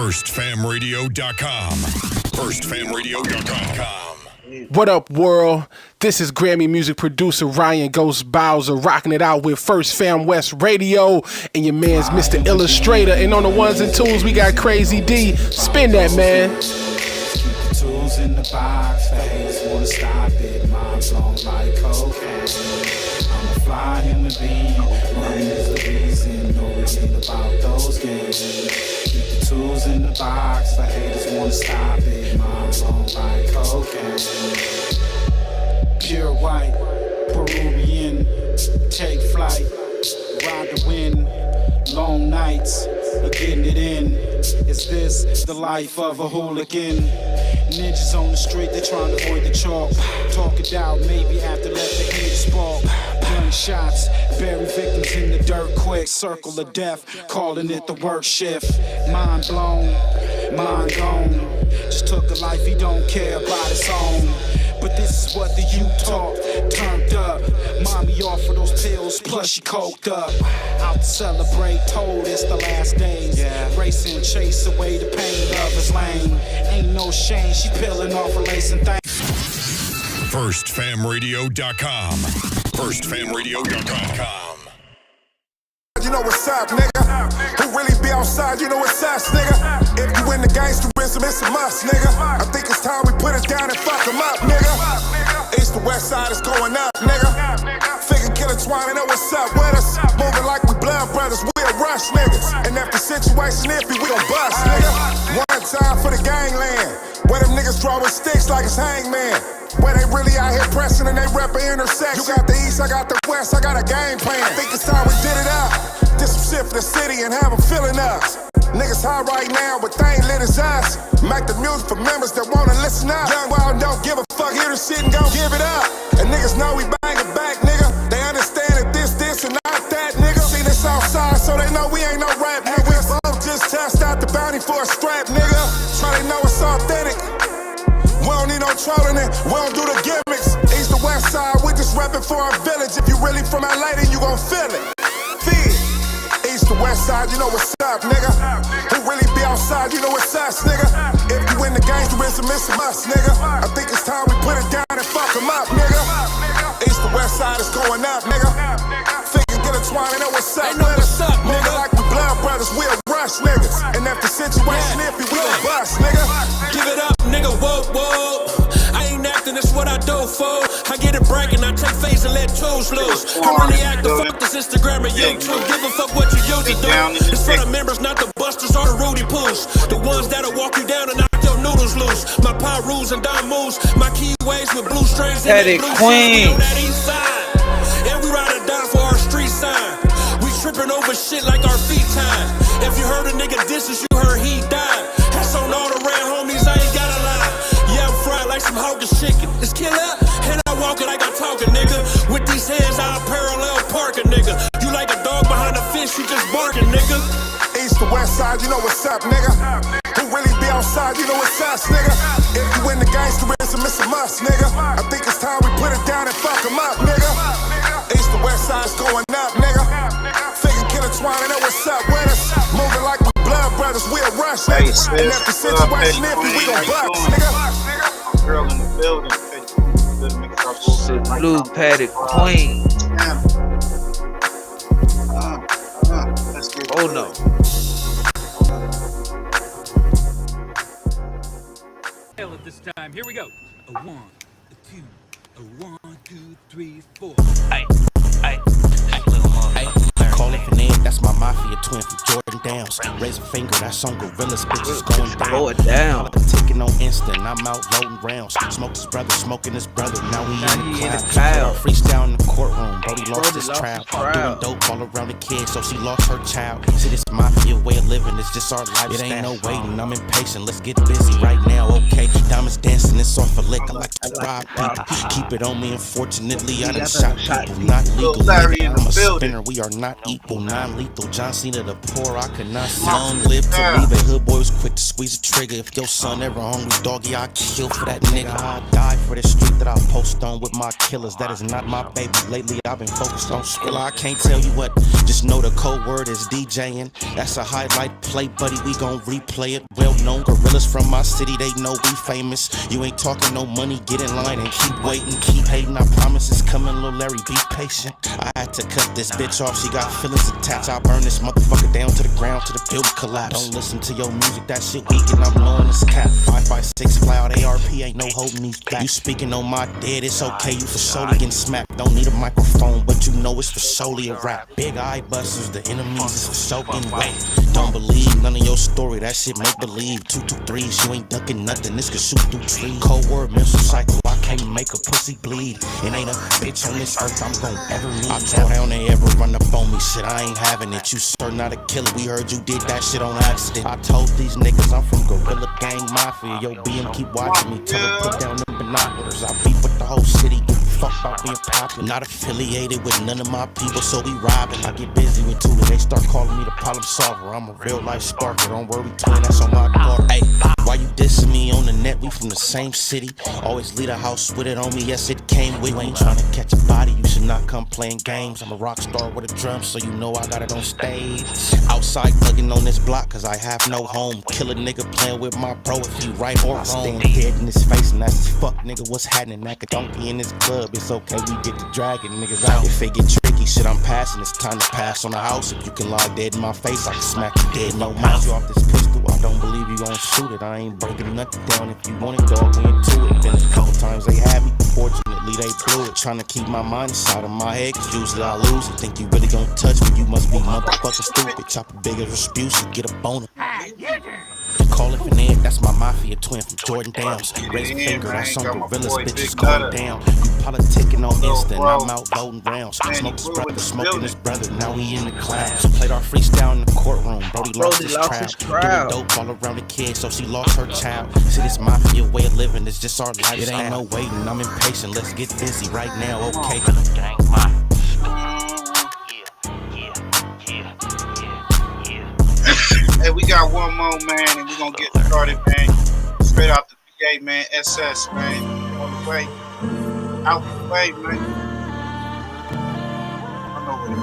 FirstFamRadio.com. FirstFamRadio.com. What up, world? This is Grammy music producer Ryan Ghost Bowser rocking it out with First Fam West Radio and your man's Mr. Illustrator. And on the ones and twos, we got Crazy D. Spin that, man. Tools in the box, face wanna stop it. Mom's on like cocaine. I'm a fly human being. Money is the reason. No reason about those games. Keep the tools in the box. The haters wanna stop it. Mom's on like cocaine. Pure white, Peruvian. Take flight, ride the wind. Long nights, getting it in. Is this the life of a hooligan? Ninjas on the street, they trying to avoid the chalk. Talk it out, maybe have to let the heat spark. Gunshots, bury victims in the dirt quick. Circle of death, calling it the work shift. Mind blown, mind gone. Just took a life he don't care about his own. But this is what the youth talk, turned up. Mommy offered those pills, plus she coked up. Out to celebrate, told it's the last days. Racing, chase away the pain, love is lame. Ain't no shame, she peeling off her lace and things. FirstFamRadio.com. FirstFamRadio.com. You know what's up, nigga? Who really be outside, you know what's us, nigga? If you in the gangsterism, it's a must, nigga. I think it's time we put it down and fuck them up, nigga. East to west side is going up, nigga. Figure killer twine, you know what's up with us. Moving like we blood brothers, we'll rush niggas. And if the situation iffy, we gon' bust, nigga. One time for the gangland, where them niggas drawing sticks like it's hangman. Where they really out here pressing and they rep an intersection. You got the east, I got the west, I got a game plan. I think it's time we did it up. Did some shit for the city and have them feeling us. Niggas high right now, but they ain't lit as us. Make the music for members that wanna listen up. Young wild don't give a fuck, hear the shit and gon' give it up. And niggas know we bang it back, nigga. They understand that this, and not that, nigga. See this outside, so they know we ain't no rap, nigga. We both just test out the bounty for a strap, nigga. So they know it's authentic. We don't need no trolling it, we don't do the gimmicks. East to west side, we just reppin' for our village. If you really from LA, then you gon' feel it. Feel it. East to west side, you know what's up, nigga. Who really be outside, you know what's us, nigga. If you in the gangsterism, it's a must, nigga. I think it's time we put it down and fuck them up, nigga. East to west side is going up, nigga. Figure get a twine, they know what's up, nigga. Like we blood brothers, we'll rush niggas. And if the situation iffy, we gon' bust, nigga. Give it up, nigga, whoa, whoa. I ain't acting, it's what I do for. I get it bragging, I take face and let toes loose. I really act the fuck this Instagram and YouTube. Give a fuck what you used to do. It's for the members, not the busters or the Rudy Poos. The ones that'll walk you down and knock your noodles loose. My pie rules and dime moves. My keyways with blue strings and that blue queen. That east side. And we ride or die for our street sign. We tripping over shit like our feet time. If you heard a nigga disses, you heard he died. That's on all the red homies, I ain't gotta lie. Yeah, I'm fried like some Hawkins chicken. It's killer, and I walk it like I'm talking, nigga. With these hands, I'll parallel park a nigga. You like a dog behind a fence, you just barking, nigga. East to west side, you know what's up, nigga. Who really be outside, you know what's us, nigga. If you in the gangsterism, it's a must, nigga. I think it's time we put it down and fuck them up, nigga. East to west side's going up, nigga. Figure killer twine, they know what's up with us. Moving like we blood brothers, we'll rush niggas. And if the situation iffy, we gon' bust, nigga. Girl in the building, Blue Paddock Queen. Oh no. At this time, here we go. A 1, a 2, a 1, 2, 3, 4. Ay, ay, ay, call it Finette, that's my mafia twin from Jordan Downs. Raise a finger, that's on Gorillas, bitches going down. Blow it down. Ticking on instant, I'm out loading rounds. Smoke his brother, smoking his brother, now we in the cloud. Freestyle in the courtroom, Brody lost his trial. Doing dope all around the kid, so she lost her child. See, this mafia way of living, it's just our lifestyle. It ain't no waiting, I'm impatient, let's get busy right now, okay? Diamonds dancing, it's off a lick, I like to rob people. Keep it on me, unfortunately, I done shot people. Not legal, nigga, I'm a spinner, we are not equal, non-lethal. John Cena the poor, I could not see. Long live to leave it, hood boy was quick to squeeze. squeeze the trigger. If your son ever hungry, doggy, I kill for that nigga. I die for the street that I post on with my killers. That is not my baby. Lately I've been focused on Skrilla. I can't tell you what, just know the code word is DJing. That's a highlight play, buddy, we gon' replay it. Well known gorillas from my city, they know we famous. You ain't talking no money, get in line and keep waiting, keep hating. I promise it's coming, Lil Larry, be patient. I had to cut this bitch off, she got feelings attached. I burn this motherfucker down to the ground till the building collapse. Don't listen to your music, that shit weak and I'm knowing it's cap. 556 fly out ARP, ain't no holding these back. You speaking on my dead, it's okay, you for surely getting smacked. Don't need a microphone, but you know it's for solely a rap. Big eye busters, the enemies is for soaking wet. Don't believe none of your story, that shit make believe. 223s, you ain't ducking nothing, this could shoot through trees. Cold word, mental cycle, I can't make a pussy bleed. And ain't a bitch on this earth I'm gon' ever need. I told down they ever run up on me, shit, I ain't having it. You sure not a killer, we heard you did that shit on accident. I told these niggas I'm from Gorilla Gang Mafia. Yo, BM keep watching me, tell her put down them binoculars. I beat with the whole city, give a fuck about being popular. Not affiliated with none of my people, so we robbing. I get busy with two, they start calling me the problem solver. I'm a real life sparker, don't worry twin, that's on my daughter. Hey, why you dissing me on the net? We from the same city. Always leave a house with it on me, yes it came with. You ain't trying to catch a body, you should not come playing games. I'm a rock star with a drum, so you know I got it on stage. Outside thugging on this block, cause I have no home. Kill a nigga playing with my bro if he right or wrong. Stand dead in his face and that's fuck nigga, what's happening? That could don't be in this club, it's okay, we get to dragging niggas out. If it get tricky, shit I'm passing, it's time to pass on the house. If you can lie dead in my face, I can smack you dead in your mouth. You off this pistol, I don't believe you gon' shoot it. I ain't breaking nothing down, if you want it, dog, we into it. Been a couple times they had me, fortunately they blew it. Trying to keep my mind inside of my head, cause usually I lose it. Think you really gon' touch me, you must be motherfucking stupid. Chop a big as Rasputin, get a boner. Call it Finette, that's my mafia twin from Jordan Downs. Raise a finger, that's on gorillas, bitches going down. You politicking on Insta, and I'm out loading rounds. Smoke his brother, smoking his brother, now we in the clouds. Played our freestyle in the courtroom, Brody lost his trial. Doing dope all around the kid, so she lost her child. See, this mafia way of living, it's just our lifestyle. It ain't no waiting, I'm impatient, let's get busy right now, okay? Hey, we got one more, man, and we're gonna get started, man. Straight out the PA, man. SS, man. On the way. Out the way, man. I know what it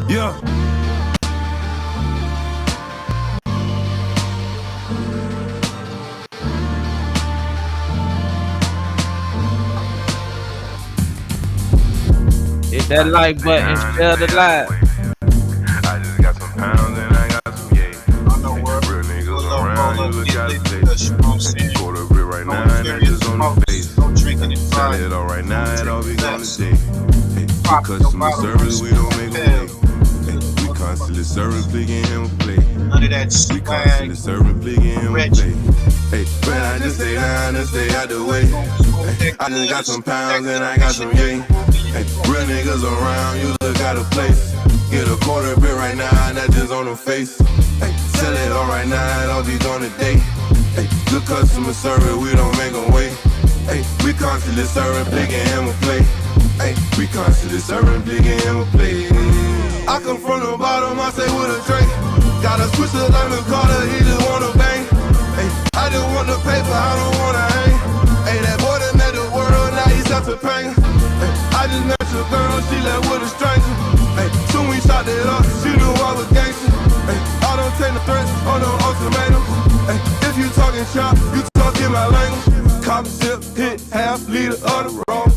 is. Yeah. Hit that like button, share the live. I just got some pounds and I got some yay. Real niggas around, you look out of state. Quarter bit right now, and that just on the face. Sell it all right now, it all be gone today. Hey, for customer service, we don't make a way. Hey, we constantly serving, picking him a play. None of that We constantly serving, picking him a play. Hey, man, I just stay down and stay out the way. Hey, I just got some pounds and I got some yay. Hey, real niggas around, you look out of place. Get a quarter bit right now, and that just on the face. Hey, sell it all right now, it all be done today. Hey, good customer service, we don't make them wait. Hey, we constantly serving, picking him a plate. Hey, we constantly serving, picking him a plate. I come from the bottom, I say with a tray. Got a switch to Lemon Carter, he just wanna bang. Hey, I just want the paper, I don't wanna hang. Hey, that boy that met the world, now he's up to pain. Hey, I just met your girl, she left with a stranger. Hey, soon we shot it up, she knew I was gangster. Hey, I don't take the threats on no ultimatums. Hey, if you talking shop, you talking my language. Cop sip, hit half liter of the road.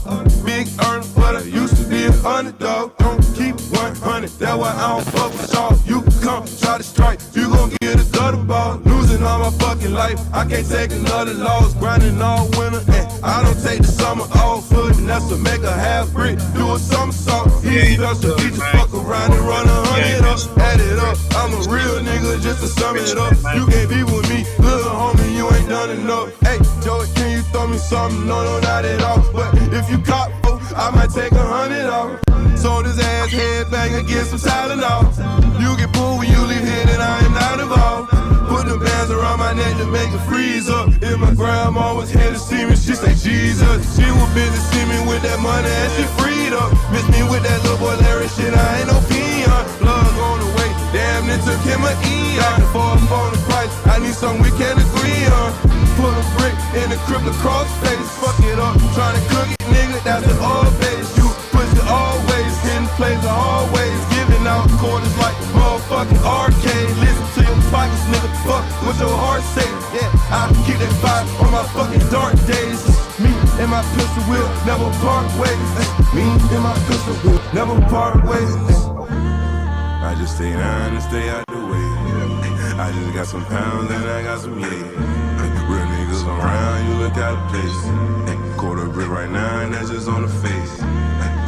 Big earner, but I used to be an underdog. Don't keep 100, that's why I don't fuck with y'all. You come try to strike, you gon' get a gutter ball. Losing all my fucking life, I can't take another loss. Grinding all winter, and I don't take the summer off. Footing, that's to make a half brick, do a somersault. He special, he just fuck around and run 100 up. Add it up, I'm a real nigga just to sum it up. You can't be with me, little homie, you ain't done enough. Hey, Joey, can you throw me something? No, not at all. But if you cop, I might take 100 off. Sold his ass headbanger, get some Tylenol. You get pulled when you leave here, then I am not involved. Put the bands around my neck to make it freeze up. If my grandma was here to see me, she say Jesus. She was busy see me with that money and she freed up. Miss me with that little boy Larry shit, I ain't no peon. Plug on the way, damn, it took him a E. Back and forth will never part ways. Me and my pistol will never part ways. I just stay down and stay out the way. I just got some pounds and I got some yeah. Real niggas around, you look out of place. Quarter brick right now and that's just on the face.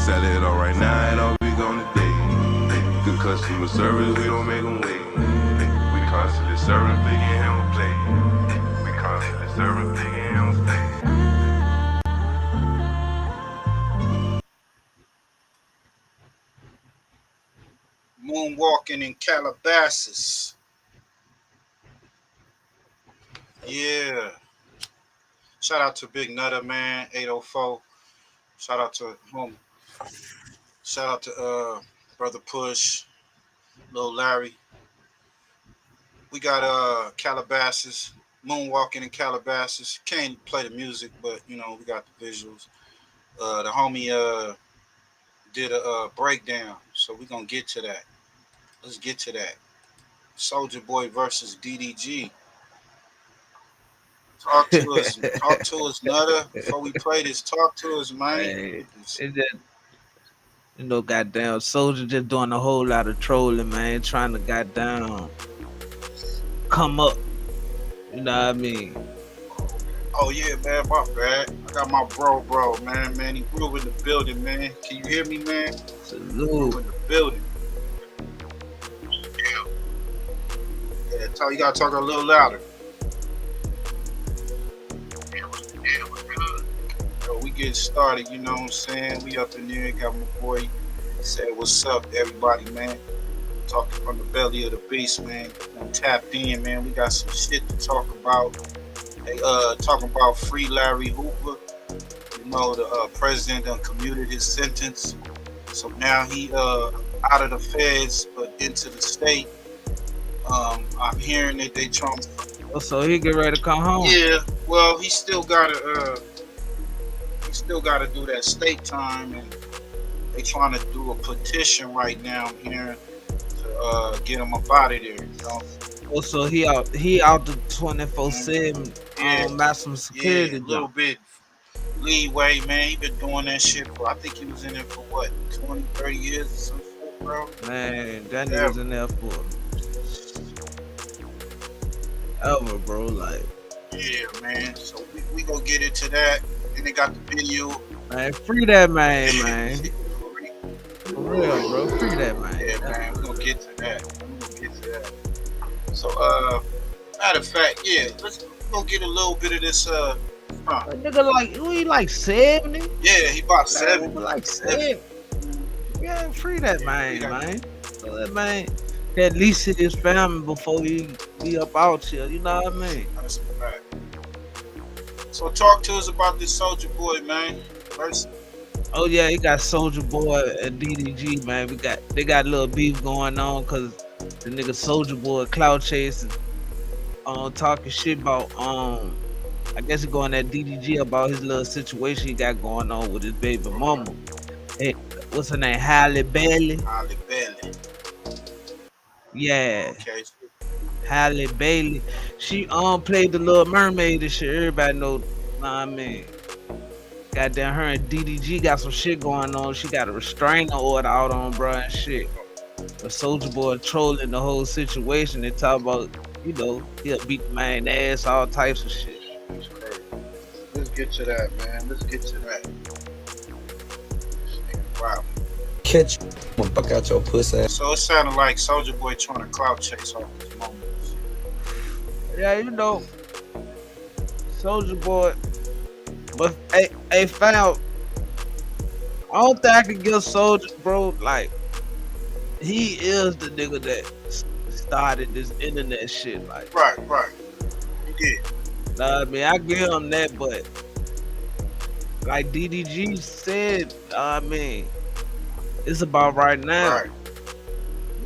Sell it all right now, it all be gone today. Good customer service, we don't make them wait. We constantly serving, big and handle play. We constantly serving, big and handle play. Moonwalking in Calabasas. Yeah. Shout out to Big Nutter, man, 804. Shout out to home. Shout out to Brother Push, Lil Larry. We got Calabasas, Moonwalking in Calabasas. Can't play the music, but you know, we got the visuals. The homie did a breakdown, so we're gonna get to that. Let's get to that. Soulja Boy versus DDG. Talk to us, Nutter. Before we play this, talk to us, man. Hey, it just, you know, goddamn Soulja just doing a whole lot of trolling, man, trying to goddamn come up. You know what I mean? Oh yeah, man, my bad. I got my bro, man. Man, he grew in the building, man. Can you hear me, man? Salute. In the building. Yeah, you gotta talk a little louder. So we get started, you know what I'm saying? We up in there, got my boy. Said what's up, everybody, man. Talking from the belly of the beast, man. I'm tapped in, man. We got some shit to talk about. They talking about free Larry Hoover. You know, the president done commuted his sentence. So now he out of the feds but into the state. I'm hearing that they trying to. Oh, so he get ready to come home? Yeah, well, he still gotta do that state time, and they trying to do a petition right now. I'm hearing to get him up out of there. You know? Oh, so he out the 24/7 maximum security. Yeah, a little bit leeway, man. He been doing that shit for, I think he was in there for what, 20, 30 years or some shit, bro. Man, that nigga was in there for ever, bro. Like, yeah, man. So we gonna get into that. And they got the video. Man, free that man. For real, bro. Free that man. Yeah, man. We're gonna get to that. So, matter of fact, yeah, let's go get a little bit of this. That nigga like 70? Yeah, he about 70. Like 70. Yeah, free that man. So that man at least hit his family before he be up out here. You know what I mean? That's a fact. So talk to us about this Soulja Boy, man. First. Oh yeah, he got Soulja Boy and DDG, man. They got a little beef going on because the nigga Soulja Boy cloud chasing, talking shit about I guess he going at DDG about his little situation he got going on with his baby mama. Hey, what's her name? Halle Bailey. Halle Bailey. Yeah. Okay. Halle Bailey. She played the Little Mermaid and shit. Everybody know what I mean. Goddamn, her and DDG got some shit going on. She got a restraining order out on bruh and shit. But Soulja Boy trolling the whole situation. They talk about, you know, he'll beat the man ass, all types of shit. Let's get to that, man. Let's get to that. Wow. Catch you, fuck out your pussy. So it sounded like Soulja Boy trying to clout chase off his moments. Yeah, you know, Soulja Boy. But hey, fam, I don't think I can give Soulja, bro. Like, he is the nigga that started this internet shit. Like, right. He did. I mean, I give him that, but like DDG said, I mean, it's about right now. Right.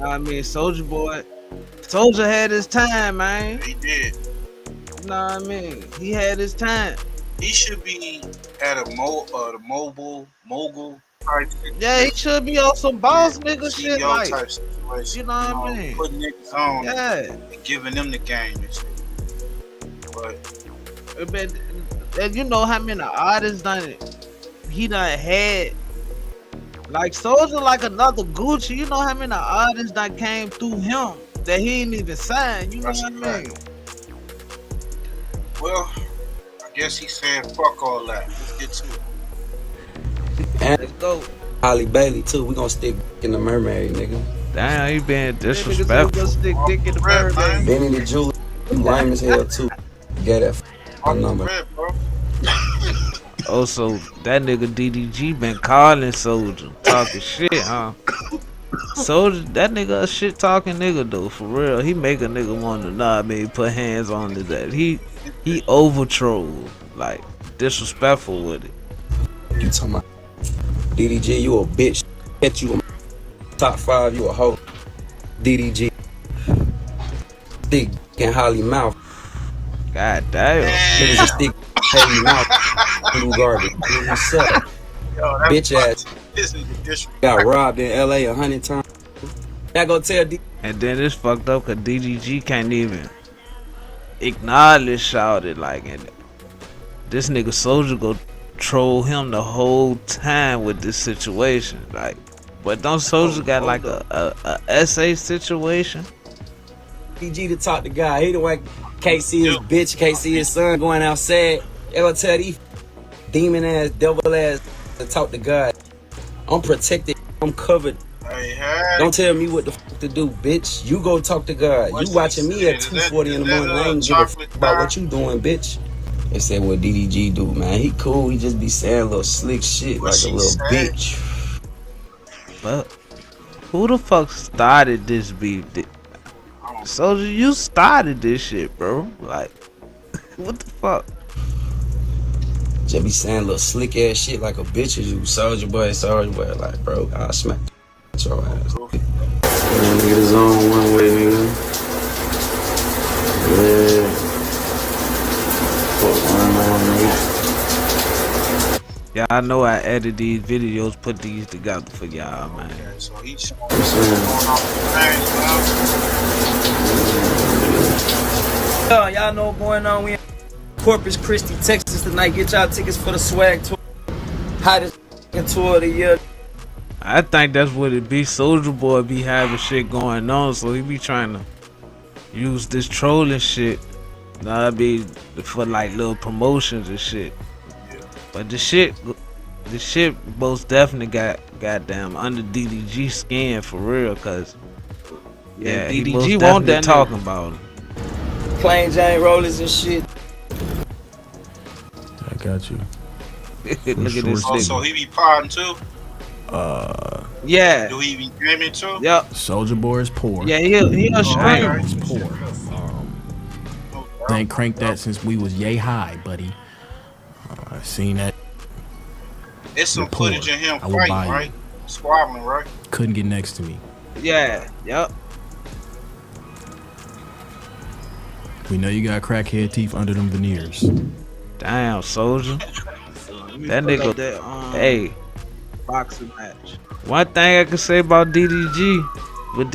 I mean, Soulja had his time, man. He did. You know what I mean? He had his time. He should be at a mogul type situation. Yeah, he should be on some boss nigga shit, CEO like, type situation. you know what I mean? Putting niggas on and giving them the game and shit. But and you know how many artists done it he done had like Soulja like another Gucci. You know how many artists that came through him that he ain't even signed. You know what I mean? Well, I guess he's saying fuck all that. Let's get to it. And Let's go. Holly Bailey too. We gonna stick in the mermaid, nigga. Damn, he been disrespectful. Stick dick in the Red, man. Benny the Jeweler, lame as hell too. Get that Off the number. rip, bro. Oh, so that nigga DDG been calling Soulja, talking shit, huh? Soulja, that nigga a shit talking nigga though, for real. He make a nigga want to put hands on his ass. He over troll, like disrespectful with it. You talking about DDG? You a bitch. Bet you a top 5. You a hoe. DDG. Stick in Holly mouth. God damn. Niggas a stick Holly mouth. Blue garbage. You suck. Bitch ass. This nigga disrespectful. Got robbed in LA 100 times. That go tell D. And then it's fucked up cause DDG can't even acknowledge shouted like it. This nigga Soulja go troll him the whole time with this situation. Like, but don't Soulja got like a essay situation? DG to talk to God. He the one can't see his bitch, can't see his son going outside. They gonna tell these demon ass, devil ass to talk to God. I'm protected. I'm covered. Hey. Don't tell me what the fuck to do, bitch. You go talk to God. You watching me at 2:40 in the morning. I ain't give a fuck about what you doing, bitch. They said what DDG do, man. He cool. He just be saying little slick shit like a little bitch. But who the fuck started this beef? Soulja, you started this shit, bro. Like, what the fuck? Just be saying little slick ass shit like a bitch. You Soulja boy. Like, bro, I'll smack your ass. Man, nigga, this on one way, nigga. Yeah. Fuck going on, nigga. Yeah, I know I edited these videos, put these together for y'all, man. So he's Y'all know what's going on. We in Corpus Christi, Texas tonight. Get y'all tickets for the swag tour. Hottest tour of the year. I think that's what it be. Soulja Boy be having shit going on, so he be trying to use this trolling shit. That'd be for like little promotions and shit. But the shit most definitely got goddamn under DDG skin for real, cause yeah, DDG won't that talking about him. Plain Jane rollers and shit. I got you. Look at this Oh, nigga. so he be podding too? Yeah. Do he be streaming too? Yep. Soulja Boy is poor. Yeah, he'll stream. He's poor. They ain't cranked that since we was yay high, buddy. I seen that. It's some Poor. footage of him I will buy fighting, you. right? Squabbling, right? Couldn't get next to me. Yeah. Yep. We know you got crackhead teeth under them veneers. Damn, Soulja. That nigga. Hey. Boxing match. One thing I can say about DDG with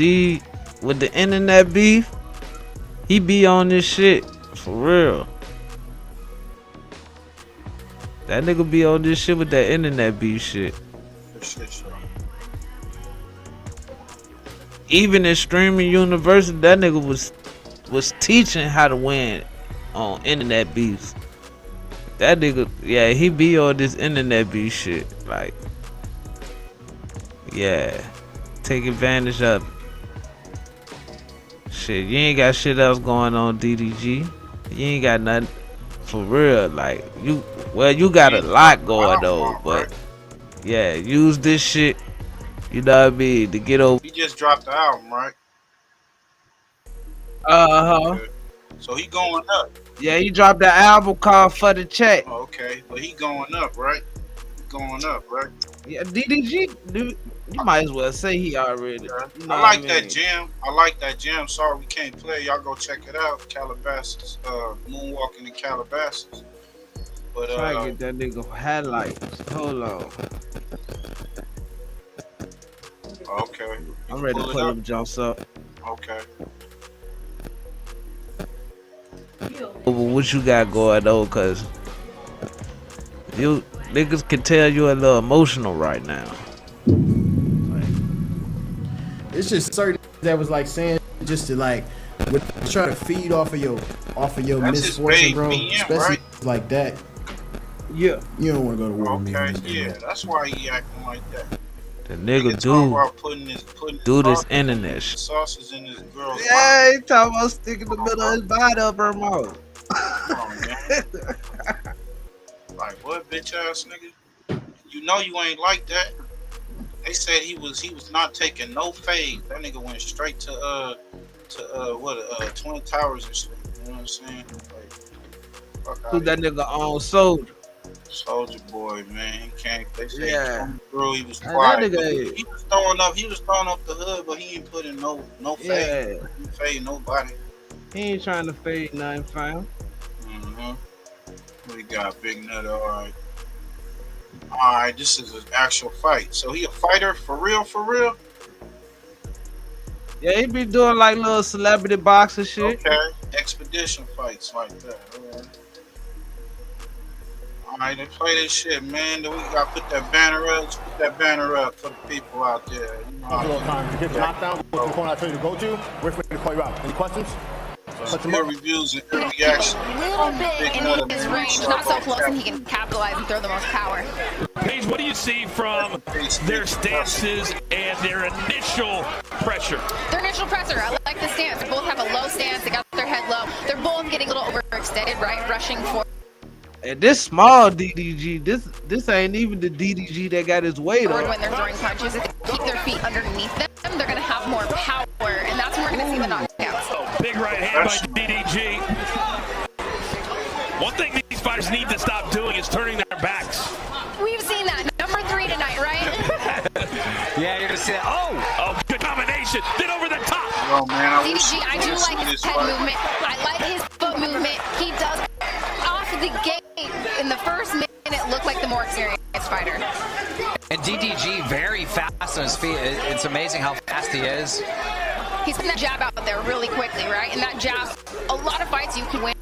the internet beef, he be on this shit for real. That nigga be on this shit with that internet beef shit. Even in streaming university, that nigga was teaching how to win on internet beefs. That nigga, yeah, he be on this internet beef shit, like. Yeah, take advantage of it. Shit, you ain't got shit else going on, DDG. You ain't got nothing for real. Like you got a lot going on, but yeah, use this shit. You know what I mean, to get over. He just dropped the album, right? Okay. So he going up. Yeah, he dropped the album called For the Check. Okay, but he going up, right? Going up, right? Yeah, DDG, dude, you might as well say he already. You know I like what that jam. I like that jam. Sorry we can't play. Y'all go check it out. Calabasas, Moonwalking in Calabasas. But try to get that nigga highlights. Hold on. Okay. I'm ready to put them jumps up. Okay. What you got going on? Cause Niggas can tell you a little emotional right now. It's just certain that was like saying just to like try to feed off of your That's misfortune, bro. BM, Especially right? like that. Yeah. You don't want to go to war with me. Okay, yeah, that's why he acting like that. The nigga talking about putting this internet shit. Sauces in his girl's Yeah, he talking about sticking the middle of his body up her mouth. Come on, man. Like what, bitch ass nigga? You know you ain't like that. They said he was not taking no fade. That nigga went straight to Twin Towers and shit. You know what I'm saying? Like, fuck Who that nigga on Soulja? Soulja Boy, man. He can't. They say Yeah. he was That quiet. nigga- He was throwing up the hood, but he ain't putting no fade. Yeah. He ain't fade nobody. He ain't trying to fade nothing, fam. We got Big Nut. All right. This is an actual fight. So he a fighter for real? For real? Yeah, he be doing like little celebrity boxing shit. Okay. Expedition fights like that. All right, they play this shit, man. Then we got to put that banner up. Let's put that banner up for the people out there. You know, A little time to get the knockdown. Go to the corner I told you to go to. Wait for me to call you out. Any questions? Your reviews and your reaction. A little bit in his range, not so close, and he can capitalize and throw the most power. Paige, what do you see from their stances and their initial pressure? Their initial pressure, I like the stance. They both have a low stance. They got their head low. They're both getting a little overextended, right? Rushing for. And this small DDG, this ain't even the DDG that got his weight When up. they're throwing punches, if they keep their feet underneath them, they're going to have more power, and that's when we're going to see the knockouts. Big right hand by DDG. One thing these fighters need to stop doing is turning their backs. We've seen that. Number 3 tonight, right? Yeah, you're gonna see that. Oh, good combination. Then over the top. Yo, man, DDG, I do like his head movement. I like his foot movement. He does off the gate in the first minute look like the more experienced fighter. And DDG very fast on his feet. It's amazing how fast he is. He's putting that jab out there really quickly, right? And that jab, a lot of fights you can win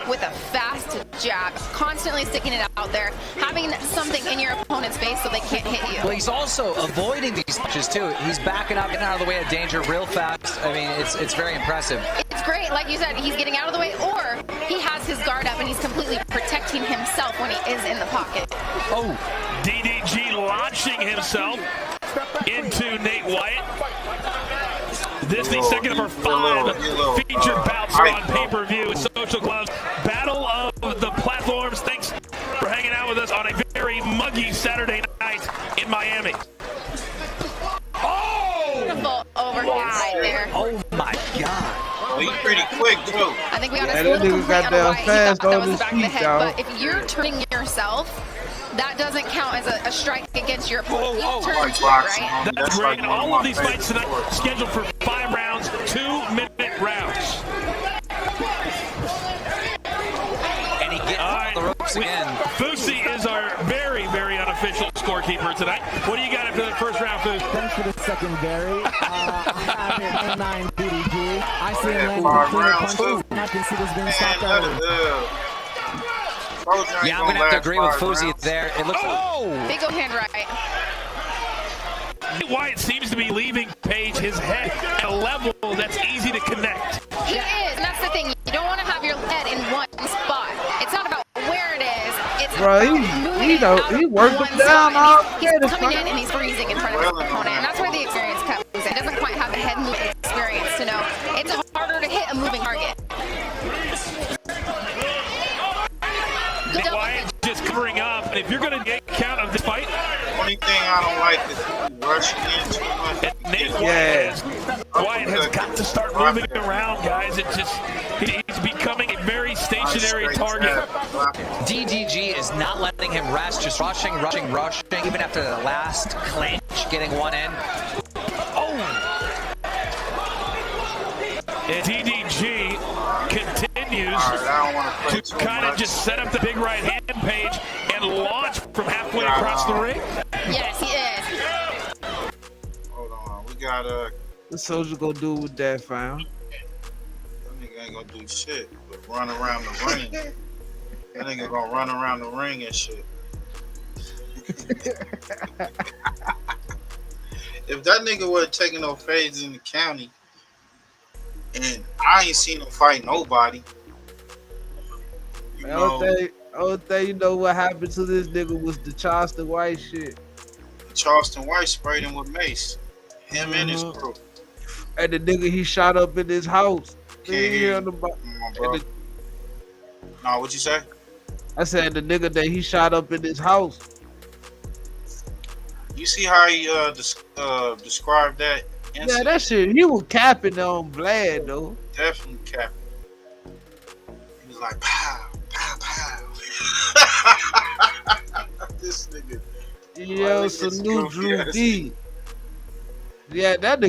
with a fast jab, constantly sticking it out there, having something in your opponent's face so they can't hit you. Well, he's also avoiding these punches too. He's backing up, getting out of the way of danger real fast. I mean, it's very impressive. It's great, like you said, he's getting out of the way, or he has his guard up and he's completely protecting himself when he is in the pocket. Oh, DDG launching himself into Nate Wyatt. This the second of our 5 featured bouts on pay-per-view with Social Gloves. Battle of the platforms. Thanks for hanging out with us on a very muggy Saturday night in Miami. Beautiful overhand right there. Oh my God. Well, he's pretty quick too. I think we got Yeah, a little that nigga complete got on down why he fast thought that on was the his back of the feet, head. dog. But if you're turning yourself, that doesn't count as a strike against your opponent. You turn to it, right? That's great. And all of these fights tonight scheduled for 5 rounds, 2-minute rounds. And he gets on the ropes again. Fusi is our very, very unofficial scorekeeper tonight. What do you got after the first round, Fusi? Thanks for the secondary. I have it 9 DDG. I see him landing Five clear rounds, punches, and I can see this being stopped early. Yeah, I'm gonna have to agree with Fusi there. It looks. Big overhand right. Wyatt seems to be leaving Paige his head at a level that's easy to connect. He is, and that's the thing. You don't want to have your head in one spot. It's not about where it is. It's Bro, he worked him down all He's day. coming in and he's freezing in front of his opponent, and that's where the experience comes in. He doesn't quite have the head movement experience to know it's harder to hit a moving target. Wyatt just covering up, and if you're going to get count of this fight, only thing I don't like is rushing in too much. Wyatt has got to start moving around, guys. It just he's becoming a very stationary target. DDG is not letting him rest, just rushing, even after the last clinch, getting one in. And DDG continues to kind of just set up the big right hand page and launch from halfway across the ring. Yes, he is. Hold on, we got What Soulja gonna do with that, fam? That nigga ain't gonna do shit but run around the ring. That nigga gonna run around the ring and shit. If that nigga wasn't taking no fades in the county, and I ain't seen him fight nobody, you know. Only thing you know what happened to this nigga was the Charleston White shit. Charleston White sprayed him with mace. Him and his crew. And the nigga he shot up in his house. Can't hear you. Come on, bro. No, what you say? I said the nigga that he shot up in his house. You see how he described that incident? Yeah, that shit, he was capping on Vlad though. Definitely capping. He was like, pow, pow, pow. This nigga. Yo, salute Drew D. Yeah, that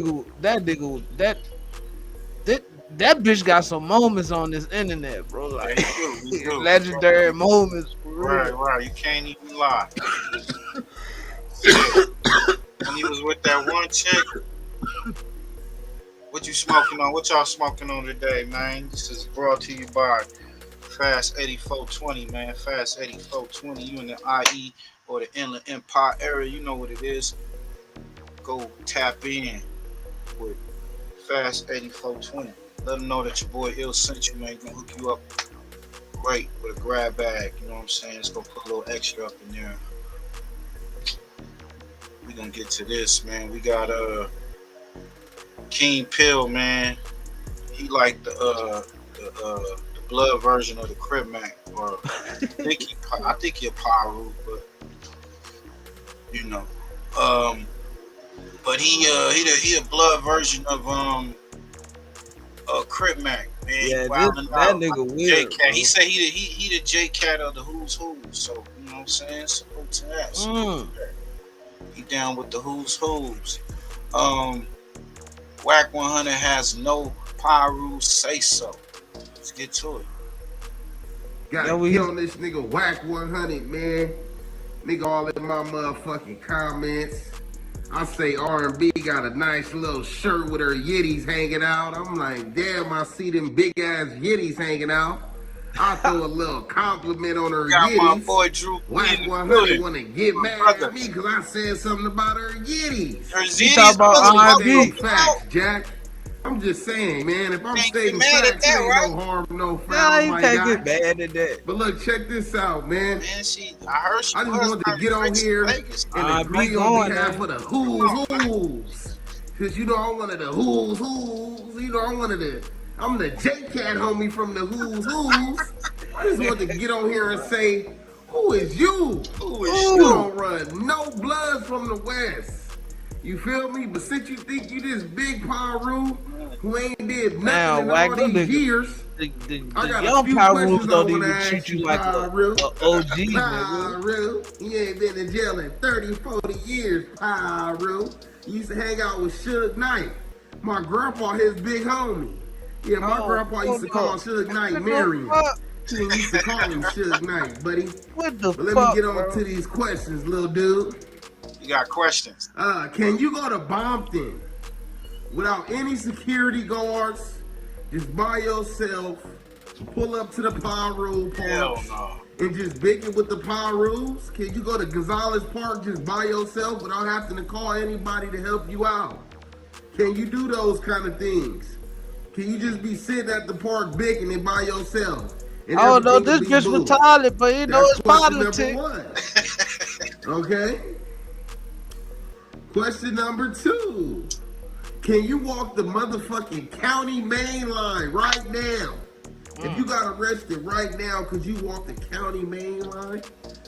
bitch got some moments on this internet, bro. Like he do, legendary moments. For real. Right. You can't even lie. When he was with that one chick, what you smoking on? What y'all smoking on today, man? This is brought to you by Fast 8420, man. Fast 8420. You in the IE or the Inland Empire area, you know what it is. Go tap in with Fast 8420. Let them know that your boy Ill sent you, man. Gonna hook you up great with a grab bag. You know what I'm saying? It's gonna put a little extra up in there. We gonna get to this, man. We got King Pill, man. He like the blood version of the Crib Mac, or I think he a Pyro, but you know, but he a blood version of Crib Mac, man. Yeah, that nigga weird. J-Cat. He said he the J-Cat of the Who's Who, so you know what I'm saying. Salute to that. He down with the Who's Who's. Whack 100 has no Pyro say so. Let's get to it. Gotta get on this nigga Whack 100, man. Nigga all in my motherfucking comments. I say R&B got a nice little shirt with her yitties hanging out. I'm like, damn, I see them big ass yitties hanging out. I throw a little compliment on her got yitties. my boy Drew Whack 100 want to get mad at me because I said something about her yitties. Her yitties about R&B facts, Jack. I'm just saying, man, if I'm stating facts, there ain't no harm, no foul, you can't get mad at that. But look, check this out, man. I heard she I just wanted to get on here and agree on behalf of the who's. Because, you know, I'm one of the who's. You know, I'm the J-Cat homie from the who's. I just wanted to get on here and say, who is you? You don't run no blood from the West. You feel me? But since you think you this big Pyro who ain't did nothing in all these years, I got a few questions I want to ask you, Pyro. OG, nigga. Pyro, you ain't been in jail in 30, 40 years, Pyro. You used to hang out with Suge Knight. My grandpa, his big homie. Yeah, my grandpa used to call Suge Knight Marion. He used to call him Suge Knight, buddy. What the fuck, Let me get on to these questions, little dude. You got questions. Can you go to Bompton without any security guards, just by yourself, pull up to the Pyro Park and just big it with the Pyros? Can you go to Gonzalez Park just by yourself without having to call anybody to help you out? Can you do those kind of things? Can you just be sitting at the park bigging it by yourself? Oh no, this bitch retarded, but you know it's politics. Okay. Question number 2. Can you walk the motherfucking county main line right now? If you got arrested right now, could you walk the county main line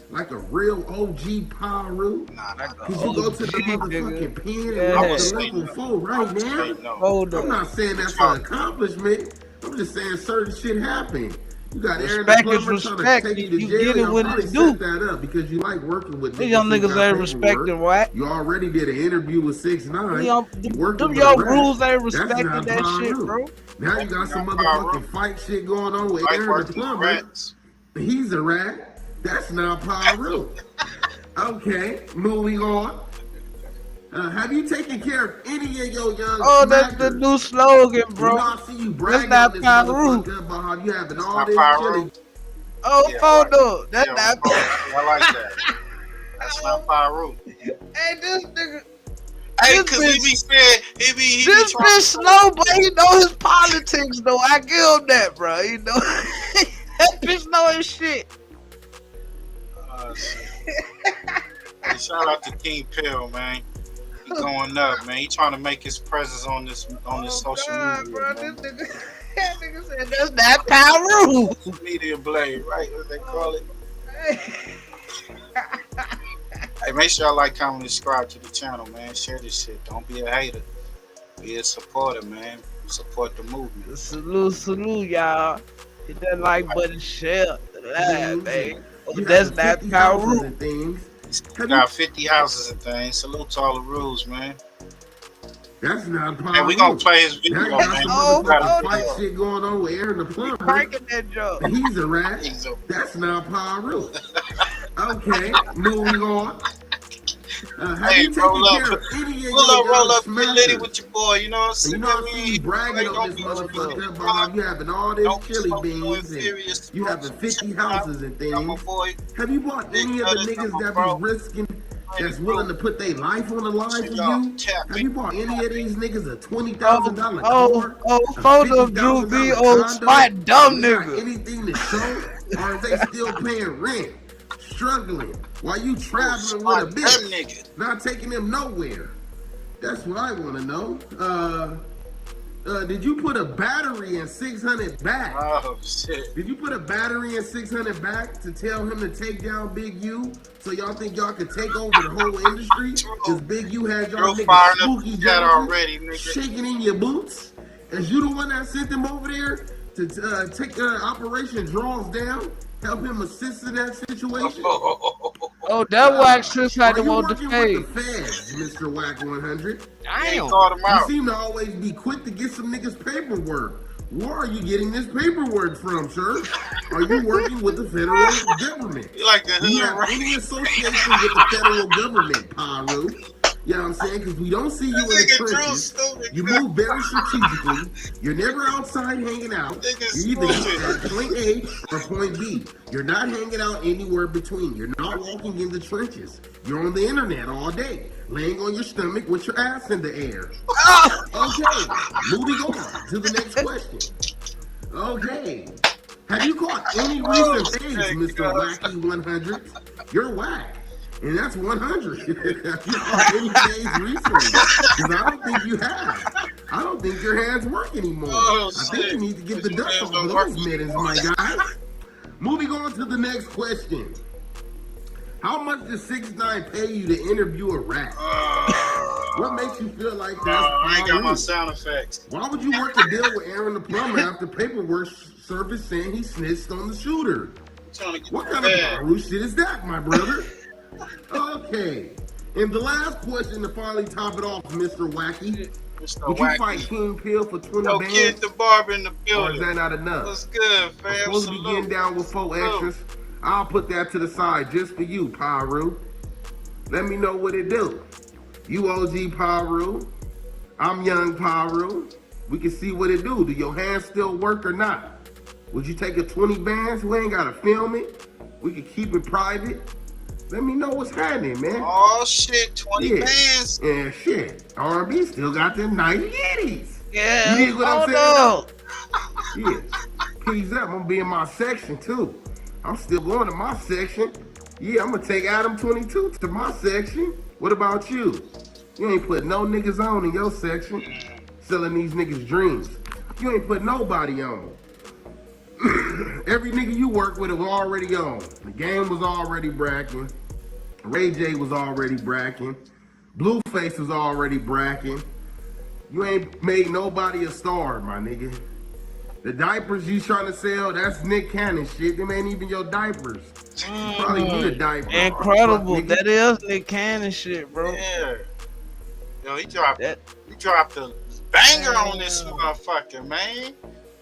like a real OG Pyro? Could you go to the motherfucking pen and walk the level 4 right now? I'm not saying that's an accomplishment. I'm just saying certain shit happened. You got Aaron the plumber trying to take you to jail. You probably set that up because you like working with these young niggas ain't respecting what? You already did an interview with 6ix9ine. Them young rules ain't respecting that shit, bro. Now you got some motherfucking fight shit going on with Aaron the plumber. He's a rat. That's not Pyro. Okay, moving on. Have you taken care of any of your young Oh, that's the new slogan, bro. I see you bragging that's on not this Pyro. motherfucker about how you having all this chili. Oh, no. That's not I like that. That's not Pyro. Hey, this nigga. Hey, cause he be saying he This be bitch slow, but he know his politics though. I give him that, bro. You know that bitch know his shit. Shit. Hey, shout out to King Pill, man. He going up, man. He trying to make his presence on this social media, bro. man. That nigga said that's not Pyro. Media blade, right? What they call it. Hey, make sure y'all like, comment, and subscribe to the channel, man. Share this shit. Don't be a hater. Be a supporter, man. Support the movement. Salute, y'all. Hit that like button, share, live, man. That's not Pyro. We got 50 houses and things. Salute to all the rules, man. That's not Pyro. And we gonna play his video, that got man. Some motherfucking fight shit going on with Aaron the plumber. Cranking that joke. He's a rat. That's not Pyro. Okay, moving on. Hey, roll up, get litty with your boy. You know what I'm saying? You know what I'm bragging on this motherfucker, Bob. You having all this chili beans and you having 50 houses and things. Have you bought any of the niggas that be risking, that's willing to put their life on the line for you? Have you bought any of these niggas a $20,000 car? Photo of Drew B on spot, dumb nigga. Anything to show, or is they still paying rent? Struggling while you traveling with a bitch, not taking them nowhere. That's what I want to know. Did you put a battery in 600 back? Oh shit! Did you put a battery in 600 back to tell him to take down Big U? So y'all think y'all could take over the whole industry? Because Big U had y'all niggas spooky already, shaking in your boots. Is you the one that sent them over there to take Operation Draws Down? Help him assist in that situation. Oh, that Wack sis had him on the page. With the feds, Mr. Wack 100. Damn. You seem to always be quick to get some niggas paperwork. Where are you getting this paperwork from, sir? Are you working with the federal government? You like the Do you have any association with the federal government, Pyro? You know what I'm saying? Because we don't see you in the trenches. You move very strategically. You're never outside hanging out. You're either at point A or point B. You're not hanging out anywhere between. You're not walking in the trenches. You're on the internet all day, laying on your stomach with your ass in the air. Okay, moving on to the next question. Okay. Have you caught any recent things, Mr. Wacky 100? You're whack. And that's 100. Have you caught any days recently? Because I don't think you have. I don't think your hands work anymore. I think you need to get the dust off of those mittens, my guy. Moving on to the next question. How much does 6ix9ine pay you to interview a rat? What makes you feel like that's I ain't got my sound effects. Why would you work a deal with Aaron the plumber after paperwork surfaced saying he snitched on the shooter? What kind of Pyro shit is that, my brother? Okay. And the last question to finally top it off, Mr. Wacky. Would you fight King Pill for 20 bands? Kid the barber in the building. Or is that not enough? What's good, fam? I'm supposed to be getting down with 4 extras. I'll put that to the side just for you, Pyro. Let me know what it do. You OG Pyro. I'm young Pyro. We can see what it do. Do your hands still work or not? Would you take a 20 bands? We ain't gotta film it. We can keep it private. Let me know what's happening, man. Oh shit, 20 bands. Yeah, shit. R&B still got them nice yitties. Yeah. You dig what I'm saying? Yeah. Peace up. I'm gonna be in my section too. I'm still going to my section. Yeah, I'm gonna take Adam 22 to my section. What about you? You ain't put no niggas on in your section. Selling these niggas dreams. You ain't put nobody on. Every nigga you work with was already on. The game was already bracking. Ray J was already bracking. Blueface was already bracking. You ain't made nobody a star, my nigga. The diapers you trying to sell, that's Nick Cannon shit. Them ain't even your diapers. You probably need a diaper. Incredible. That is Nick Cannon shit, bro. Yeah. Yo, he dropped a banger on this motherfucker, man.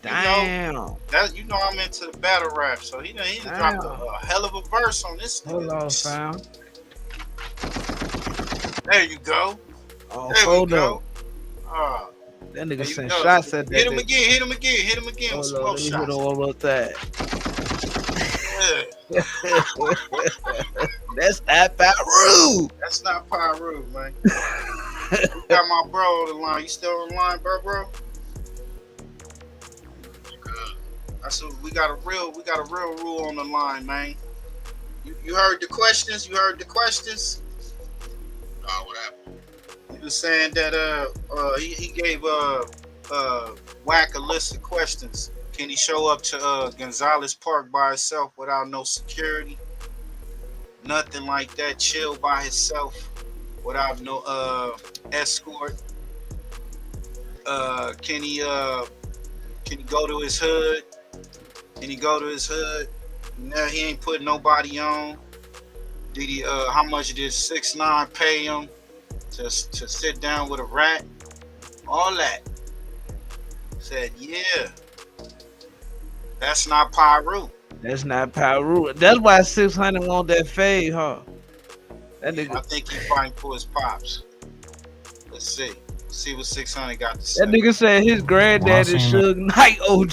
Damn. You know I'm into the battle rap, so he dropped a hell of a verse on this nigga. Hold on, fam. There you go. Oh, there hold we go. up. That nigga sent shots at that. Hit him again with some more shots. Hit him one more time. That's not Pyru. That's not Pyru, man. We got my bro on the line. You still on the line, bro? That's what we got a real rule on the line, man. You heard the questions? What happened? He was saying that he gave Wack a list of questions. Can he show up to Gonzalez Park by himself without no security? Nothing like that. Chill by himself without no escort. Can he go to his hood? Now he ain't putting nobody on. Did he? How much did 6ix9ine pay him to sit down with a rat? All that. Said, yeah. That's not Pyru. That's not Pyru. That's why 600 want that fade, huh? That nigga. I think he fighting for his pops. Let's see. See what 600 got to say. That nigga said his granddad is Suge Knight OG.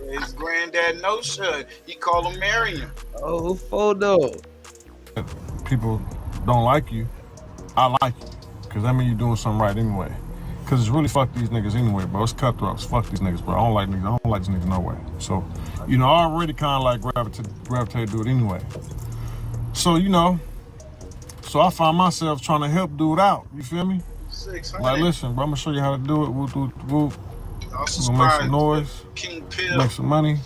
His granddad no Suge. He call him Marion. Oh, photo. People don't like you. I like you. Because that means you're doing something right anyway. Because it's really fuck these niggas anyway, bro. It's cutthroats. Fuck these niggas, bro. I don't like niggas. I don't like these niggas no way. So, I already kind of like gravitate to it anyway. So, so I find myself trying to help dude out. You feel me? 600. Like, listen, bro, I'm going to show you how to do it. We're going to make some noise, make some money,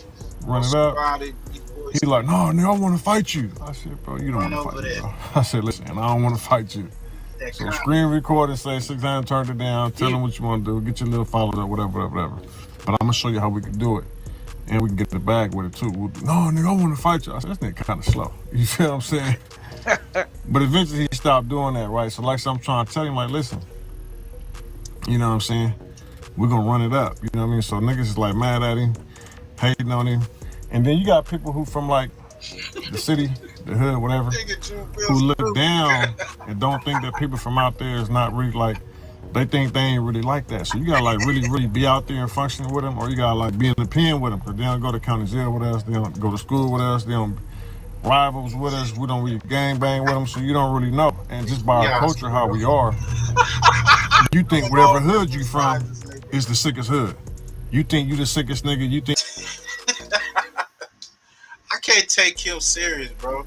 run it up. He like, no, nigga, I want to fight you. I said, bro, you don't want to fight me, bro. I said, listen, I don't want to fight you. So screen record and say 6ix9ine turned it down, tell them what you want to do, get your little followers up, whatever. But I'm going to show you how we can do it. And we can get the bag with it too. No, nigga, I want to fight you. I said, this nigga kind of slow. You feel what I'm saying? But eventually he stopped doing that, right? So like I'm trying to tell him, like, listen, you know what I'm saying? We're going to run it up. You know what I mean? So niggas is like mad at him, hating on him. And then you got people who from like the city, the hood, whatever, who look down and don't think that people from out there is not really like, they think they ain't really like that. So you gotta like really be out there and functioning with them, or you gotta like be in the pen with them, because they don't go to county jail with us, they don't go to school with us, they don't rivals with us, we don't really gang bang with them, so you don't really know. And just by our culture, how we are, you think whatever hood you from is the sickest hood. You think you the sickest nigga, you think... I can't take him serious, bro.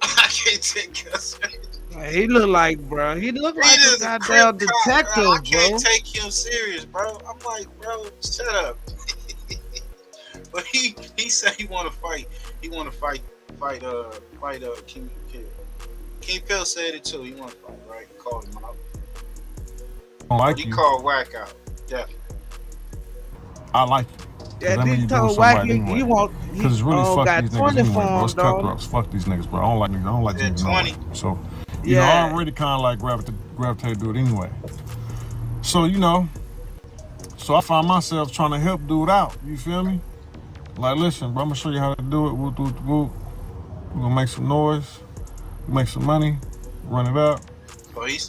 I can't take him serious. He look like, bro. He look like a goddamn detective, bro. I can't take him serious, bro. I'm like, bro, shut up. But he said he want to fight. He want to fight King Pill. King Pill said it too. He want to fight, right? He called him out. Like he called Wack out. Definitely. I like you. Yeah, he told Wack he want. Because it's really fuck got these 20 niggas anyway, bro. It's dog. cutthroats. Fuck these niggas, bro. I don't like niggas. I don't like niggas. 20. No way. So, I already kind of like gravitate to it anyway. So, so I find myself trying to help dude out. You feel me? Like, listen, bro, I'm going to show you how to do it. We're going to make some noise, make some money, run it up.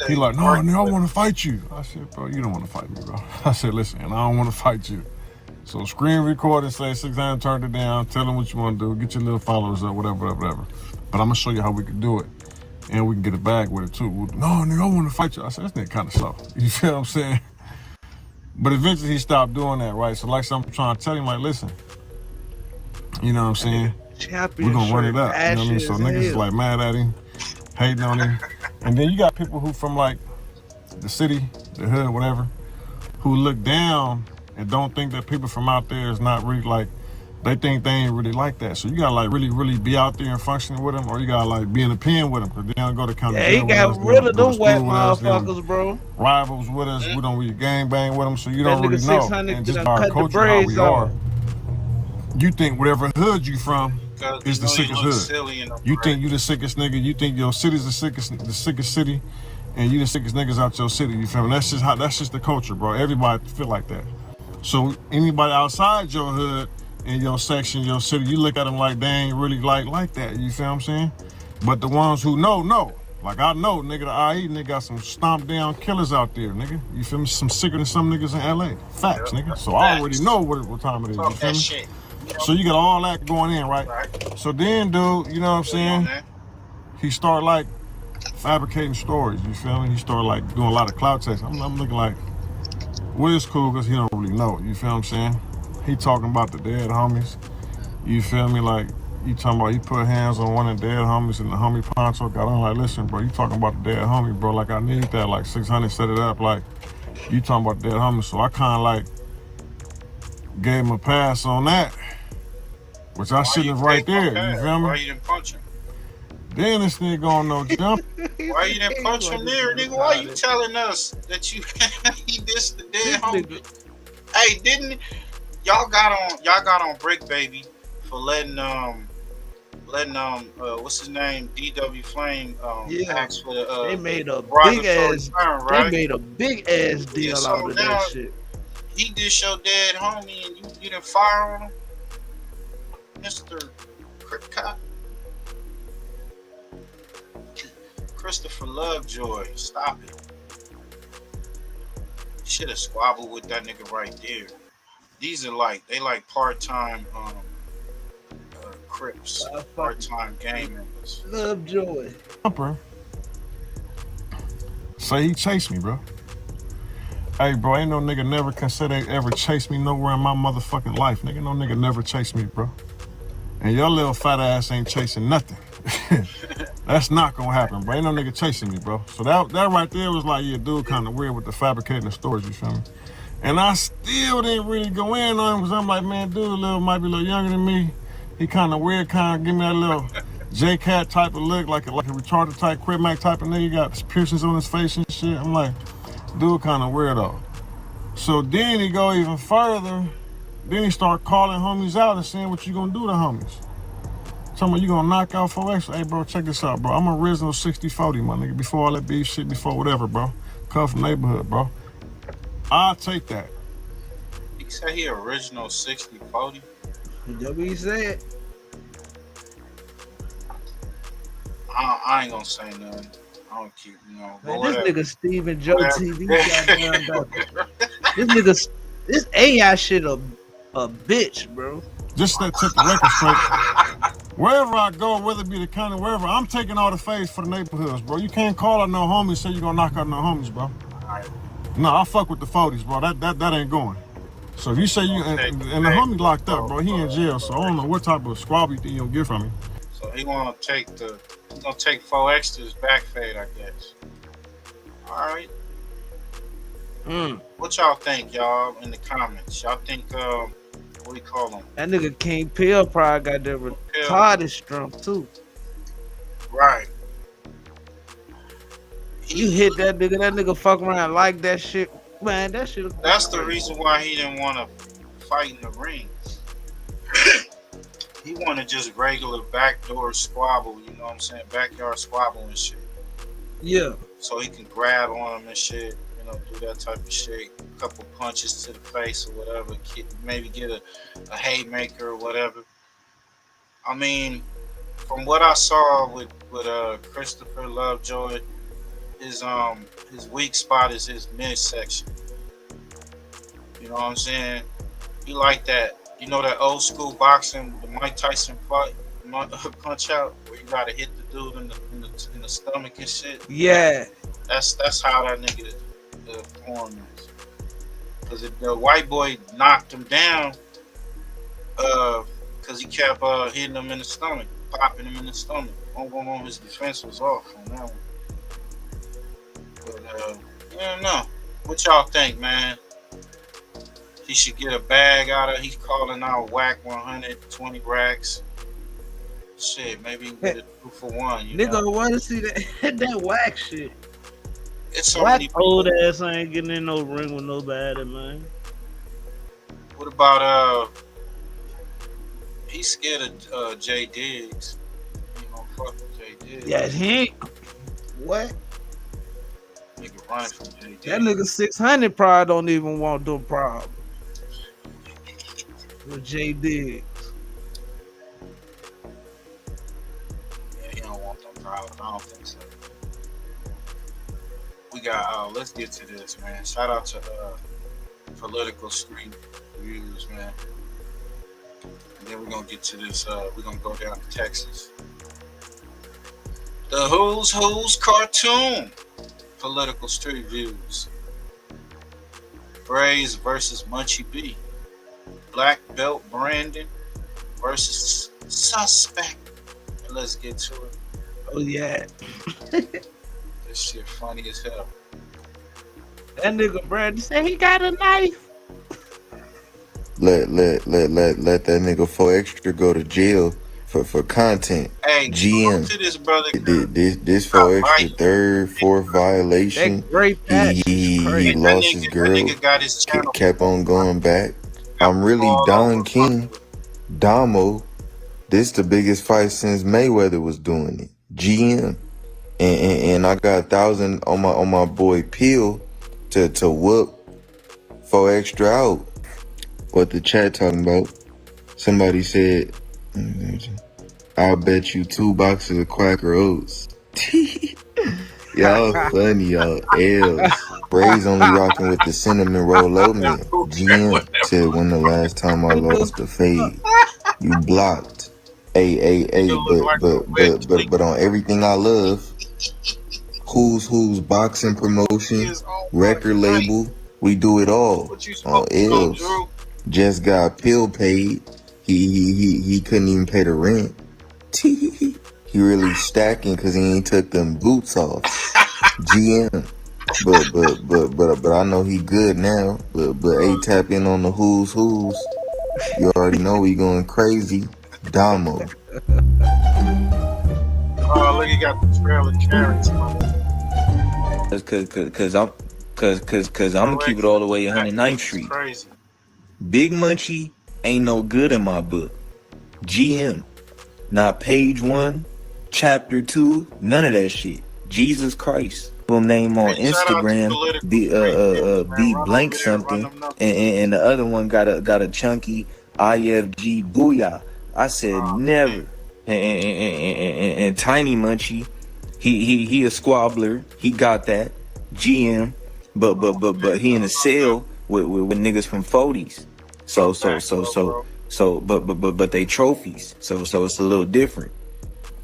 He like, no, nigga, I want to fight you. I said, bro, you don't want to fight me, bro. I said, listen, I don't want to fight you. So screen record and say 6ix9ine turned it down, tell them what you want to do, get your little followers up, whatever. But I'm going to show you how we can do it. And we can get a bag with it too. No, nigga, I want to fight you. I said, this nigga kind of slow. You feel what I'm saying? But eventually he stopped doing that, right? So like I'm trying to tell him, like, listen, you know what I'm saying? We're going to run it up. You know what I mean? So niggas is like mad at him, hating on him. And then you got people who from like the city, the hood, whatever, who look down and don't think that people from out there is not really like, they think they ain't really like that. So you gotta like really be out there and functioning with them, or you gotta like be in the pen with them, because they don't go to county jail with us. Yeah, he got rid of them wet motherfuckers, bro. Rivals with us, we don't really gang bang with them, so you don't really know. And just by our culture, how we are, you think whatever hood you from is the sickest hood. You think you the sickest nigga, you think your city's the sickest city, and you the sickest niggas out your city, you feel me? That's just the culture, bro. Everybody feel like that. So anybody outside your hood, in your section, your city, you look at them like they ain't really like that, you feel what I'm saying? But the ones who know. Like I know, nigga, the IE nigga got some stomped down killers out there, nigga. You feel me? Some sicker than some niggas in LA. Facts, nigga. So I already know what time it is, you feel me? So you got all that going in, right? So then, dude, you know what I'm saying? He started like fabricating stories. You feel me? He started like doing a lot of clout chasing. I'm looking like, well, it's cool because he don't really know. You feel what I'm saying? He talking about the dead homies. You feel me? Like, you talking about he put hands on one of the dead homies and the homie Poncho got on. Like, listen, bro, you talking about the dead homie, bro. Like, I need that. Like, 600 set it up. Like, you talking about the dead homie. So I kind of like gave him a pass on that, which I shouldn't have right there. You feel me? Why you didn't punch him? Then this nigga going no jump. Why you didn't punch him there, nigga? Why you telling us that you he dissed the dead homie? Hey, didn't y'all got on Brick Baby for letting what's his name, DW Flame ask for the they made a derogatory big ass term, right? They made a big ass deal so out of now, that shit. He dissed your dead homie and you didn't fire on him, Mr. Crip Cop. Christopher Lovejoy, stop it. Should have squabbled with that nigga right there. These are like part-time Crips, part-time gang members. Lovejoy. Say he chased me, bro. Hey, bro, ain't no nigga never can say they ever chased me nowhere in my motherfucking life. Nigga, no nigga never chased me, bro. And your little fat ass ain't chasing nothing. That's not gonna happen, bro. Ain't no nigga chasing me, bro. So that right there was like, yeah, dude kind of weird with the fabricating the stories, you feel me? And I still didn't really go in on him because I'm like, man, dude might be a little younger than me. He kind of weird, kind of give me that little J-Cat type of look, like a retarded type, Crip Mac type of nigga. He got piercings on his face and shit. I'm like, dude kind of weirdo. So then he go even further. Then he start calling homies out and saying what you gonna do to homies. Tell me you gonna knock out 4X. Hey, bro, check this out, bro. I'm original 60-40, my nigga. Before all that beef shit, before whatever, bro. Come from neighborhood, bro. I'll take that. He said he original 60-40. That's what he said. I ain't gonna say nothing. I don't keep, Man, this nigga Stephen Joe TV this AI shit a bitch, bro. Just to take the record straight. Wherever I go, whether it be the county, wherever, I'm taking all the face for the neighborhoods, bro. You can't call out no homies and say you gonna knock out no homies, bro. No, I fuck with the 40s, bro. That ain't going. So if you say you and the homie locked up, bro, he in jail. So I don't know what type of squab you think you gonna get from him. So he's gonna take 4X to his back fade, I guess. All right. What y'all think, y'all, in the comments? Y'all think what do you call him? That nigga King Pill probably got that retarded strength too. Right. You hit that nigga fuck around like that shit. Man, that shit. That's the reason why he didn't want to fight in the ring. He wanted just regular backdoor squabble, you know what I'm saying? Backyard squabble and shit. Yeah. So he can grab on him and shit, you know, do that type of shit. A couple punches to the face or whatever. Maybe get a haymaker or whatever. I mean, from what I saw with Christopher Lovejoy, his weak spot is his midsection. You know what I'm saying? He like that. You know that old school boxing, the Mike Tyson fight, punch out, where you gotta hit the dude in the stomach and shit. Yeah. That's how that nigga form is. Because if the white boy knocked him down, because he kept hitting him in the stomach, popping him in the stomach. On his defense was off on that one. But I don't know. What y'all think, man? He should get a bag out of. He's calling out whack 120 racks. Shit, maybe he can get a 2-for-1. Nigga, want to see that whack shit. It's so whack many old ass ain't getting in no ring with nobody, man. What about he's scared of Jay Diggs. You know, fuck with Jay Diggs. Yeah, he ain't. What? Nigga run from Jay Diggs. That nigga 600 probably don't even want no problem with Jay Diggs. Yeah, he don't want no problem. I don't think so. We got let's get to this, man. Shout out to Political Street Reviews, man. And then we're gonna get to this. We're gonna go down to Texas. The Who's cartoon. Political street views. Braze versus Munchie B. Black Belt Brandon versus Suspect. And let's get to it. Oh yeah. This shit funny as hell. That nigga Brandon said he got a knife. Let that nigga 4 Extra go to jail for content. Hey, GM. to this brother. This 4 Extra third, fourth violation. He lost his girl. Kept on going back. I'm really Don King. Damo. This the biggest fight since Mayweather was doing it. GM. And I got 1,000 on my boy Peel to whoop 4 Extra out. What the chat talking about? Somebody said, I'll bet you 2 boxes of Quaker Oats. Y'all funny, y'all. L's. Bray's only rocking with the cinnamon roll oatmeal. GM said, when the last time I lost the fade? You blocked. Hey, but on everything I love, Who's boxing promotion, record label, we do it all. On L's. Just got Pill paid. He couldn't even pay the rent. He really stacking because he ain't took them boots off. GM. But I know he good now. But A tap in on the who's. You already know he going crazy. Damo. Oh, look, he got the trail of carrots. Cause I'm gonna keep it all the way 109th Street. Crazy. Big Munchie ain't no good in my book. GM. Not page 1, chapter 2, none of that shit. Jesus Christ. Little name on Instagram, be blank something, and the other one got a chunky IFG booyah. I said never. And Tiny Munchie, he a squabbler. He got that. GM, but he in a cell with niggas from 40s. But they trophies. So it's a little different.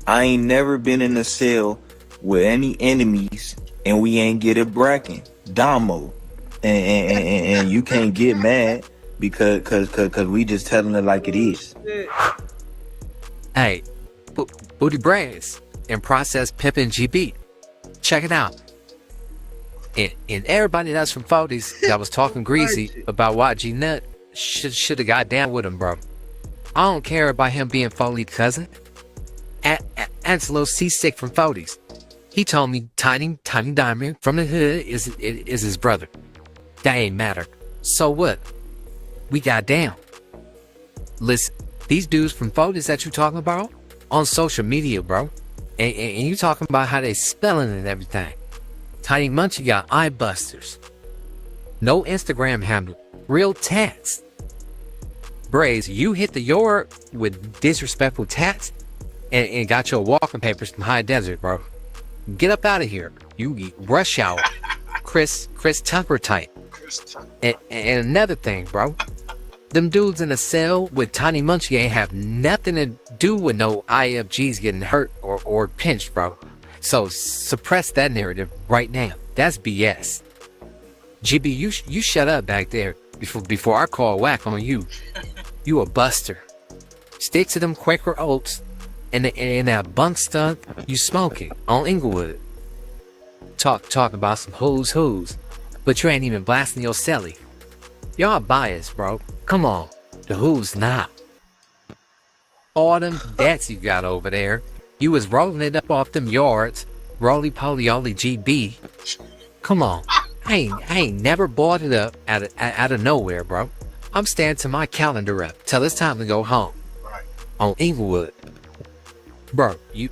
I ain't never been in a cell with any enemies and we ain't get it bracking. Damo. And you can't get mad because we just telling it like it is. Hey, Booty Brains and Process Pimpin' GB. Check it out. And everybody that's from 40s that was talking greasy about YG Nut should have got down with him, bro. I don't care about him being Foley's cousin. Angelo C-Stick from 40s. He told me Tiny Diamond from the hood is his brother. That ain't matter. So what? We got down. Listen, these dudes from 40s that you talking about on social media, bro. And you talking about how they spelling and everything. Tiny Munchie got eye busters. No Instagram handle. Real tats. Braze, you hit the yard with disrespectful tats and got your walking papers from High Desert, bro. Get up out of here. You rush hour. Chris Tucker type. And another thing, bro. Them dudes in a cell with Tiny Munchie ain't have nothing to do with no IFGs getting hurt or pinched, bro. So suppress that narrative right now. That's BS. GB, you shut up back there before I call whack on you. You a buster. Stick to them Quaker Oats and that bunk stuff you smoking on Inglewood. Talk about some who's, but you ain't even blasting your celly. Y'all biased, bro. Come on, the who's not. All them debts you got over there, you was rolling it up off them yards, roly-poly GB. Come on, I ain't never bought it up out of nowhere, bro. I'm staying to my calendar up till it's time to go home. On Inglewood. Bro, you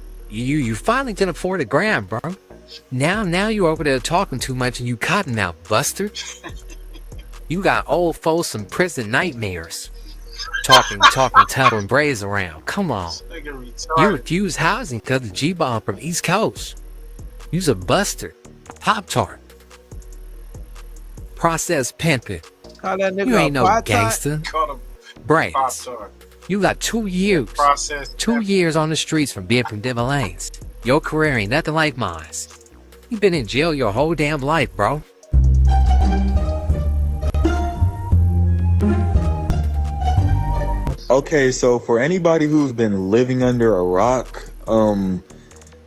finally can afford a gram, bro. Now you over there talking too much and you cotton out, buster. You got old folks and prison nightmares. Talking tough and Braze around. Come on. You refuse housing because of G-Bomb from East Coast. You's a buster. Pop-Tart. Process pimping. You ain't no gangster. Brains. You got 2 years. 2 years on the streets from being from Denver Lanes. Your career ain't nothing like mine. You've been in jail your whole damn life, bro. Okay, so for anybody who's been living under a rock,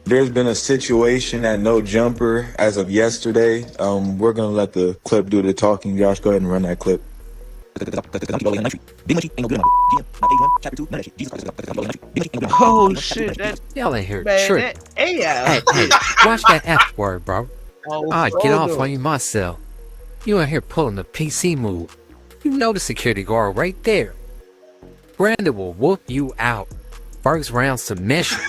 there's been a situation at No Jumper as of yesterday. We're gonna let the clip do the talking. Josh, go ahead and run that clip. Oh shit, that y'all ain't here man, tripping. that AI. Hey, watch that F word, bro. I'll get off on you myself. You in here pulling the PC move. You know the security guard right there. Brandon will whoop you out. First round submission.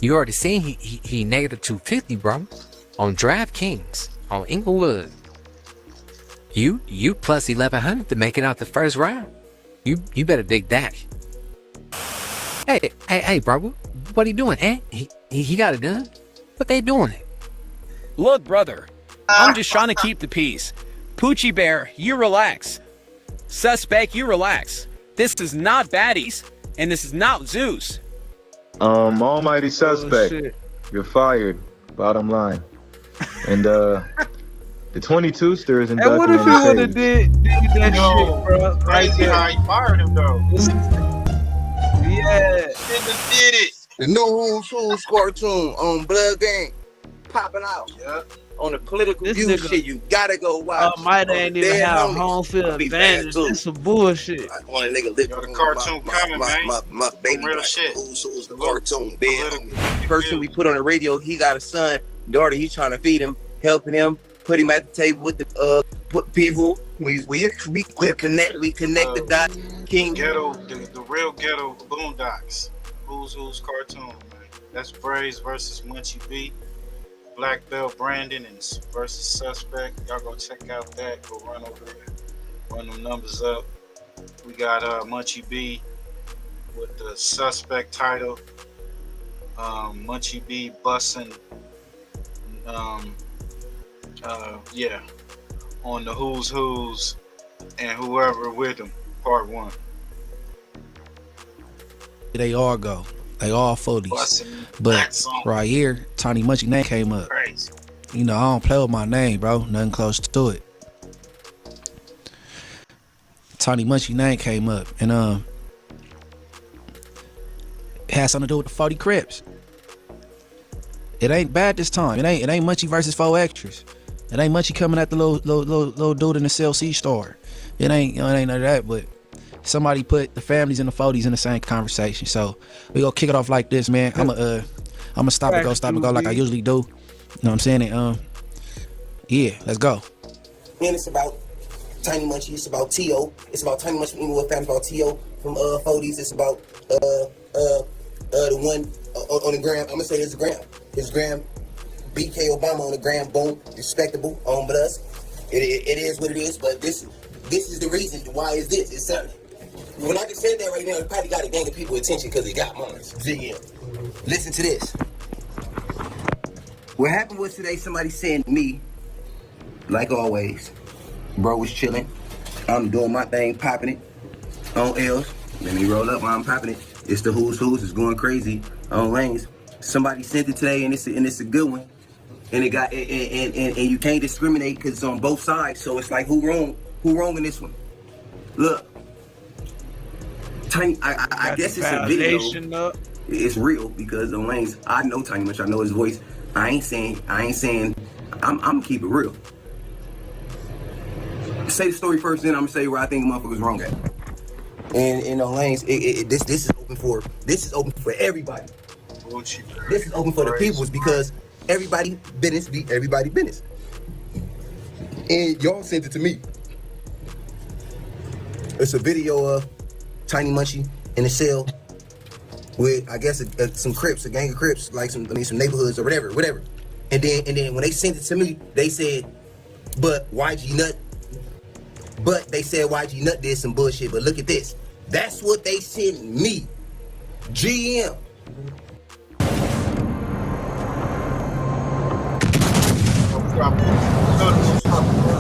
You already seen he negative 250, bro. On DraftKings, on Inglewood. You plus 1100 to make it out the first round. You better dig that. Hey, bro, what are you doing, eh? He got it done. What they doing it? Look, brother, I'm just trying to keep the peace. Poochie Bear, you relax. Suspect, you relax. This is not baddies, and this is not Zeus. Almighty suspect, you're fired. Bottom line. And the 22-ster is inducted. And what if he would have did that shit, bro? Right there. How he fired him though. Yeah. Did it. The new Who's cartoon on Blood Gang popping out. Yeah. On the political This view nigga- shit, you gotta go watch. Might ain't even Dead have homies. home field Be advantage. fast, too. This some bullshit. I want a nigga live The cartoon coming, man. My baby real brother, shit. Who's the cartoon. Dead homie. Person we put on the radio, he got a son, daughter, he's trying to feed him, helping him, put him at the table with the put people. We connect the dots. King Ghetto, the real ghetto boondocks. Who's cartoon, man. That's Braves versus Munchie B. Black Belt Brandon and versus Suspect. Y'all go check out that. Go run over there. Run them numbers up. We got Munchie B with the Suspect title. Munchie B bussing. Yeah. On the Who's and whoever with them. Part 1. They all go. They all 40s. But right here, Tiny Munchie name came up. Crazy. You know, I don't play with my name, bro. Nothing close to it. Tiny Munchie name came up. And it had something to do with the 40 Crips. It ain't bad this time. It ain't Munchie versus 4 extras. It ain't Munchie coming at the little dude in the CLC store. It ain't none of that, but somebody put the families and the 40s in the same conversation. So we gonna kick it off like this, man. I'ma stop and go like I usually do. You know what I'm saying? And, yeah, let's go. And it's about Tiny Munchie, it's about T.O. It's about Tiny Munchie from Inglewood Family, it's about T.O. from 40s. It's about the one on the gram. I'm gonna say his gram. His gram, BK Obama on the gram, boom, respectable, but us. It is what it is, but this is the reason why is this. It's something. When I just said that right now, it probably got to gain the people attention because it got mine. GM. Listen to this. What happened was today, somebody sent me, like always, bro was chilling. I'm doing my thing, popping it on L's. Let me roll up while I'm popping it. It's the Who's. It's going crazy on lanes. Somebody sent it today, and it's a good one. And it got and you can't discriminate because it's on both sides. So it's like who wrong in this one? Look. Tiny, I guess it's a video. It's real because on lanes, I know Tiny Munchie, I know his voice. I ain't saying. I'm gonna keep it real. Say the story first, then I'm gonna say where I think motherfuckers wrong at. And on lanes, this is open for everybody. This is open for the peoples because everybody business be everybody business. And y'all sent it to me. It's a video of Tiny Munchie in a cell with, I guess, some Crips, a gang of Crips, like some neighborhoods or whatever. And then when they sent it to me, they said, but YG Nut did some bullshit. But look at this. That's what they sent me. GM.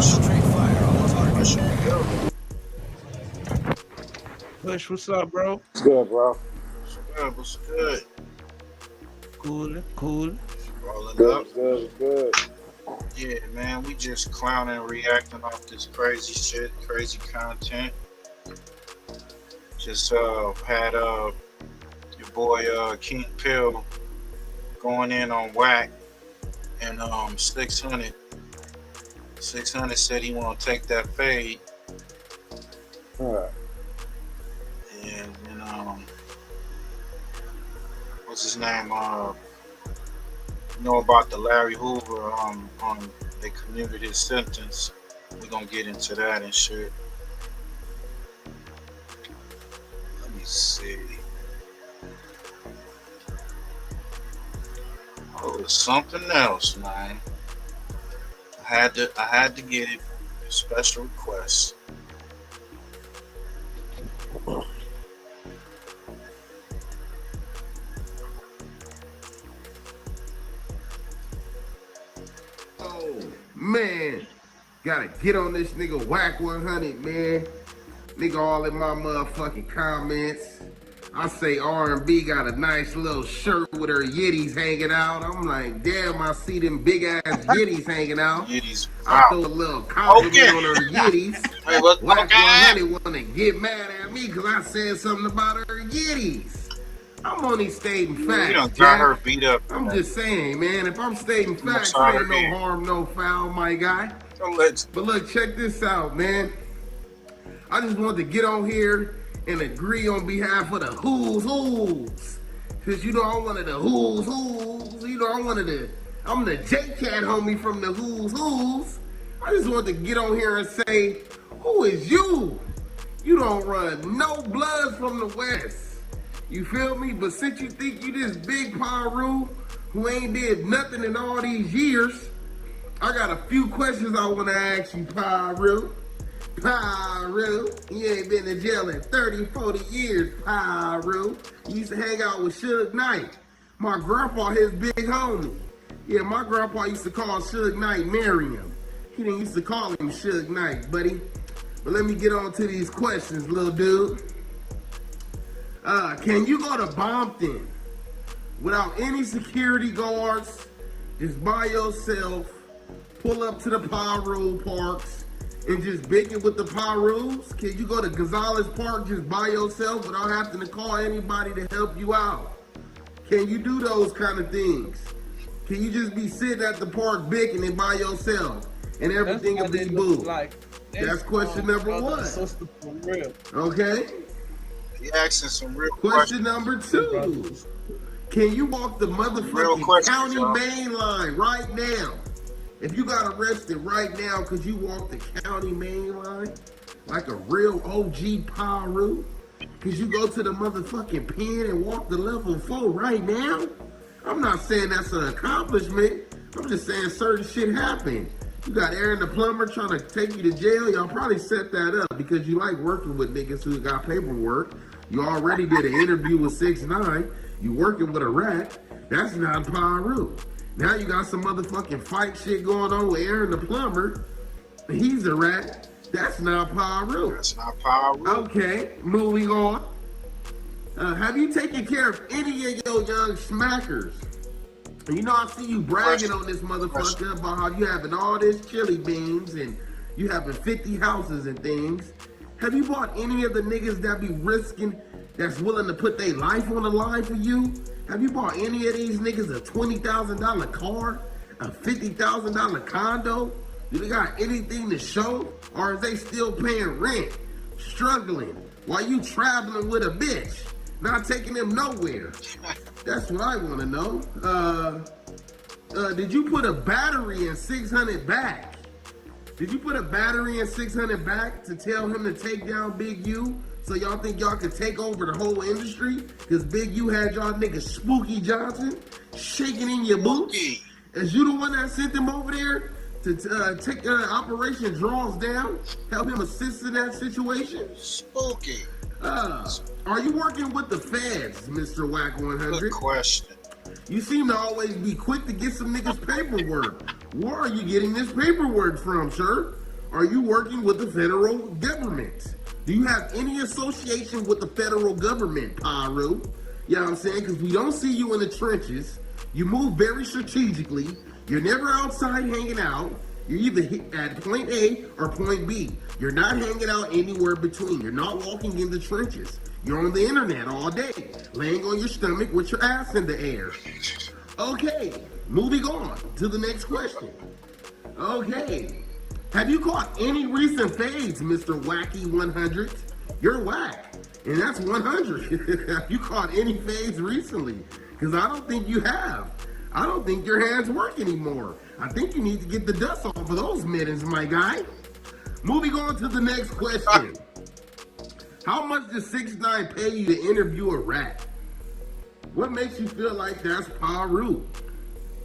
Straight fire. Push, what's up, bro? What's good, bro? What's good? What's good? Cool. Rolling Good, up. good. Yeah, man, we just clowning, reacting off this crazy shit, crazy content. Just had your boy King Pill going in on Whack and 600. 600 said he won't take that fade. Alright. And what's his name? You know about the Larry Hoover they commuted his sentence. We're gonna get into that and shit. Let me see. Oh, it's something else, man. I had to get it. A special request. Oh, man. Gotta get on this nigga Whack 100, man. Nigga all in my motherfucking comments. I say R&B got a nice little shirt with her yitties hanging out. I'm like, damn, I see them big ass yitties hanging out. Yitties. I throw a little compliment on her yitties. Hey, what's Whack 100 wanna get mad at me because I said something about her yitties. I'm only stating facts. You done got her beat up. I'm just saying, man, if I'm stating facts, there ain't no harm, no foul, my guy. But look, check this out, man. I just wanted to get on here and agree on behalf of the who's. Cause you know I'm one of the who's. You know I'm the J-Cat homie from the who's. I just wanted to get on here and say, who is you? You don't run no blood from the West. You feel me? But since you think you this big Paru who ain't did nothing in all these years, I got a few questions I want to ask you, Paru. You ain't been in jail in 30, 40 years, Paru. You used to hang out with Suge Knight. My grandpa, his big homie. Yeah, my grandpa used to call Suge Knight Miriam. He didn't used to call him Suge Knight, buddy. But let me get on to these questions, little dude. Can you go to Bompton without any security guards, just by yourself, pull up to the Paru parks, and just big it with the Parus? Can you go to Gonzalez Park just by yourself without having to call anybody to help you out? Can you do those kind of things? Can you just be sitting at the park bigging it by yourself and everything will be boo? Like, that's question number one. Okay? He asking some real questions. Question number two. Can you walk the motherfucking county main line right now? If you got arrested right now, could you walk the county main line like a real OG Paru? Could you go to the motherfucking pen and walk the level 4 right now? I'm not saying that's an accomplishment. I'm just saying certain shit happened. You got Aaron the plumber trying to take you to jail. Y'all probably set that up because you like working with niggas who got paperwork. You already did an interview with 6ix9ine. You working with a rat. That's not Paru. Now you got some motherfucking fight shit going on with Aaron the plumber. He's a rat. That's not Paru. That's not Paru. Okay, moving on. Have you taken care of any of your young smackers? You know, I see you bragging on this motherfucker about how you having all this chili beans and you having 50 houses and things. Have you bought any of the niggas that be risking, that's willing to put their life on the line for you? Have you bought any of these niggas a $20,000 car, a $50,000 condo? Do they got anything to show? Or is they still paying rent, struggling, while you traveling with a bitch, not taking them nowhere? That's what I want to know. Did you put a battery in 600 back? Did you put a battery in 600 back to tell him to take down Big U? So y'all think y'all could take over the whole industry? Because Big U had y'all niggas Spooky Johnson shaking in your boots? Is you the one that sent him over there to take Operation Draws Down? Help him assist in that situation? Spooky. Are you working with the feds, Mr. Whack 100? Good question. You seem to always be quick to get some niggas paperwork. Where are you getting this paperwork from, sir? Are you working with the federal government? Do you have any association with the federal government, Pyru? You know what I'm saying? Because we don't see you in the trenches. You move very strategically. You're never outside hanging out. You're either at point A or point B. You're not hanging out anywhere between. You're not walking in the trenches. You're on the internet all day, laying on your stomach with your ass in the air. Okay, moving on to the next question. Okay, have you caught any recent fades, Mr. Wacky 100? You're whack, and that's 100. Have you caught any fades recently? Because I don't think you have. I don't think your hands work anymore. I think you need to get the dust off of those mittens, my guy. Moving on to the next question. How much does 6ix9ine pay you to interview a rat? What makes you feel like that's Pyru?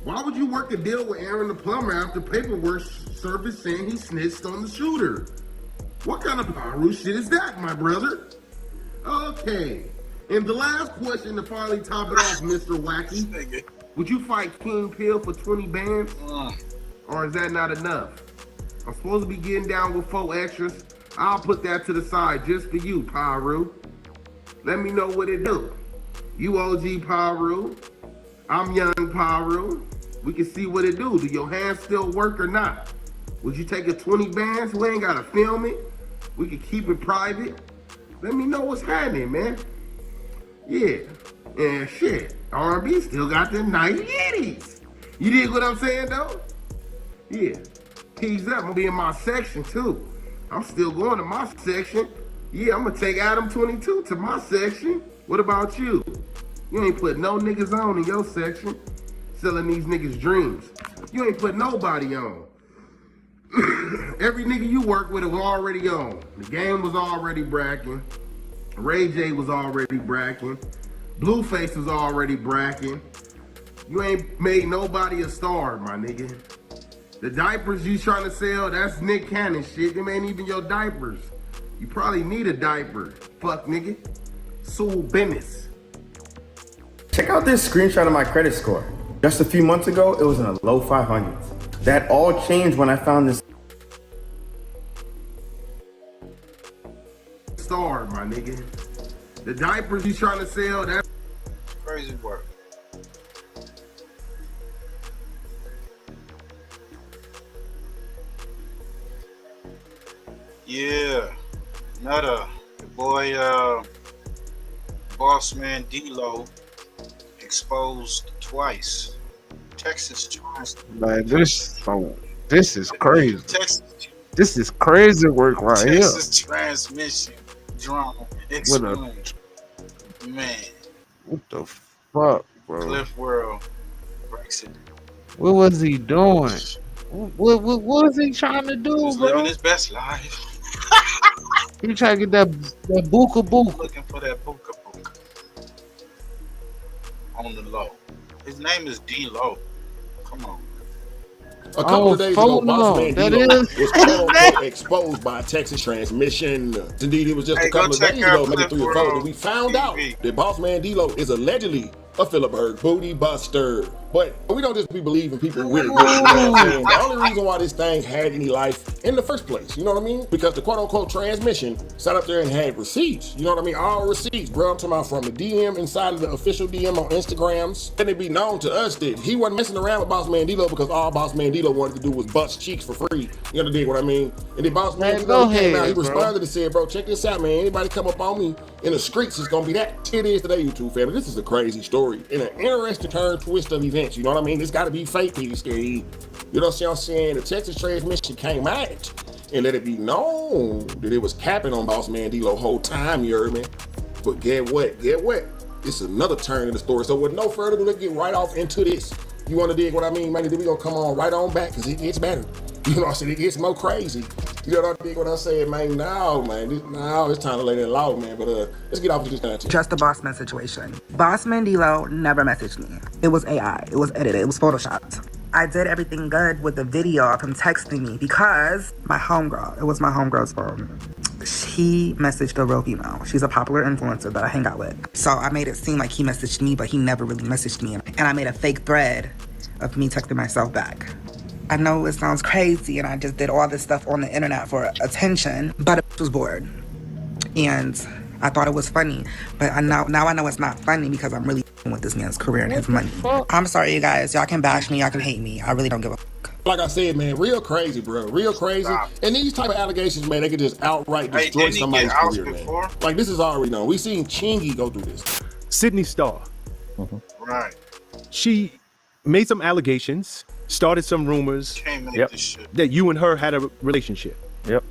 Why would you work a deal with Aaron the plumber after paperwork surfaced saying he snitched on the shooter? What kind of Pyru shit is that, my brother? Okay, and the last question to finally top it off, Mr. Wacky. Would you fight King Pill for 20 bands? Or is that not enough? I'm supposed to be getting down with 4 extras. I'll put that to the side just for you, Pyru. Let me know what it do. You OG Pyru. I'm young Pyru. We can see what it do. Do your hands still work or not? Would you take a 20 bands? We ain't gotta film it. We can keep it private. Let me know what's happening, man. Yeah. And shit, R&B still got them nice yitties. You dig what I'm saying, though? Yeah. Tease up, I'm gonna be in my section, too. I'm still going to my section. Yeah, I'm gonna take Adam 22 to my section. What about you? You ain't put no niggas on in your section. Selling these niggas dreams. You ain't put nobody on. Every nigga you work with was already on. The game was already bracking. Ray J was already bracking. Blueface was already bracking. You ain't made nobody a star, my nigga. The diapers you trying to sell, that's Nick Cannon shit. Them ain't even your diapers. You probably need a diaper. Fuck, nigga. Sue business. Check out this screenshot of my credit score. Just a few months ago, it was in a low 500s. That all changed when I found this star, my nigga. The diapers you trying to sell, that's crazy work. Yeah, Nutter, the boy, boss man D-Lo exposed twice. Texas tries. Like this is crazy. Texas, This is crazy work right here. Texas transmission drama exposed. Man, What the fuck, bro? Cliff World breaks it. What was he doing? What was he trying to do, He's bro? living his best life. He trying to get that buka buka. Looking for that buka buka on the low. His name is D-Lo. Come on. A couple of days ago, Boss Man D-Lo was quote-unquote exposed by Texas Transmission. Indeed, it was just a couple of days ago, maybe 3 or 4, that we found out that Boss Man D-Lo is allegedly a Phillipsburg booty buster. But we don't just be believing people with it. You know what I'm saying? The only reason why this thing had any life in the first place, you know what I mean? Because the quote-unquote transmission sat up there and had receipts. You know what I mean? All receipts, bro. I'm talking about from the DM inside of the official DM on Instagrams. And it be known to us that he wasn't messing around with Boss Man D-Lo because all Boss Man D-Lo wanted to do was bust cheeks for free. You understand what I mean? And then Boss Man D-Lo came out, he responded and said, bro, check this out, man. Anybody come up on me in the streets, it's gonna be that. It is today, YouTube family. This is a crazy story and an interesting turn twist of events. You know what I mean? It's gotta be fake, PDSK. You know what I'm saying? The Texas Transmission came out and let it be known that it was capping on Boss Man D-Lo whole time, you heard me? But get what? It's another turn in the story. So with no further ado, let's get right off into this. You wanna dig what I mean, man? Then we gonna come on right on back because it gets better. You know what I'm saying? It gets more crazy. You know what I dig what I said, man? Now it's time to lay that loud, man. But let's get off with this content. Just the Boss Man situation. Boss Man D-Lo never messaged me. It was AI. It was edited. It was photoshopped. I did everything good with the video of him texting me because my homegirl, it was my homegirl's phone. She messaged a real female. She's a popular influencer that I hang out with. So I made it seem like he messaged me, but he never really messaged me. And I made a fake thread of me texting myself back. I know it sounds crazy and I just did all this stuff on the internet for attention, but I was bored. And I thought it was funny, but now I know it's not funny because I'm really with this man's career and his money. I'm sorry, you guys. Y'all can bash me, y'all can hate me. I really don't give a fuck. Like I said, man, real crazy, bro. Real crazy. And these type of allegations, man, they could just outright destroy somebody's career, man. Like, this is already known. We seen Chingy go through this. Sydney Starr. Right. She made some allegations, started some rumors that you and her had a relationship. Yep.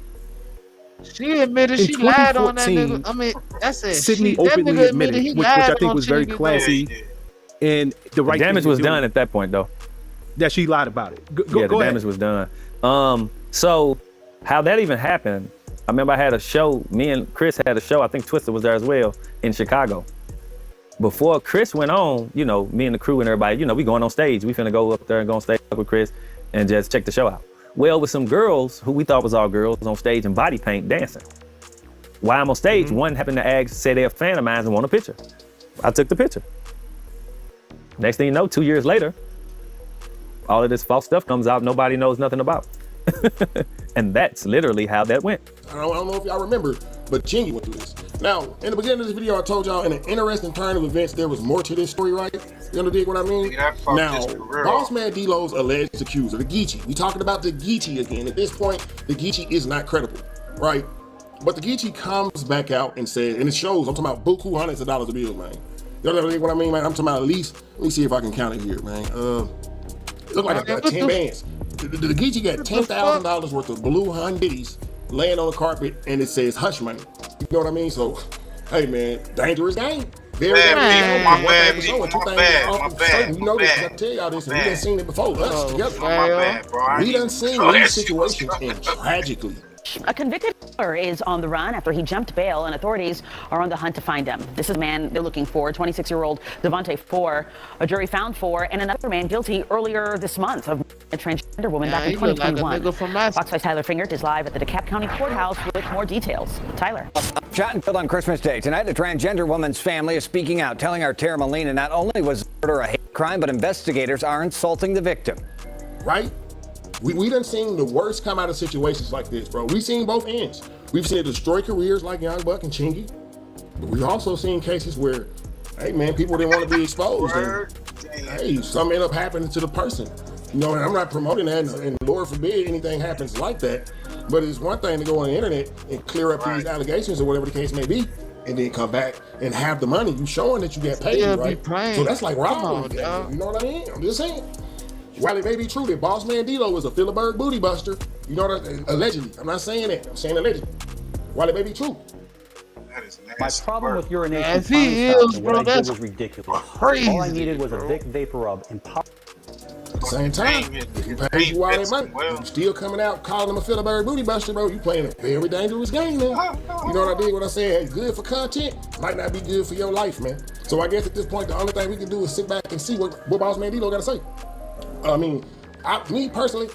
She admitted she lied on that nigga. I mean, that's it. Sydney openly admitted, which I think was very classy. And the right damage was done at that point, though. That she lied about it. Go the ahead. damage was done. So how that even happened, I remember I had a show, me and Chris had a show, I think Twister was there as well, in Chicago. Before Chris went on, you know, me and the crew and everybody, you know, we going on stage. We finna go up there and go on stage with Chris and just check the show out. Well, with some girls who we thought was all girls on stage in body paint dancing. While I'm on stage, one happened to ask, say they're a fan of mine and want a picture. I took the picture. Next thing you know, 2 years later, all of this false stuff comes out nobody knows nothing about. And that's literally how that went. I don't know if y'all remember, but Chingy went through this. Now, in the beginning of this video, I told y'all in an interesting turn of events, there was more to this story, right? You know dig what I mean? Now, Boss Man D-Lo's alleged accuser, the Geechee. We talking about the Geechee again. At this point, the Geechee is not credible, right? But the Geechee comes back out and says, and it shows, I'm talking about buku hundreds of dollars of bills, man. You know what I mean, man? I'm talking about at least, let me see if I can count it here, man. It looked like I got 10 bands. The Geechee got $10,000 worth of blue Hondas laying on the carpet, and it says hush money. You know what I mean? So, hey, man, dangerous game. Very dangerous. My bad. You know this, I tell y'all this, and we done seen it before. Us together. My bad, bro. We done seen these situations end tragically. A convicted killer is on the run after he jumped bail, and authorities are on the hunt to find him. This is the man they're looking for, 26-year-old Devontae Four. A jury found Four and another man guilty earlier this month of a transgender woman back in 2021. Fox 5's Tyler Fingert is live at the DeKalb County Courthouse with more details. Tyler. Shot and killed on Christmas Day. Tonight, a transgender woman's family is speaking out, telling our Tara Molina not only was murder a hate crime, but investigators are insulting the victim. Right? We done seen the worst come out of situations like this, bro. We've seen both ends. We've seen it destroy careers like Young Buck and Chingy. But we've also seen cases where, hey man, people didn't want to be exposed. And, hey, something ended up happening to the person. You know, and I'm not promoting that, and Lord forbid anything happens like that. But it's one thing to go on the internet and clear up these allegations or whatever the case may be, and then come back and have the money. You showing that you get paid, right? So that's like robbery. You know what I mean? I'm just saying. While it may be true that Boss Man D-Lo was a Philibert booty buster, you know what? Allegedly. I'm not saying that. I'm saying allegedly. While it may be true. My problem with urination Yes, he is, bro. what I did That's was ridiculous. crazy. All I needed was a Vic Vapor Rub and pop. At the same time, if you pay you all that money, you still coming out calling him a Philibert booty buster, bro. You playing a very dangerous game, man. You know what I did? What I said, good for content, might not be good for your life, man. So I guess at this point, the only thing we can do is sit back and see what Boss Man D-Lo got to say. I mean, me personally,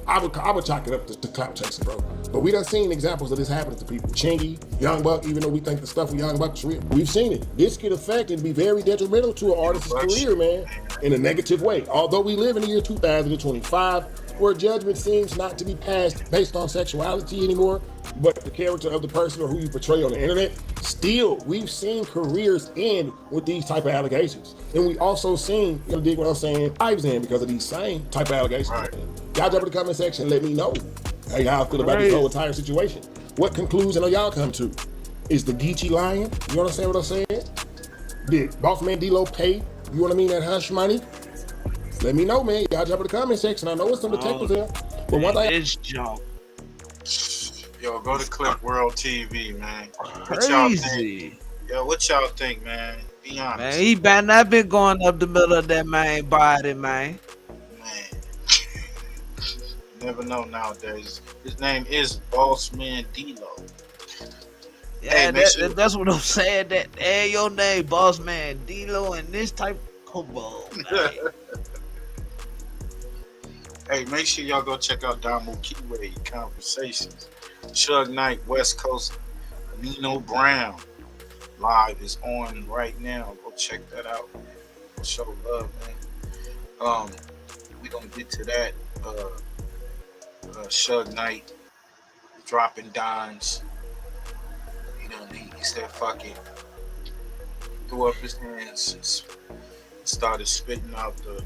I would chalk it up to clout chasing, bro. But we done seen examples of this happening to people. Chingy, Young Buck, even though we think the stuff with Young Buck is real, we've seen it. This could affect and be very detrimental to an artist's career, man, in a negative way. Although we live in the year 2025, where judgment seems not to be passed based on sexuality anymore, but the character of the person or who you portray on the internet, still, we've seen careers end with these type of allegations. And we also seen, you know, dig what I'm saying, lives end because of these same type of allegations. Y'all jump in the comment section and let me know how y'all feel about this whole entire situation. What conclusion are y'all come to? Is the Geechee lying? You understand what I'm saying? Did Boss Man D-Lo pay, you know what I mean, that hush money? Let me know, man. Y'all jump in the comment section. I know it's some detectives there. But one thing. This joke. Yo, go to Clip World TV, man. What y'all think? Yo, what y'all think, man? Be honest. Man, he better not been going up the middle of that man body, man. Never know nowadays. His name is Boss Man D-Lo. Yeah, that's what I'm saying. That your name, Boss Man D-Lo, and this type of football, man. Hey, make sure y'all go check out Damo Keyway Conversations. Suge Knight, West Coast, Nino Brown live is on right now. Go check that out. Go show love, man. We gonna get to that. Suge Knight dropping dimes. he said, "Fuck it." Threw up his hands, and started spitting out the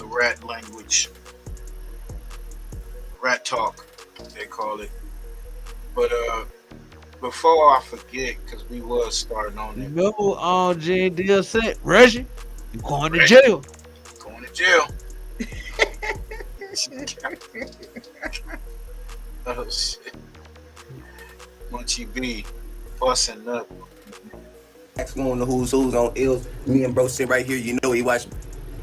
rat language, rat talk, they call it. But before I forget, because we was starting on it. Remember, J Deal said, "Reggie, you going to jail." Going to jail. Oh shit. Munchie B busting up. On the who's on ills. Me and bro sit right here. You know he watch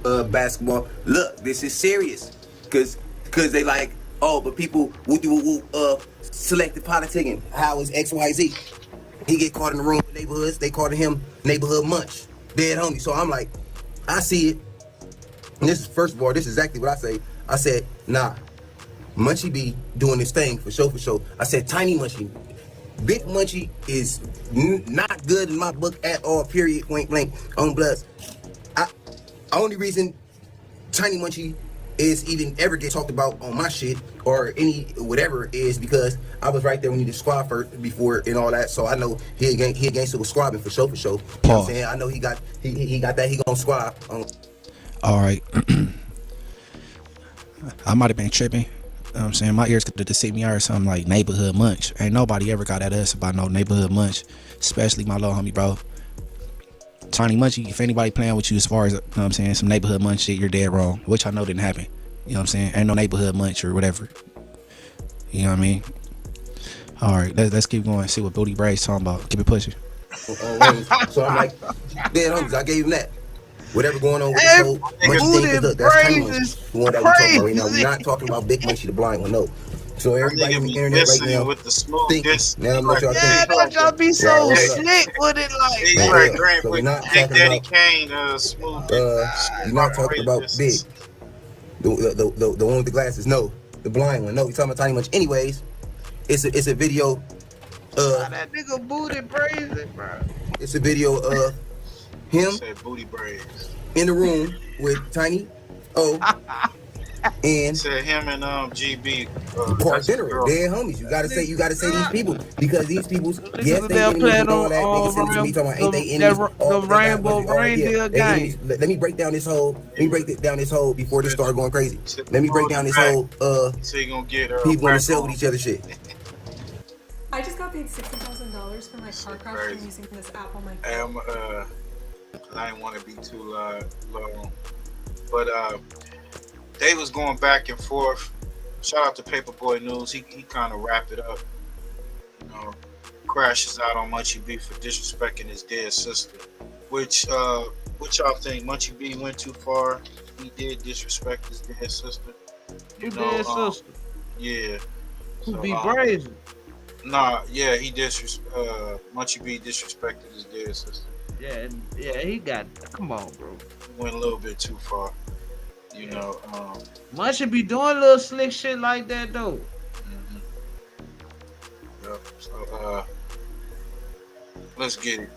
basketball. Look, this is serious. Cause they like, oh, but people selective politicking. How is XYZ? He get caught in the room with neighborhoods. They called him neighborhood munch. Dead homie. So I'm like, I see it. And this is, first of all, this is exactly what I say. I said, nah, Munchie B doing this thing for sure. I said, Tiny Munchie. Big Munchie is not good in my book at all, period, point blank, on bloods. Only reason Tiny Munchie is even ever get talked about on my shit or any whatever is because I was right there when he did squad first before and all that, so I know he against it with squabbing for sure. You know what I'm saying? I know he got that, he gonna squad. All right. I might have been tripping. You know what I'm saying? My ears could have deceived me or something like neighborhood munch. Ain't nobody ever got at us about no neighborhood munch, especially my little homie, bro. Tiny Munchie, if anybody playing with you as far as, you know what I'm saying, some neighborhood munch shit, you're dead wrong, which I know didn't happen. You know what I'm saying? Ain't no neighborhood munch or whatever. You know what I mean? All right, let's keep going, see what Booty Bray's talking about. Keep it pushing. So I'm like, dead homies, I gave him that. Whatever going on with this whole Munchie thing, look, that's Tiny Munchie. The one that we talking about right now. We're not talking about Big Munchie, the blind one, no. So everybody on the internet right now with the smooth think, now I'm what y'all think. Don't y'all be so slick with it, like. So we're not talking Daddy about Kane, smooth. you're not talking about Big, the one with the glasses. No, the blind one. No, we're talking about Tiny Munchie. Anyways, it's a video. That nigga booty brazen, bro. It's a video of him booty braids in the room with Tiny O. And said him and GB Park General, dead homies. You gotta say these people because these people, yes, they enemies and all that. Niggas send it to me talking about ain't they enemies? The rainbow reindeer game. Let me break down this whole. Before this start going crazy. Let me break down this whole. So you gonna get people in the cell with each other shit. I just got paid $60,000 for my car crash from using this app on my phone. I didn't want to be too long, but they was going back and forth. Shout out to Paperboy News. He kind of wrapped it up. You know, crashes out on Munchie B for disrespecting his dead sister. Which y'all think? Munchie B went too far. He did disrespect his dead sister. Who dead sister? Yeah. Who be brazen? Nah, yeah, Munchie B disrespected his dead sister. Yeah, he got. Come on, bro. Went a little bit too far. You know, Munchie be doing little slick shit like that though. Yep. So let's get it.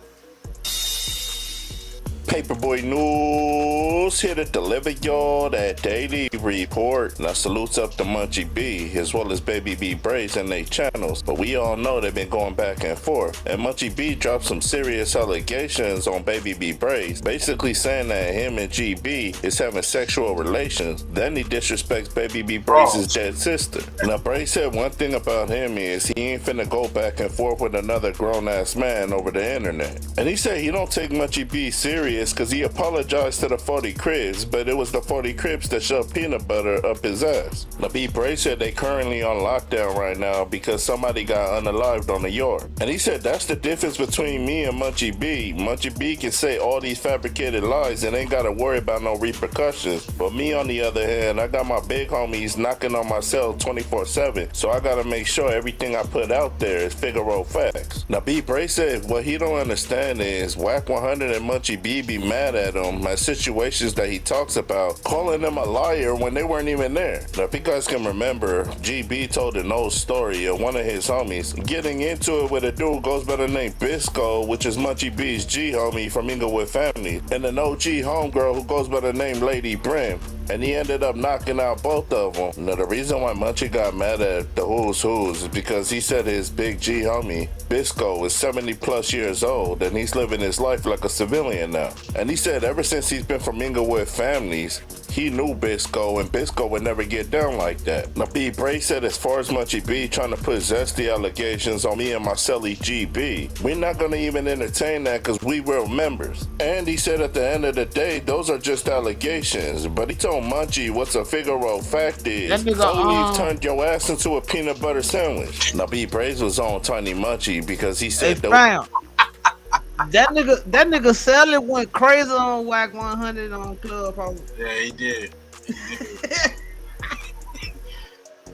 Paperboy News here to deliver y'all that daily report. Now salutes up to Munchie B as well as Baby B Brace and their channels. But we all know they've been going back and forth. And Munchie B dropped some serious allegations on Baby B Brace, basically saying that him and GB is having sexual relations. Then he disrespects Baby B Brace's dead sister. Now Brace said one thing about him is he ain't finna go back and forth with another grown ass man over the internet. And he said he don't take Munchie B serious because he apologized to the 40 Crips, but it was the 40 Crips that shoved peanut butter up his ass. Now B Brace said they currently on lockdown right now because somebody got unalived on the yard. And he said that's the difference between me and Munchie B. Munchie B can say all these fabricated lies and ain't gotta worry about no repercussions. But me on the other hand, I got my big homies knocking on my cell 24/7, so I gotta make sure everything I put out there is Figaro facts. Now B Brace said what he don't understand is Whack 100 and Munchie B be mad at him at situations that he talks about, calling them a liar when they weren't even there. Now, if you guys can remember, GB told an old story of one of his homies getting into it with a dude who goes by the name Bisco, which is Munchie B's G homie from Inglewood family, and an OG homegirl who goes by the name Lady Brim. and he ended up knocking out both of them. Now, the reason why Munchie got mad at the Who's is because he said his big G homie, Bisco, is 70 plus years old, and he's living his life like a civilian now. And he said ever since he's been from Inglewood families, he knew Bisco, and Bisco would never get down like that. Now, B. Bray said as far as Munchie B trying to put zesty allegations on me and my celly GB, we're not going to even entertain that because we real members. And he said at the end of the day, those are just allegations. But he told Munchie what's a Figaro fact is, Foley turned your ass into a peanut butter sandwich. Now, B. Braze was on Tiny Munchie because he said that nigga Sally went crazy on Whack 100 on Clubhouse. Yeah, he did.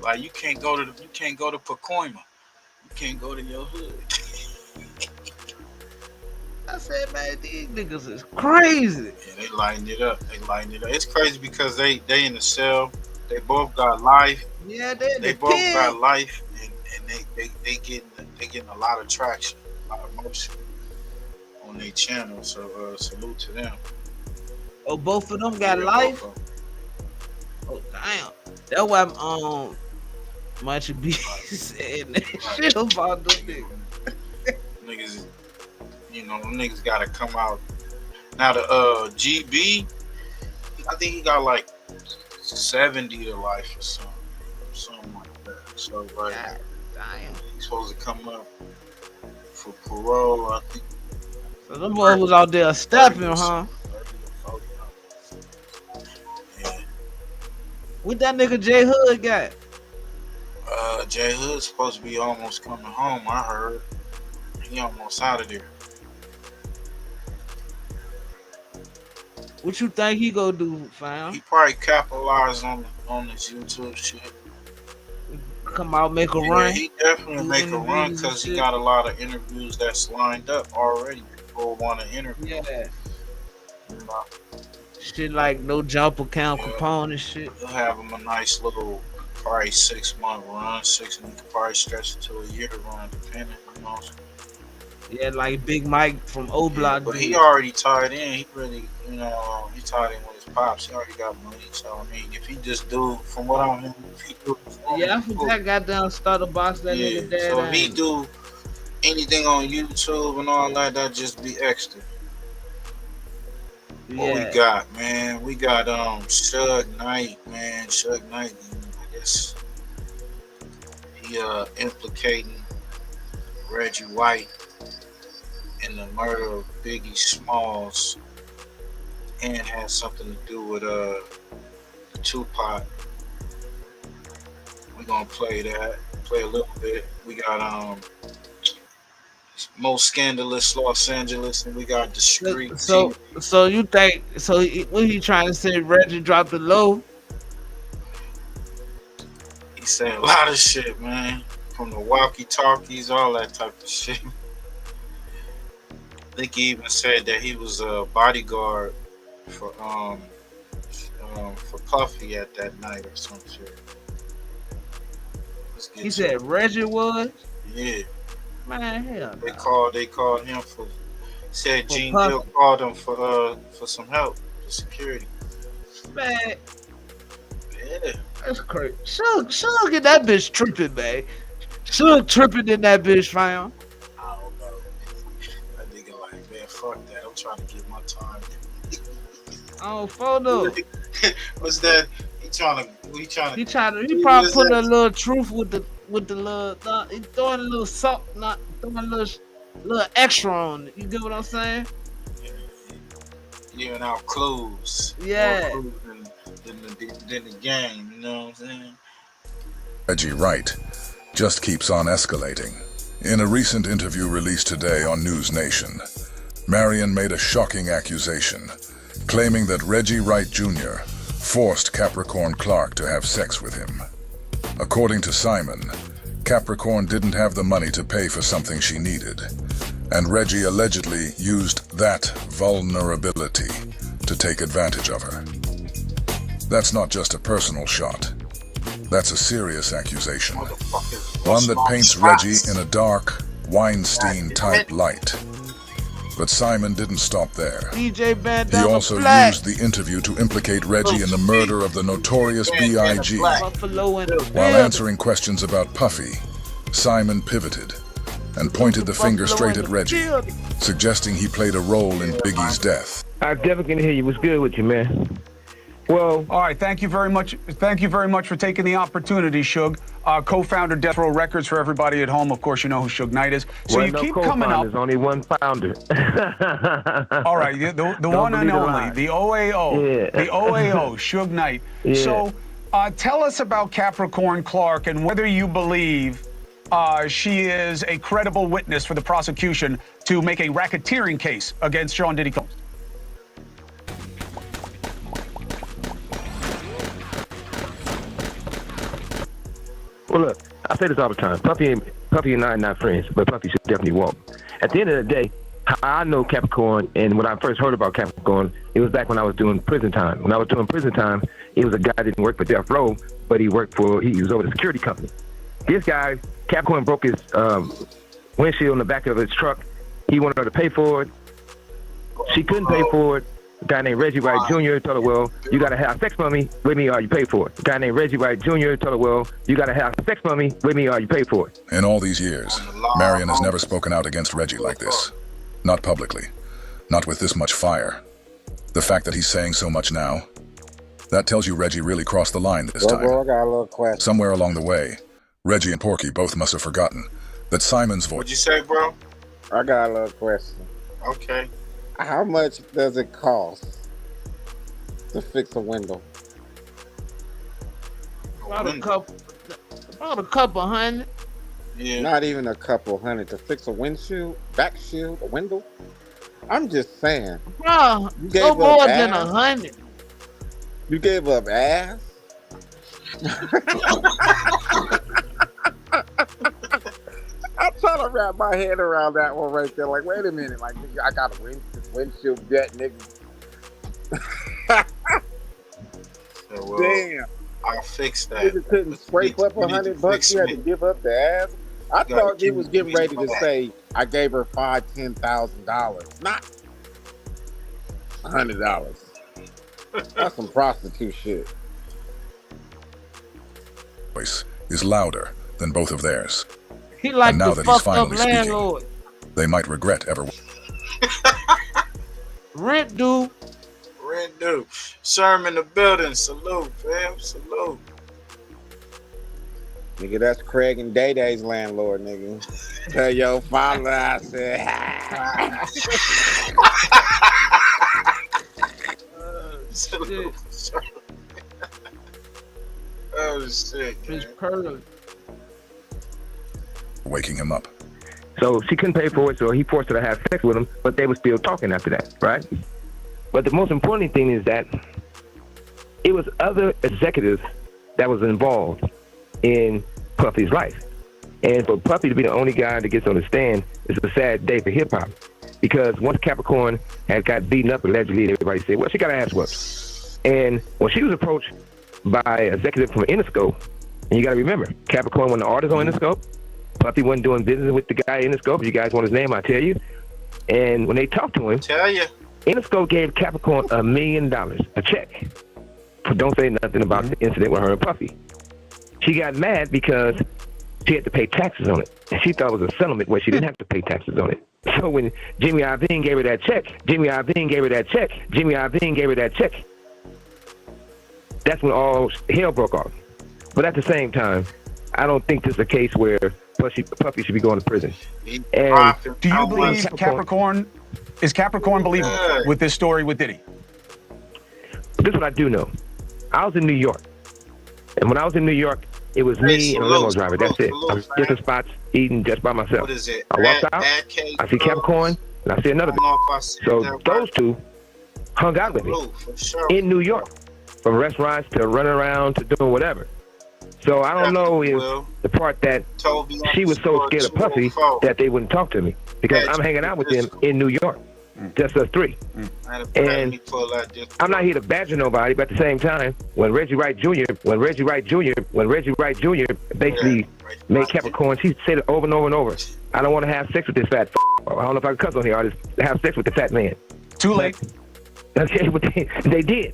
Like you can't go to Pacoima. You can't go to your hood. I said, man, these niggas is crazy. Yeah, they lighten it up. It's crazy because they in the cell. They both got life. Yeah, they both got life, and they getting a lot of traction, a lot of motion on their channel. So salute to them. Oh, both of them got life. Oh damn, that's why Munchie B said that shit about them niggas. Niggas, you know, them niggas gotta come out. Now the GB, I think he got like 70 to life or something like that. So like, he's supposed to come up for parole. I think. So them boys was out there stepping, huh? Yeah. What that nigga J Hood got? J Hood's supposed to be almost coming home. I heard he almost out of there. What you think he gonna do, fam? He probably capitalize on this YouTube shit. Come out, make a run. He definitely make a run because he got a lot of interviews that's lined up already. People want to interview. Yeah. You know? Shit like no jump account Capone and shit. He'll have him a nice little, probably 6-month run. 6 months, probably stretch it to a year run, depending. You know. Yeah, like Big Mike from O Block. But he already tied in. He really, you know, he tied in with his pops. He already got money. So I mean, if he just do, from what I mean, if he do, I forgot goddamn starter box that nigga dad. So if he do anything on YouTube and all that, that just be extra. What we got, man? We got Suge Knight, man. Suge Knight, I guess he implicating Reggie White in the murder of Biggie Smalls, and has something to do with Tupac. We're gonna play a little bit. We got most scandalous Los Angeles, and we got discreet. So you think what he trying to say? Reggie dropped the low. He said a lot of shit, man. From the walkie-talkies, all that type of shit. I think he even said that he was a bodyguard for Puffy at that night or some shit. He said Reggie was? Yeah. Man, hell They called him for. Said Gene Hill called him for some help, for security. Man. Yeah. That's crazy. Suge get that bitch tripping, man. Suge tripping in that bitch, fam. I don't know. That nigga like, man, fuck that. I'm trying to get my time. Oh, photo. What's that? He probably put a little truth with the little. He throwing a little salt, not throwing a little extra on it. You get what I'm saying? Giving out clues. Yeah. More clues than the game. You know what I'm saying? Reggie Wright just keeps on escalating. In a recent interview released today on News Nation, Marion made a shocking accusation, claiming that Reggie Wright Jr. forced Capricorn Clark to have sex with him. According to Simon, Capricorn didn't have the money to pay for something she needed, and Reggie allegedly used that vulnerability to take advantage of her. That's not just a personal shot. That's a serious accusation. One that paints Reggie in a dark, Weinstein-type light. But Simon didn't stop there. DJ He Bandana also Black. used the interview to implicate Reggie in the murder of the notorious B.I.G. Buffalo in the While building. answering questions about Puffy, Simon pivoted and pointed the finger straight at Reggie, suggesting he played a role in Biggie's death. I definitely can hear you. What's good with you, man? Well, all right. Thank you very much. Thank you very much for taking the opportunity, Suge. Co-founder Death Row Records for everybody at home. Of course, you know who Suge Knight is. So well, you no keep coming up. There's only one founder. All right, the one and only, the OAO, the OAO, Suge Knight. Yeah. So tell us about Capricorn Clark and whether you believe she is a credible witness for the prosecution to make a racketeering case against Sean Diddy Combs. Well, look, I say this all the time. Puffy and I are not friends, but Puffy should definitely walk. At the end of the day, how I know Capricorn, and when I first heard about Capricorn, it was back when I was doing prison time. When I was doing prison time, it was a guy that didn't work for Death Row, but he was over the security company. This guy, Capricorn, broke his windshield in the back of his truck. He wanted her to pay for it. She couldn't pay for it. A guy named Reggie White Jr. told her, well, you got to have sex with me or you pay for it. A guy named Reggie White Jr. told her, well, you got to have sex with me or you pay for it. In all these years, Marion has never spoken out against Reggie like this. Not publicly. Not with this much fire. The fact that he's saying so much now, that tells you Reggie really crossed the line this time. Bro, I got a little question. Somewhere along the way, Reggie and Porky both must have forgotten that Simon's voice. What'd you say, bro? I got a little question. Okay. How much does it cost to fix a window? About a couple hundred. Yeah. Not even a couple hundred to fix a windshield, back shield, a window. I'm just saying. Bro, You gave no up more than ass? 100. You gave up ass? I'm trying to wrap my head around that one right there. Like, wait a minute. Like, nigga, I got a windshield debt, nigga. Well, Damn. I'll fix that. Nigga couldn't scrape up $100. You had to give up the ass. I thought he was getting ready to say, I gave her $10,000, not $100. That's some prostitute shit. Voice is louder than both of theirs. He like And now the that he's fucked up finally speaking, landlord. they might regret ever. Rent due. Rent due. Sherm in the building. Salute, fam. Salute. Nigga, that's Craig and Day Day's landlord, nigga. Tell your father I said. Salute. Oh shit. It's perfect. Waking him up. So she couldn't pay for it, so he forced her to have sex with him, but they were still talking after that, right? But the most important thing is that it was other executives that was involved in Puffy's life. And for Puffy to be the only guy that gets on the stand is a sad day for hip-hop. Because once Capricorn had got beaten up allegedly, everybody said, well, she got her ass whooped. And when she was approached by an executive from Interscope, and you got to remember, Capricorn wasn't the artist on Interscope. Puffy wasn't doing business with the guy in Interscope. If you guys want his name, I'll tell you. And when they talked to him, Interscope gave Capricorn $1 million, a check. But don't say nothing about the incident with her and Puffy. She got mad because she had to pay taxes on it. And she thought it was a settlement where she didn't have to pay taxes on it. So when Jimmy Iovine gave her that check, that's when all hell broke off. But at the same time, I don't think this is a case where Puffy should be going to prison. And do you believe Capricorn is Capricorn believable with this story with Diddy? This is what I do know. I was in New York. And when I was in New York, it was me and a limo driver. That's it. I was different spots eating just by myself. What is it? I walked out, I see Capricorn, and I see another guy. So those two hung out with me in New York, from restaurants to running around to doing whatever. So I don't know if the part that she was so scared of Puffy that they wouldn't talk to me, because I'm hanging out with them in New York, just us three. And I'm not here to badger nobody, but at the same time, when Reggie Wright Jr. basically made Capricorn, she said it over and over and over, I don't want to have sex with this fat I don't know if I can cuss on here, or just have sex with the fat man. Too late. Okay, but they did.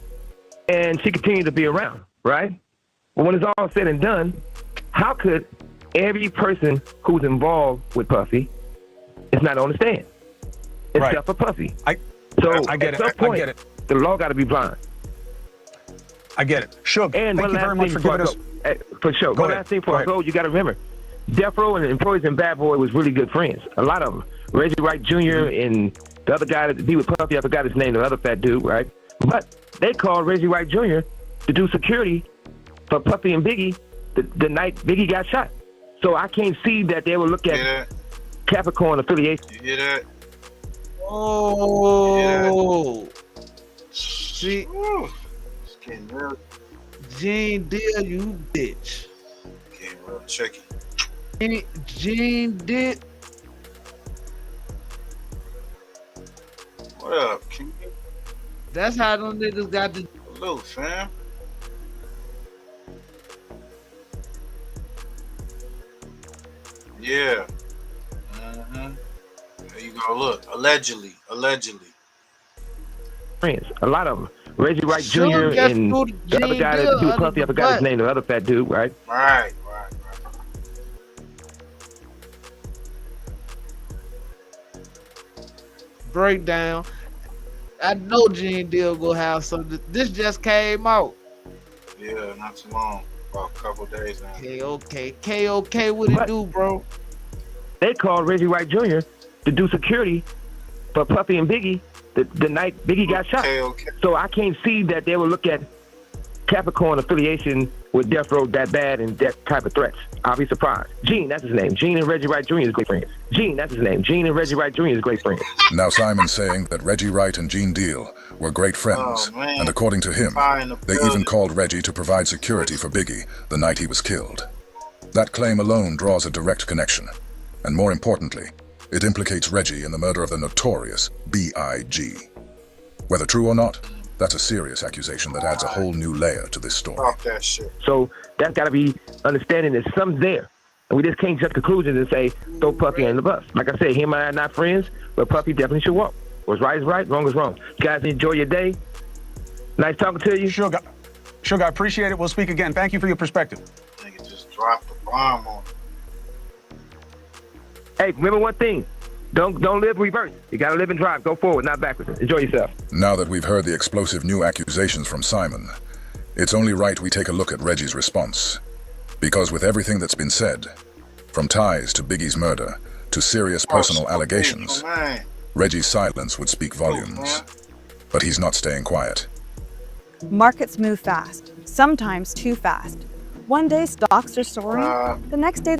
And she continued to be around, right? But when it's all said and done, how could every person who's involved with Puffy is not on the stand? Except for Puffy. I get it. I get it. The law got to be blind. I get it. Suge, and thank you very much for giving us... For sure. One last thing before I go, you got to remember, Death Row and Employees and Bad Boy was really good friends. A lot of them. Reggie Wright Jr. and the other guy that be with Puffy, I forgot his name, the other fat dude, right? But they called Reggie Wright Jr. to do security for Puffy and Biggie the night Biggie got shot. So I can't see that they will look at Capricorn affiliation. You hear that? Oh. See, it's getting real. Gene Deal, you bitch. Getting real tricky. Gene Deal. What up, King? That's how them niggas got the. Hello, fam. Yeah. There you go. Look, allegedly. Friends, a lot of them. Reggie Wright Jr. and the other guy that do with Puffy, I forgot his name, the other fat dude, right? Right. Breakdown. I know Gene Deal go have something. This just came out. Yeah, not too long. About a couple days now. KOK, what it do, bro? They called Reggie Wright Jr. to do security for Puffy and Biggie the night Biggie got shot. So I can't see that they will look at Capricorn affiliation with Death Row that bad and that type of threats. I'll be surprised. Gene, that's his name. Gene and Reggie Wright Jr. is great friends. Gene, that's his name. Gene and Reggie Wright Jr. is great friends. Now Simon's saying that Reggie Wright and Gene Deal were great friends. And according to him, they even called Reggie to provide security for Biggie the night he was killed. That claim alone draws a direct connection. And more importantly, it implicates Reggie in the murder of the notorious B.I.G. Whether true or not, that's a serious accusation that adds a whole new layer to this story. Fuck that shit. So that's got to be understanding that something's there. And we just can't jump to conclusions and say, throw Puffy in the bus. Like I said, him and I are not friends, but Puffy definitely should walk. What's right is right, wrong is wrong. You guys enjoy your day. Nice talking to you. Suge, I appreciate it. We'll speak again. Thank you for your perspective. Nigga just dropped the bomb on it. Hey, remember one thing. Don't live reverse. You gotta live and drive. Go forward, not backwards. Enjoy yourself. Now that we've heard the explosive new accusations from Simon, it's only right we take a look at Reggie's response. Because with everything that's been said, from ties to Biggie's murder to serious personal allegations, Reggie's silence would speak volumes. But he's not staying quiet. Markets move fast, sometimes too fast. One day stocks are soaring, the next day...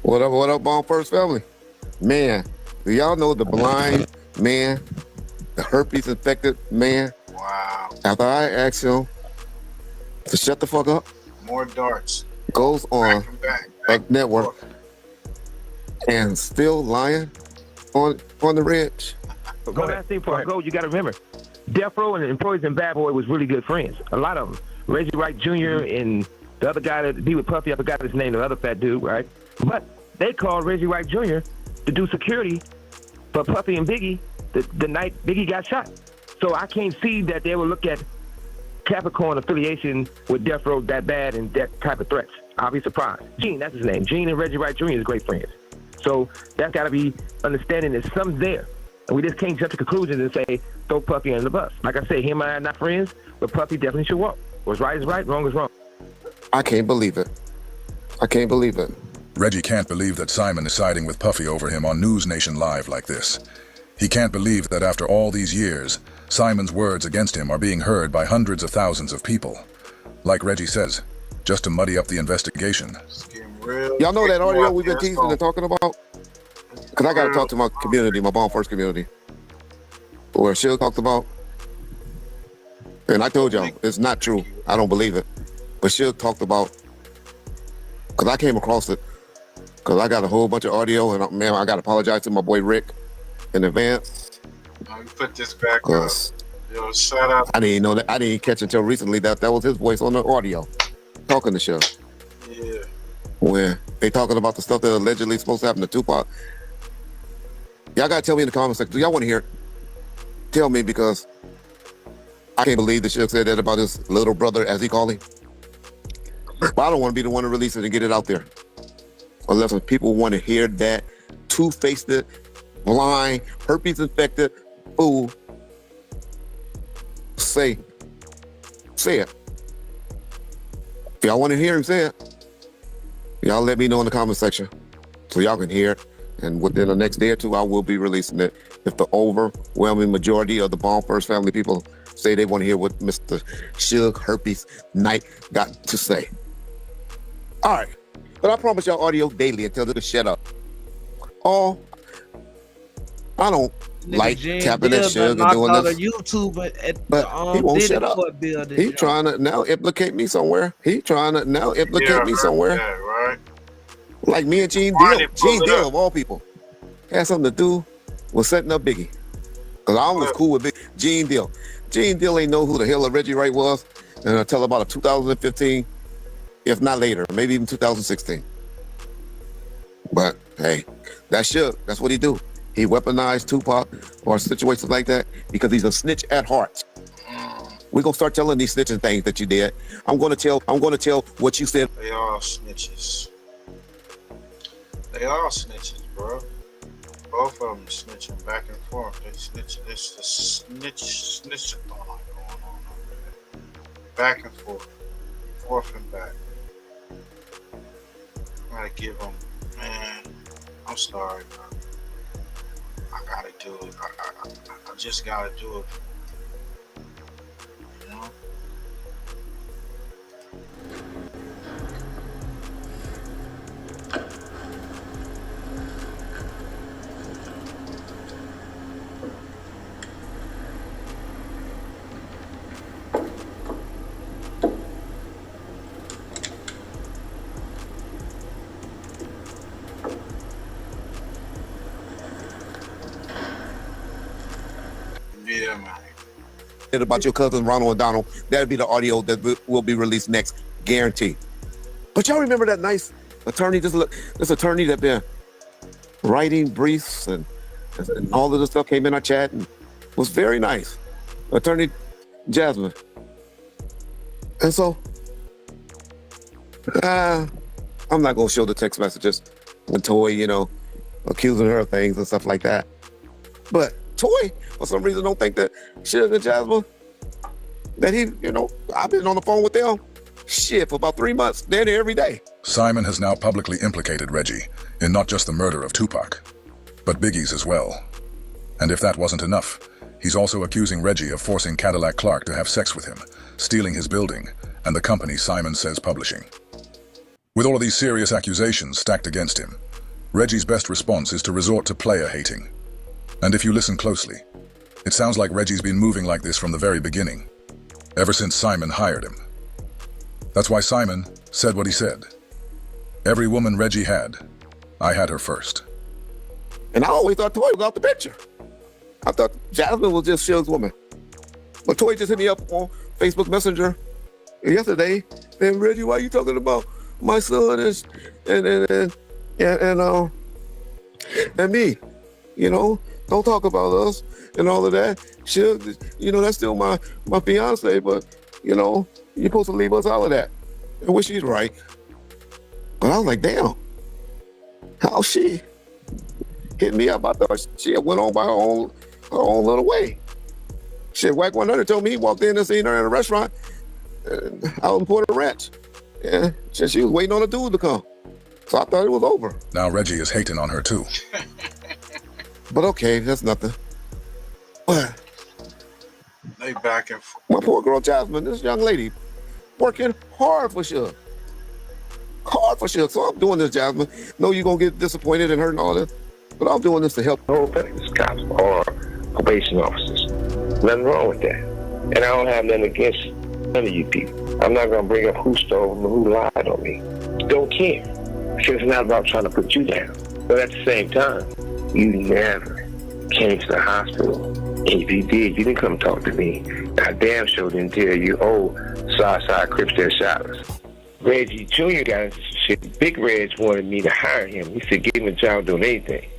What up, Bomb First Family? Man, do y'all know the blind man, the herpes infected man? Wow. After I asked him to shut the fuck up, more darts. Goes on a network and still lying on the ridge. Go last thing before I go, you gotta remember, Death Row and Employees and Bad Boy was really good friends. A lot of them. Reggie Wright Jr. and the other guy that be with Puffy, I forgot his name, the other fat dude, right? But they called Reggie Wright Jr. to do security for Puffy and Biggie the night Biggie got shot. So I can't see that they will look at Capricorn affiliation with Death Row that bad and that type of threats. I'll be surprised. Gene, that's his name. Gene and Reggie Wright Jr. is great friends. So that's got to be understanding that something's there. And we just can't jump to conclusions and say, throw Puffy under the bus. Like I said, him and I are not friends, but Puffy definitely should walk. What's right is right, wrong is wrong. I can't believe it. I can't believe it. Reggie can't believe that Simon is siding with Puffy over him on News Nation Live like this. He can't believe that after all these years, Simon's words against him are being heard by hundreds of thousands of people. Like Reggie says, just to muddy up the investigation. Y'all know that audio we've been teasing and talking about? Because I got to talk to my community, my Bomb First community. Where Shield talked about. And I told y'all, it's not true. I don't believe it. But Shield talked about, because I came across it, because I got a whole bunch of audio, and man, I got to apologize to my boy Rick in advance. We put this back up. Yo, shout out. I didn't know that. I didn't catch until recently that was his voice on the audio, talking to Shield. Yeah. Where they talking about the stuff that allegedly supposed to happen to Tupac. Y'all gotta tell me in the comment section. Do y'all want to hear it? Tell me, because I can't believe that Suge said that about his little brother, as he called him. But I don't want to be the one to release it and get it out there. Unless people want to hear that two-faced, blind, herpes infected fool say it. If y'all want to hear him say it, y'all let me know in the comment section so y'all can hear it. And within the next day or two, I will be releasing it. If the overwhelming majority of the Bomb First family people say they want to hear what Mr. Suge Herpes Knight got to say. All right. But I promise y'all audio daily until they shut up. Oh, I don't like tapping that Suge and doing this. But he won't shut up. He trying to now implicate me somewhere. He trying to now implicate me somewhere. Yeah, right. Like me and Gene Deal. Gene Deal, of all people, had something to do with setting up Biggie. Because I was cool with Gene Deal. Gene Deal ain't know who the hell Reggie Wright was until about 2015, if not later, maybe even 2016. But hey, that's Suge. That's what he do. He weaponized Tupac or situations like that because he's a snitch at heart. We're gonna start telling these snitching things that you did. I'm gonna tell what you said. They all snitches. They all snitches, bro. Both of them snitching back and forth. They snitch. It's the snitch going on over there. Back and forth and back. I gotta give them, man. I'm sorry, bro. I gotta do it. I just gotta do it. You know? Yeah, man. About your cousin Ronald O'Donnell, that'll be the audio that will be released next, guaranteed. But y'all remember that nice attorney? This attorney that been writing briefs and all of this stuff came in our chat and was very nice. Attorney Jasmine. And so, I'm not gonna show the text messages when Toy, accusing her of things and stuff like that. But Toy, for some reason, don't think that Suge and Jasmine, that he, I've been on the phone with them, for about 3 months. They're there every day. Simon has now publicly implicated Reggie in not just the murder of Tupac, but Biggie's as well. And if that wasn't enough, he's also accusing Reggie of forcing Cadillac Clark to have sex with him, stealing his building, and the company Simon says publishing. With all of these serious accusations stacked against him, Reggie's best response is to resort to player hating. And if you listen closely, it sounds like Reggie's been moving like this from the very beginning, ever since Simon hired him. That's why Simon said what he said. Every woman Reggie had, I had her first. And I always thought Toy was out the picture. I thought Jasmine was just Suge's woman. But Toy just hit me up on Facebook Messenger yesterday, and Reggie, why are you talking about my son and me? Don't talk about us and all of that. Suge, that's still my fiance, but, you're supposed to leave us out of that. And which she's right. But I was like, damn, how she hit me up? I thought she went on by her own little way. Shit, Wack 100 told me he walked in and seen her in a restaurant out in Puerto Ranch. And she was waiting on a dude to come. So I thought it was over. Now Reggie is hating on her too. But okay, that's nothing. But they back and forth. My poor girl Jasmine, this young lady, working hard for Suge. So I'm doing this, Jasmine. Know you're gonna get disappointed and hurt and all this, but I'm doing this to help. No offense, cops or probation officers. Nothing wrong with that. And I don't have nothing against none of you people. I'm not gonna bring up who stole and who lied on me. Don't care. Because it's not about trying to put you down. But at the same time, you never came to the hospital. And if you did, you didn't come talk to me. I damn sure didn't tell you, Southside Crips, they're shotters. Reggie Jr. got into shit. Big Reg wanted me to hire him. He said, give him a job doing anything,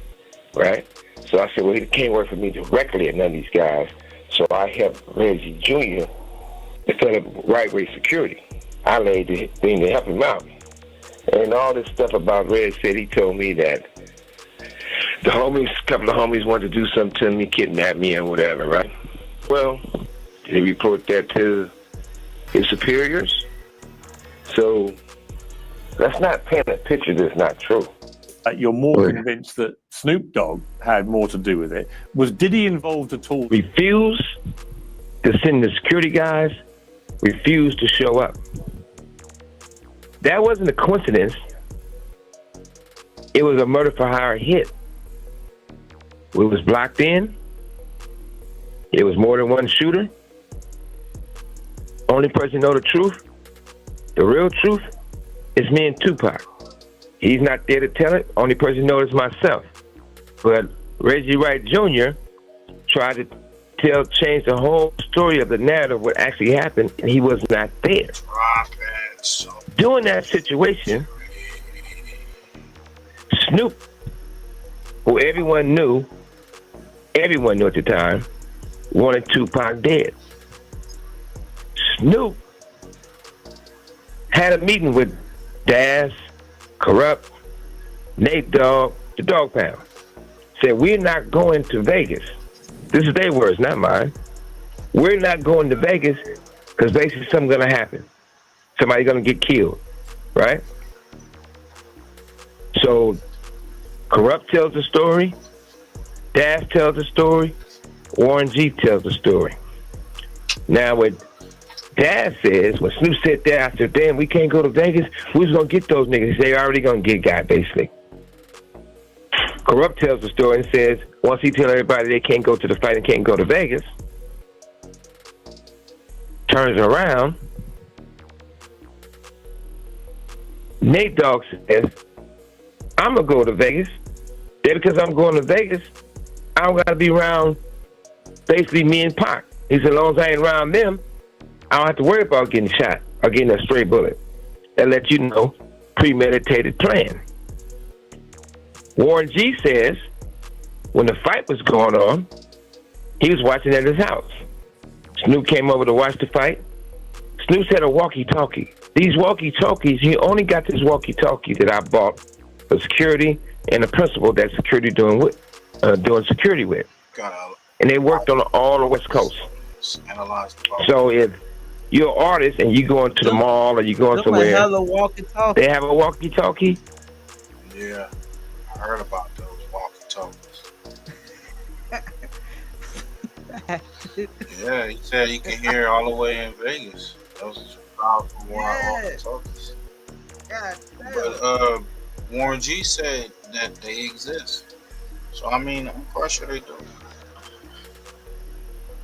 right? So I said, well, he can't work for me directly at none of these guys. So I helped Reggie Jr. to set up Right Way Security. I laid the thing to help him out. And all this stuff about Reg said, he told me that the homies, a couple of homies wanted to do something to me, kidnap me and whatever, right? Well, he report that to his superiors. So that's not painting a picture that's not true. You're more convinced that Snoop Dogg had more to do with it. Was Diddy involved at all? Refused to send the security guys, refused to show up. That wasn't a coincidence. It was a murder for hire hit. It was blocked in. It was more than one shooter. Only person know the truth, the real truth, is me and Tupac. He's not there to tell it. Only person who knows is myself. But Reggie Wright Jr. tried to change the whole story of the narrative, what actually happened, and he was not there. During that situation, Snoop, who everyone knew at the time, wanted Tupac dead. Snoop had a meeting with Daz, Corrupt, Nate Dogg, the Dog Pound. Said, we're not going to Vegas. This is their words, not mine. We're not going to Vegas because basically something's going to happen. Somebody's going to get killed, right? So Corrupt tells the story, Daz tells the story, Warren G tells the story. Now what Daz says, when Snoop said that, I said, damn, we can't go to Vegas. Who's going to get those niggas? They already going to get got, basically. Corrupt tells the story and says, once he tells everybody they can't go to the fight and can't go to Vegas, turns around, Nate Dogg says, I'm going to go to Vegas. Then because I'm going to Vegas, I don't got to be around basically me and Pac. He said, as long as I ain't around them, I don't have to worry about getting shot or getting a stray bullet. That lets you know, premeditated plan. Warren G says, when the fight was going on, he was watching at his house. Snoop came over to watch the fight. Snoop had a walkie-talkie. These walkie-talkies, he only got this walkie-talkie that I bought for security and the principal that security doing security with. And they worked on all the West Coast. So if you're an artist and you going to the mall or you going somewhere, they have a walkie-talkie. Yeah, I heard about those walkie-talkies. Yeah, he said he can hear all the way in Vegas. Those are powerful walkie-talkies. But Warren G said that they exist. So I mean, I'm quite sure they do.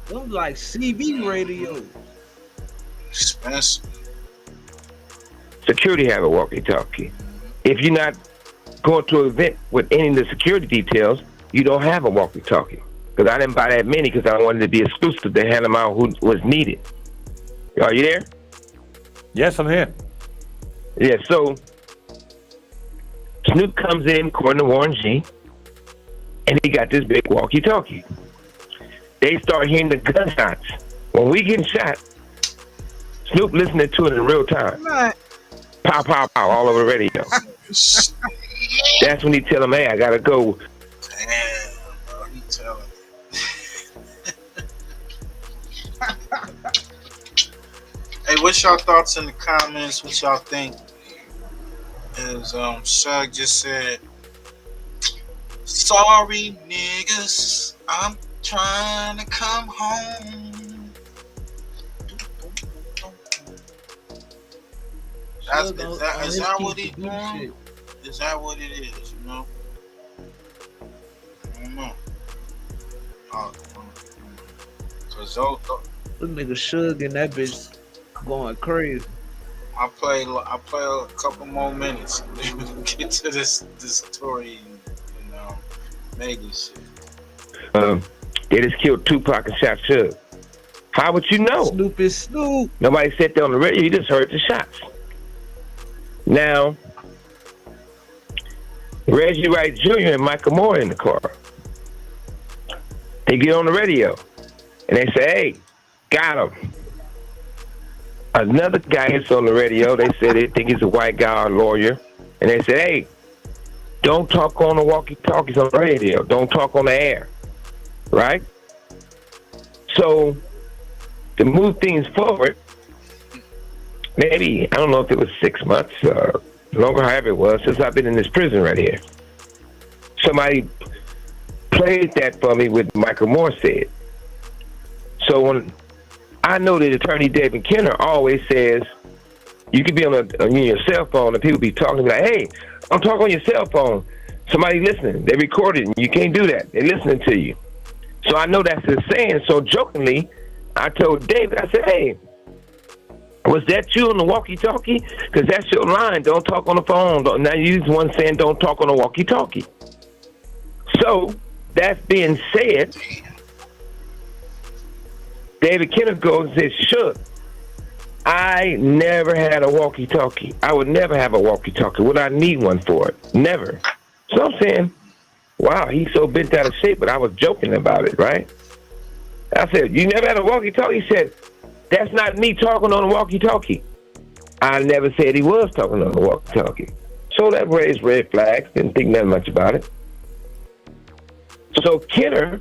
Them like CB radio. Expensive. Security have a walkie-talkie. If you're not going to an event with any of the security details, you don't have a walkie-talkie. Because I didn't buy that many because I wanted to be exclusive to hand them out who was needed. Are you there? Yes, I'm here. Yeah, so Snoop comes in, according to Warren G, and he got this big walkie-talkie. They start hearing the gunshots. When we getting shot, Snoop listening to it in real time. Pow, pow, pow, all over the radio. That's when he tell him, hey, I gotta go. Damn, bro, he telling me. Hey, what's y'all thoughts in the comments? What y'all think? As Shug just said, sorry niggas, I'm trying to come home. Is that what he's doing? Is that what it is, you know? I don't know. Cause this nigga Shug and that bitch going crazy. I play a couple more minutes and get to this story and Vegas shit. They just killed Tupac and shot Shug. How would you know? Snoop is Snoop. Nobody sat there on the radio, you just heard the shots. Now, Reggie Wright Jr. and Michael Moore in the car. They get on the radio, and they say, hey, got him. Another guy gets on the radio. They say they think he's a white guy or lawyer. And they say, hey, don't talk on the walkie-talkies on the radio. Don't talk on the air. Right? So, to move things forward, maybe, I don't know if it was 6 months or longer, however it was, since I've been in this prison right here. Somebody played that for me with Michael Moore said. So when I know that attorney David Kenner always says, you could be on your cell phone and people be talking to me like, hey, I'm talking on your cell phone. Somebody listening. They recorded it. You can't do that. They're listening to you. So I know that's his saying. So jokingly, I told David, I said, hey, was that you on the walkie-talkie? Because that's your line. Don't talk on the phone. Now you're the one saying don't talk on the walkie-talkie. So that being said, David Kenner goes and says, Shook, I never had a walkie-talkie. I would never have a walkie-talkie. Would I need one for it? Never. So I'm saying, wow, he's so bent out of shape, but I was joking about it, right? I said, you never had a walkie-talkie? He said, that's not me talking on a walkie-talkie. I never said he was talking on a walkie-talkie. So that raised red flags. Didn't think that much about it. So Kenner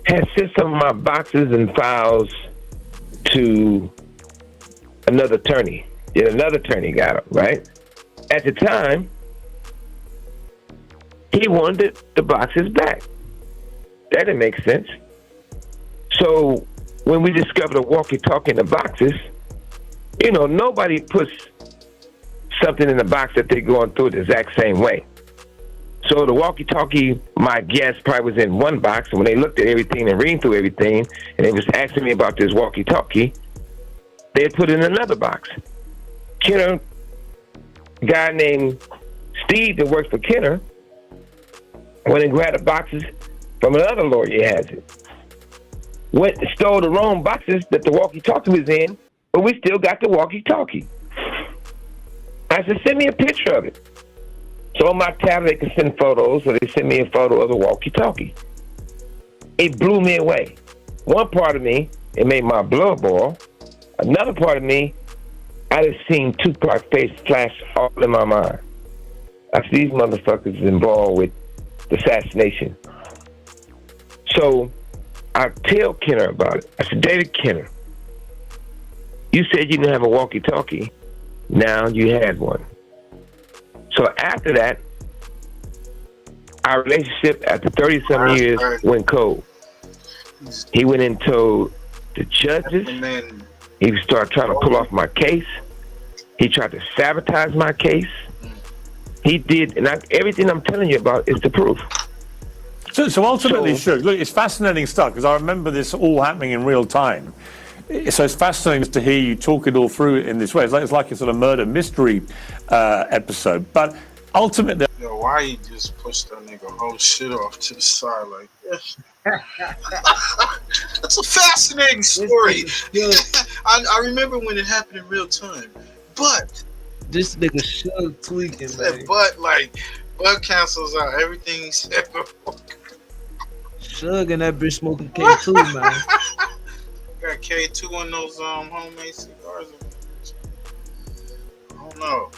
had sent some of my boxes and files to another attorney. Then another attorney got them, right? At the time, he wanted the boxes back. That didn't make sense. So when we discovered a walkie-talkie in the boxes, you know, nobody puts something in the box that they're going through the exact same way. So the walkie-talkie, my guess, probably was in one box. And when they looked at everything and reading through everything, and they was asking me about this walkie-talkie, they had put it in another box. Kenner, a guy named Steve that works for Kenner, went and grabbed the boxes from another lawyer who has it. Went and stole the wrong boxes that the walkie-talkie was in, but we still got the walkie-talkie. I said, send me a picture of it. So on my tablet, they can send photos, so they sent me a photo of the walkie-talkie. It blew me away. One part of me, it made my blood boil. Another part of me, I just seen Tupac's face flash all in my mind. I said, these motherfuckers is involved with the assassination. So I tell Kenner about it. I said, David Kenner, you said you didn't have a walkie-talkie. Now you had one. So after that, our relationship after 30-some years went cold. He went and told the judges. He started trying to pull off my case. He tried to sabotage my case. He did, and everything I'm telling you about is the proof. So ultimately, Suge, look, it's fascinating stuff because I remember this all happening in real time. So it's fascinating to hear you talk it all through in this way. It's like a sort of murder mystery episode. But ultimately, yo, why you just push that nigga whole shit off to the side like this? That's a fascinating story. I remember when it happened in real time. But this nigga Suge tweaking, man. But cancels out everything he said before. Suge and that bitch smoking K2, man. Got K2 on those homemade cigars. I don't know.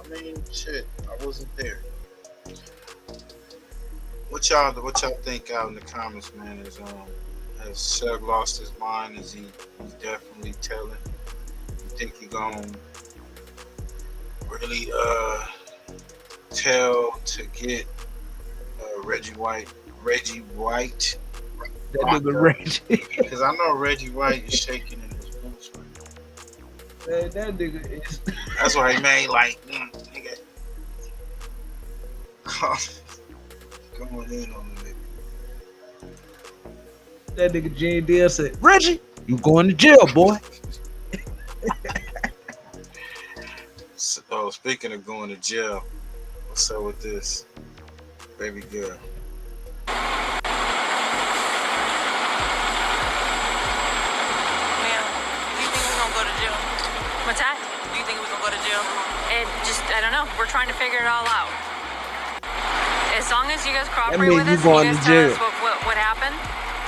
I mean, shit, I wasn't there. What y'all think out in the comments, man? Has Suge lost his mind? Is he's definitely telling? You think he gonna really tell to get Reggie White? That nigga Reggie. Because I know Reggie White is shaking in his boots right now. Man, that nigga is. That's why he made nigga. Going in on the nigga. That nigga Gene Deal said, Reggie, you going to jail, boy. So, speaking of going to jail, what's up with this baby girl? What's that? Do you think he was gonna go to jail? I don't know. We're trying to figure it all out. As long as you guys cooperate with us and you guys tell us what happened,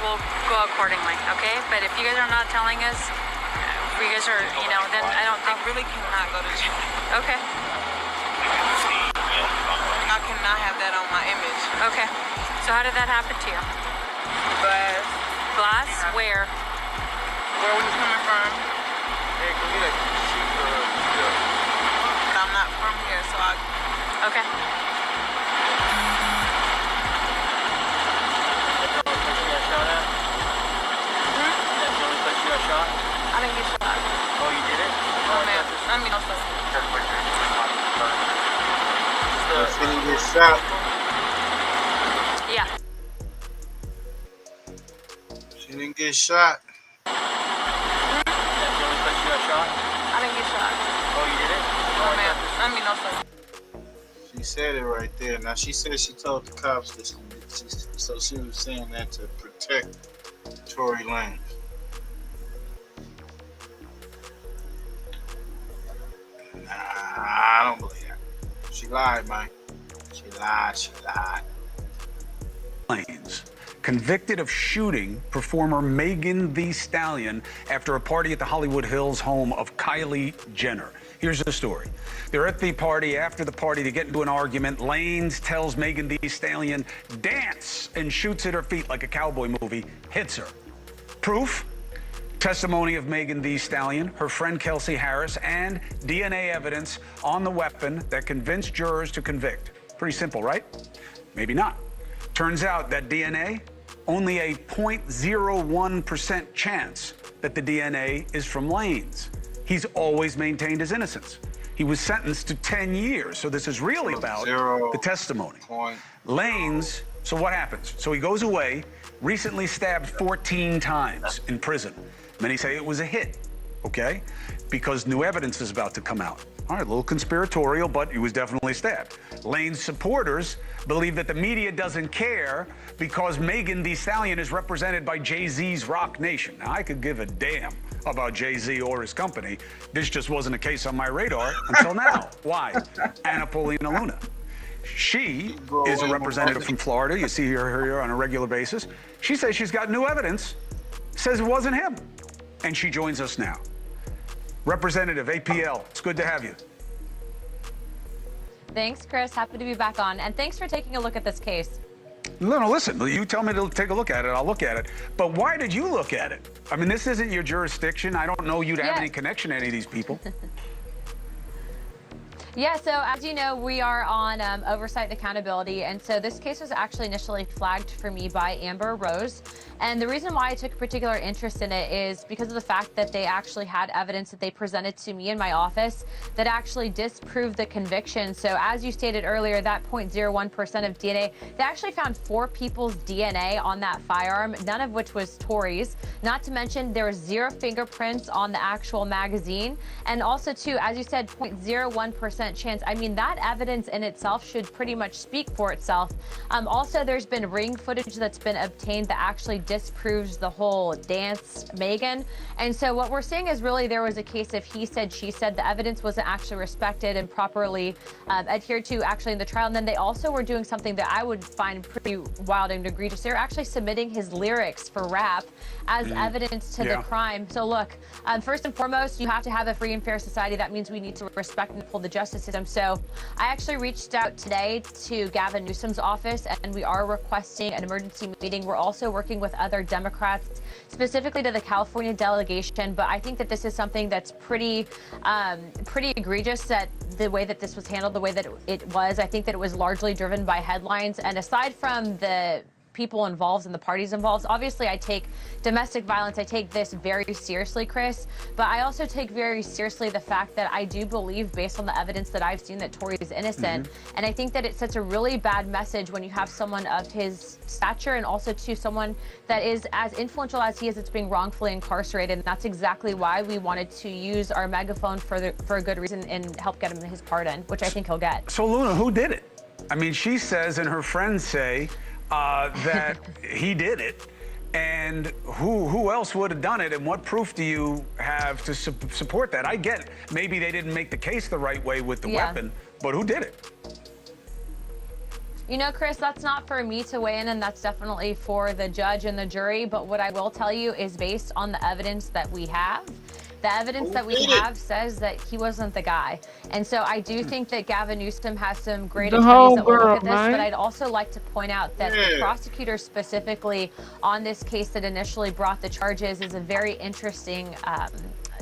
we'll go accordingly, okay? But if you guys are not telling us, if you guys are, you know, then I don't think... I really cannot go to jail. Okay. I cannot have that on my image. Okay. So how did that happen to you? Glass. Glass? Where? Where we coming from? But I'm not from here, so I... Okay. I didn't get shot. Oh, you did it? No, man. I mean, no, sir. She didn't get shot. Yeah. She didn't get shot. That's the only place you got shot? I didn't get shot. Oh, you did it? No, man. I mean, no, sir. She said it right there. Now she said she told the cops this, so she was saying that to protect Tory Lanez. Nah, I don't believe that. She lied, man. She lied. Lanez, convicted of shooting performer Megan Thee Stallion after a party at the Hollywood Hills home of Kylie Jenner. Here's the story. They're at the party. After the party, they get into an argument. Lanez tells Megan Thee Stallion, dance, and shoots at her feet like a cowboy movie, hits her. Proof? Testimony of Megan Thee Stallion, her friend Kelsey Harris, and DNA evidence on the weapon that convinced jurors to convict. Pretty simple, right? Maybe not. Turns out that DNA, only a 0.01% chance that the DNA is from Lanez. He's always maintained his innocence. He was sentenced to 10 years, so this is really about the testimony. Lanez, so what happens? So he goes away, recently stabbed 14 times in prison. Many say it was a hit, okay? Because new evidence is about to come out. All right, a little conspiratorial, but he was definitely stabbed. Lanez supporters believe that the media doesn't care because Megan Thee Stallion is represented by Jay-Z's Rock Nation. Now, I could give a damn about Jay-Z or his company. This just wasn't a case on my radar until now. Why? Anna Paulina Luna. She is a representative from Florida. You see her here on a regular basis. She says she's got new evidence, says it wasn't him. And she joins us now. Representative APL, it's good to have you. Thanks, Chris. Happy to be back on. And thanks for taking a look at this case. No, listen, you tell me to take a look at it, I'll look at it. But why did you look at it? I mean, this isn't your jurisdiction. I don't know you to have any connection to any of these people. Yeah, so as you know, we are on oversight and accountability. And so this case was actually initially flagged for me by Amber Rose. And the reason why I took particular interest in it is because of the fact that they actually had evidence that they presented to me in my office that actually disproved the conviction. So as you stated earlier, that 0.01% of DNA, they actually found 4 people's DNA on that firearm, none of which was Tory's. Not to mention there was 0 fingerprints on the actual magazine. And also too, as you said, 0.01% chance. I mean, that evidence in itself should pretty much speak for itself. Also, there's been ring footage that's been obtained that actually disproves the whole dance Megan. And so what we're seeing is really there was a case of he said, she said. The evidence wasn't actually respected and properly adhered to actually in the trial. And then they also were doing something that I would find pretty wild and egregious. They're actually submitting his lyrics for rap as evidence to the crime. So look, first and foremost, you have to have a free and fair society. That means we need to respect and uphold the justice system. So I actually reached out today to Gavin Newsom's office, and we are requesting an emergency meeting. We're also working with other Democrats, specifically to the California delegation. But I think that this is something that's pretty egregious, that the way that this was handled, the way that it was. I think that it was largely driven by headlines. And aside from the people involved and the parties involved, obviously I take domestic violence, I take this very seriously, Chris, but I also take very seriously the fact that I do believe, based on the evidence that I've seen, that Tory is innocent. And I think that it sets a really bad message when you have someone of his stature, and also to someone that is as influential as he is, that's being wrongfully incarcerated. And that's exactly why we wanted to use our megaphone for a good reason and help get him his pardon, which I think he'll get. So Luna, who did it? I mean, she says, and her friends say, that he did it, and who else would have done it, and what proof do you have to support that? I get it. Maybe they didn't make the case the right way with the weapon, but who did it? You know, Chris, that's not for me to weigh in, and that's definitely for the judge and the jury. But what I will tell you is based on the evidence that we have. The evidence that we have says that he wasn't the guy. And so I do think that Gavin Newsom has some great The attorneys that will homegirl, look at this, man. but I'd also like to point out that the prosecutor specifically on this case that initially brought the charges is a very interesting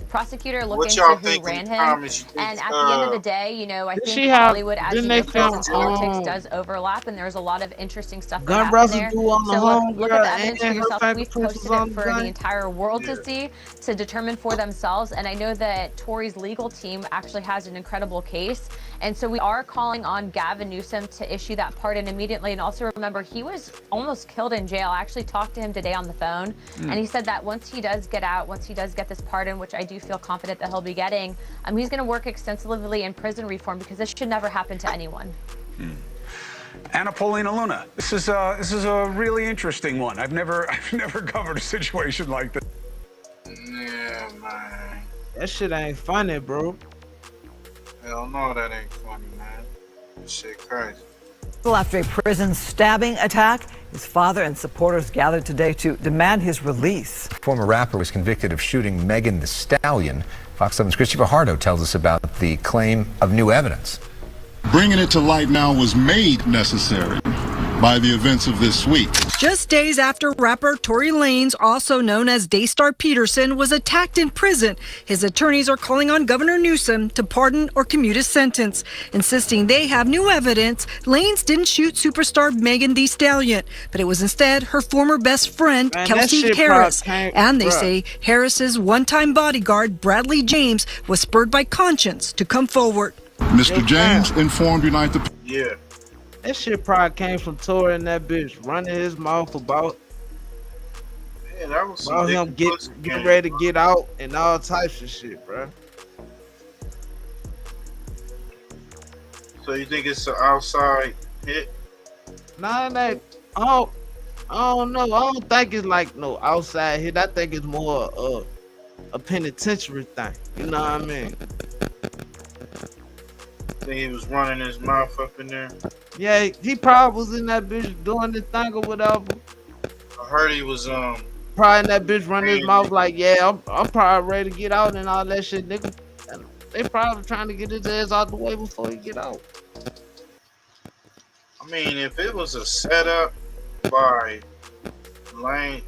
prosecutor look into who ran him. And at the end of the day, you know, I think Hollywood, as you know, Chris, and politics does overlap, and there's a lot of interesting stuff that Gun happened there. residue on the So look at the evidence for and her yourself. We've fingerprints posted on it the for gun. the entire world to see, to determine for themselves. And I know that Tory's legal team actually has an incredible case. And so we are calling on Gavin Newsom to issue that pardon immediately. And also remember, he was almost killed in jail. I actually talked to him today on the phone, and he said that once he does get out, once he does get this pardon, which I do feel confident that he'll be getting, he's going to work extensively in prison reform, because this should never happen to anyone. Anna Paulina Luna, this is a really interesting one. I've never covered a situation like this. Yeah, man. That shit ain't funny, bro. Hell no, that ain't funny, man. This shit crazy. Well, after a prison stabbing attack, his father and supporters gathered today to demand his release. Former rapper was convicted of shooting Megan Thee Stallion. Fox 7's Christopher Hardo tells us about the claim of new evidence. Bringing it to light now was made necessary by the events of this week. Just days after rapper Tory Lanez, also known as Daystar Peterson, was attacked in prison, his attorneys are calling on Governor Newsom to pardon or commute his sentence, insisting they have new evidence Lanez didn't shoot superstar Megan Thee Stallion, but it was instead her former best friend, Man, Kelsey Harris. And they say Harris's one-time bodyguard, Bradley James, was spurred by conscience to come forward. Mr. James informed Unite the... Yeah. That shit probably came from Tory and that bitch running his mouth about that was some him getting ready to get out and all types of shit, bro. So you think it's an outside hit? Nah, I don't know. I don't think it's like no outside hit. I think it's more a penitentiary thing. You know what I mean? Think he was running his mouth up in there? Yeah, he probably was in that bitch doing the thing or whatever. I heard he was probably in that bitch running his mouth like, yeah, I'm probably ready to get out and all that shit, nigga. They probably trying to get his ass out the way before he get out. I mean, if it was a setup by Tory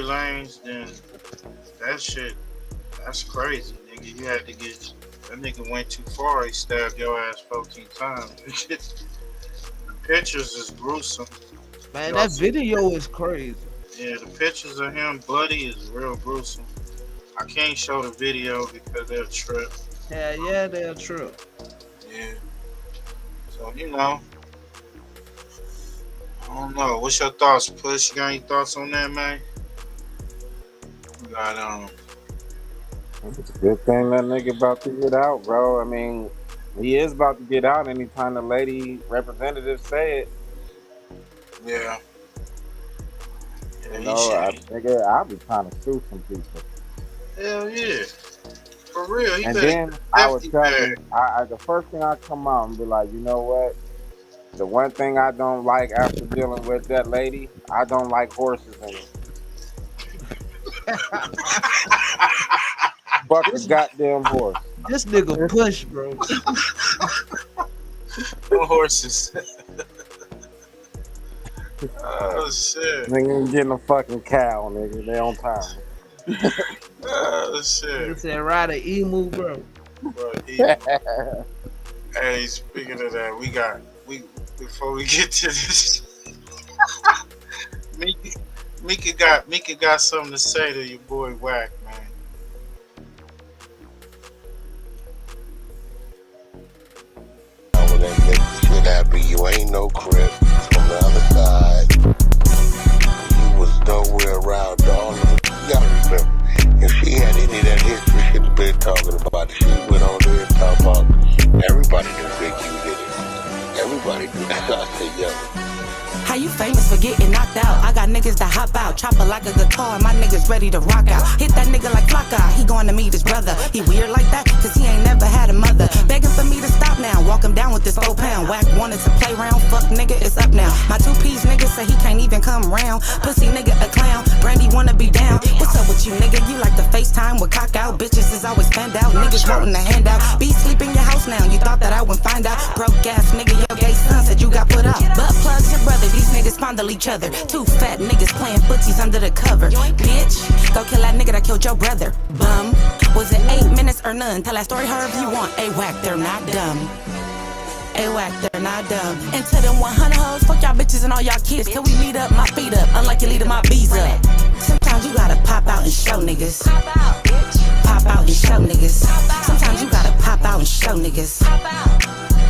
Lanez, then that's crazy, nigga. You had to get. That nigga went too far. He stabbed your ass 14 times. The pictures is gruesome. Man, that video is crazy. Yeah, the pictures of him bloody is real gruesome. I can't show the video because they'll trip. Yeah, they'll trip. Yeah. So, you know. I don't know. What's your thoughts, Push? You got any thoughts on that, man? You got, It's a good thing that nigga about to get out, bro. I mean, he is about to get out anytime the lady representative say it. Yeah. You know, nigga, I'll be trying to sue some people. Hell yeah. For real. And then I would tell him, the first thing I come out and be like, you know what? The one thing I don't like after dealing with that lady, I don't like horses in it. Fuck the goddamn horse. This nigga Push, bro. No horses. Oh shit. Nigga getting a fucking cow, nigga. They on time. Oh shit. He said ride an emu, bro. Hey, speaking of that, before we get to this, Mika got something to say to your boy Wack, man. When that nigga shit happen, you ain't no crip. From the other side, you was nowhere around all of it. You gotta remember, if she had any of that history she'd have been talking about, she went on there and talked about everybody knew Big U did it. Everybody knew that. I said, yo. How you famous for getting knocked out? I got niggas niggas to hop out. Chopper like a guitar, my niggas ready to rock out. Hit that nigga like Flocka, he going to meet his brother. He weird like that, cause he ain't never had a mother. Begging for me to stop now, walk him down with this 4 pound. Whack wanted to play round, fuck nigga, it's up now. My 2-piece nigga say he can't even come round. Pussy nigga a clown, Brandy wanna be down. What's up with you nigga, you like to FaceTime with cock out. Bitches is always fanned out, niggas wanting a handout. Be sleep in your house now, you thought that I would find out. Broke ass nigga, your gay son said you got put up. Butt plugs your brother, these niggas fondle each other. 2 fat niggas playing footsies under the cover. Bitch, go kill that nigga that killed your brother. Bum, was it 8 minutes or none? Tell that story however you want. A whack, they're not dumb. A whack, they're not dumb. Into them 100 hoes, fuck y'all bitches and all y'all kids. Till we meet up, my feet up, unlike you leading my bees up. Sometimes you gotta pop out and show niggas. Pop out, bitch. Pop out and show niggas. Sometimes you gotta pop out and show niggas.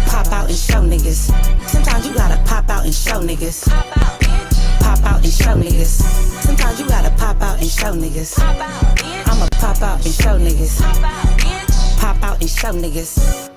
Pop out and show niggas. Sometimes you gotta pop out and show niggas. Pop out and show niggas. Sometimes you gotta pop out and show niggas. I'ma pop out and show niggas. Pop out and show niggas.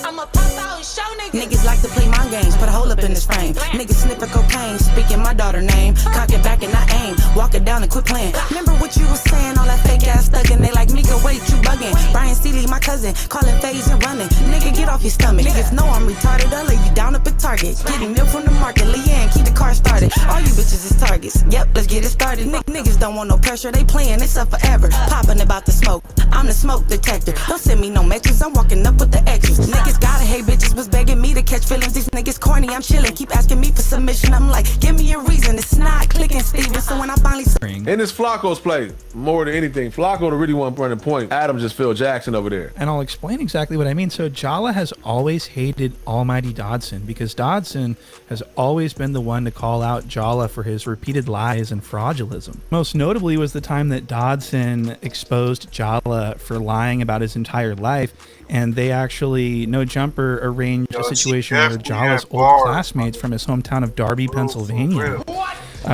I'ma pop out and show niggas. Niggas like to play mind games, put a hole up in this frame. Niggas sniffing cocaine, speaking my daughter name. Cock it back and I aim, walk it down and quit playing. Remember what you was saying, all that fake ass thuggin'. They like, Mika, wait, you buggin'. Brian Seeley, my cousin, calling phase and running. Nigga, get off your stomach. Niggas know I'm retarded, I'll lay you down up at Target. Getting milk from the market, Leanne, keep the car started. All you bitches is targets, yep, let's get it started. Niggas don't want no pressure, they playin', it's up forever. Poppin' about the smoke, I'm the smoke detector. Don't send me no messages, I'm walking up with the extras. Niggas gotta hate bitches was begging me to catch feelings. These niggas corny, I'm chillin'. Keep asking me for submission. I'm like, give me a reason. It's not clicking, Steven. So when I finally in this Flacco's play, more than anything, Flacco the really one running point. Adam just Phil Jackson over there. And I'll explain exactly what I mean. So Jala has always hated Almighty Dodson because Dodson has always been the one to call out Jala for his repeated lies and fraudulism. Most notably was the time that Dodson exposed Jala for lying about his entire life. And they actually, No Jumper, arranged a situation where Jala's old classmates from his hometown of Darby, Pennsylvania,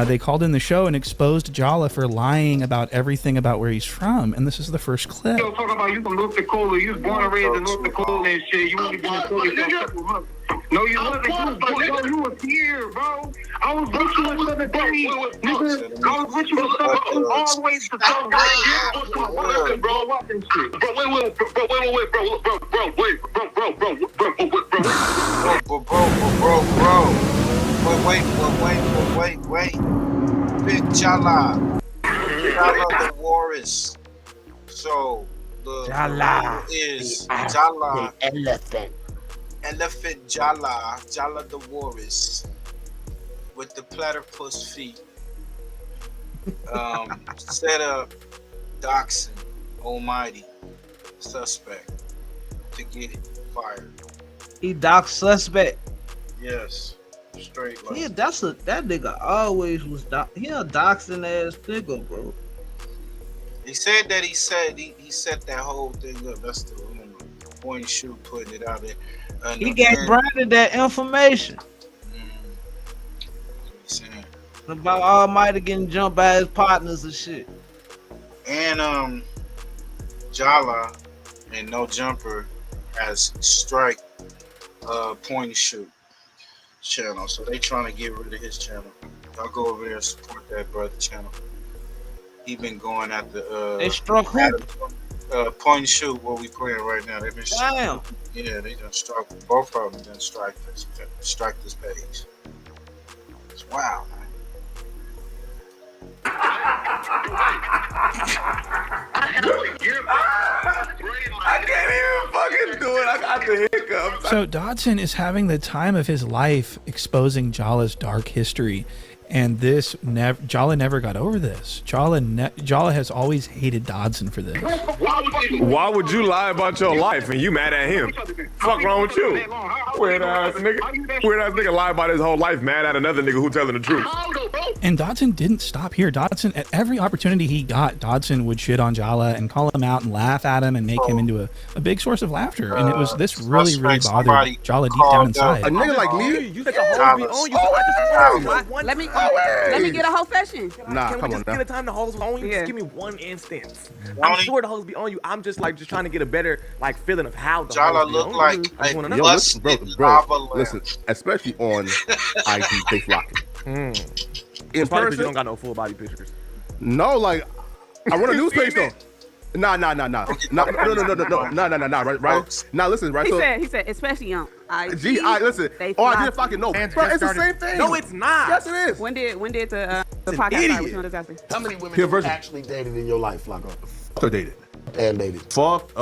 they called in the show and exposed Jala for lying about everything about where he's from. And this is the first clip. You talking about you from North Dakota, you was born and raised in North Dakota and shit. You only been in Philly for a couple months. No, you wasn't. You was here, bro. I was with you in 7 days. Nigga, I was with you in 7 days. Always for so long. Bro, watch this shit. Bro, wait, Wait. Big Jala the Walrus. So the Jala is Jala elephant. Elephant Jala the Walrus with the platypus feet. Set up Doxson Almighty suspect to get it fired. He dox suspect. Yes. Straight like. Yeah, that nigga always was he a doxing ass nigga, bro. He said that he set that whole thing up. That's the point shoot putting it out there. He gave Brandon that information. About Almighty getting jumped by his partners and shit. And Jala and No Jumper has strike point and shoot channel, so they trying to get rid of his channel. Y'all go over there and support that brother channel. He been going at the they struck who? Point and shoot what we playing right now. They've been damn. Yeah, they done struck both of them. Done strike this page. It's wild, man. I can't even fucking do it. I got the hiccups. So Dodson is having the time of his life exposing Jala's dark history. And this Jala never got over this. Jala has always hated Dodson for this. Why would you lie about your life and you mad at him? Fuck wrong with you? Weird ass nigga lie about his whole life, mad at another nigga who telling the truth. And Dodson didn't stop here. Dodson, at every opportunity he got, Dodson would shit on Jala and call him out and laugh at him and make him into a big source of laughter. And it was this really bothered Jala deep down inside. A nigga like me, you let the hoes be on you. Let me get a whole fashion. Nah, Can come we on just now. get a time the hoes on you? Yeah. Just give me one instance. I'm sure the hoes be on you. I'm just trying to get a better feeling of how the Jala hoes be look on like you. a Yo, busted bro, listen, especially on IG, they flocking. In It's probably 'cause person, you don't got no full body pictures. no, like I run a news page though. Nah. No. Right. Now listen, right. He So, said, especially on IG. Gee, listen. They Oh, I fly didn't fucking know. to- Bro, it's the same thing. No, it's not. Yes, it is. When did the an podcast start? idiot. Which one is that? How many women Pure you virgin. actually dated in your life, Flacco? So dated. And dated. Fuck.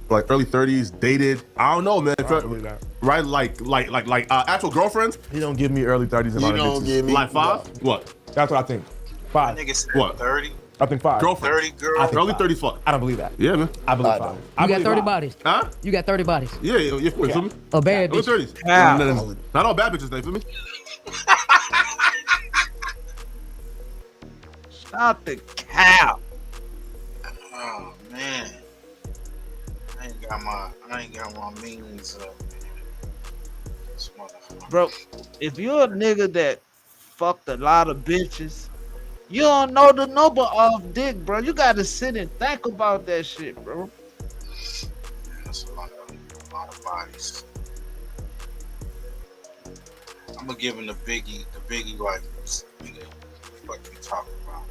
Like early 30s, dated. I don't know, man. Right, like actual girlfriends. He don't give me early 30s and You all that don't bitches. give me- Like 5? What? That's what I think. 5. Nigga said What? 30. I think 5. Girlfriends. 30 girls. I think Early 5. 30s, fuck. I don't believe that. Yeah, man. I believe I 5. don't. I You got believe 30 5. bodies. Huh? You got 30 bodies. Yeah, you feel me? A bad Early bitch. 30s. Wow. Not all bad bitches, they feel me? Stop the cow. Oh man, I ain't got my means up, man. This motherfucker. Bro, if you're a nigga that fucked a lot of bitches, you don't know the number of dick, bro. You gotta sit and think about that shit, bro. That's a lot of bodies. I'm gonna give him the biggie like, nigga, what the fuck you talking about?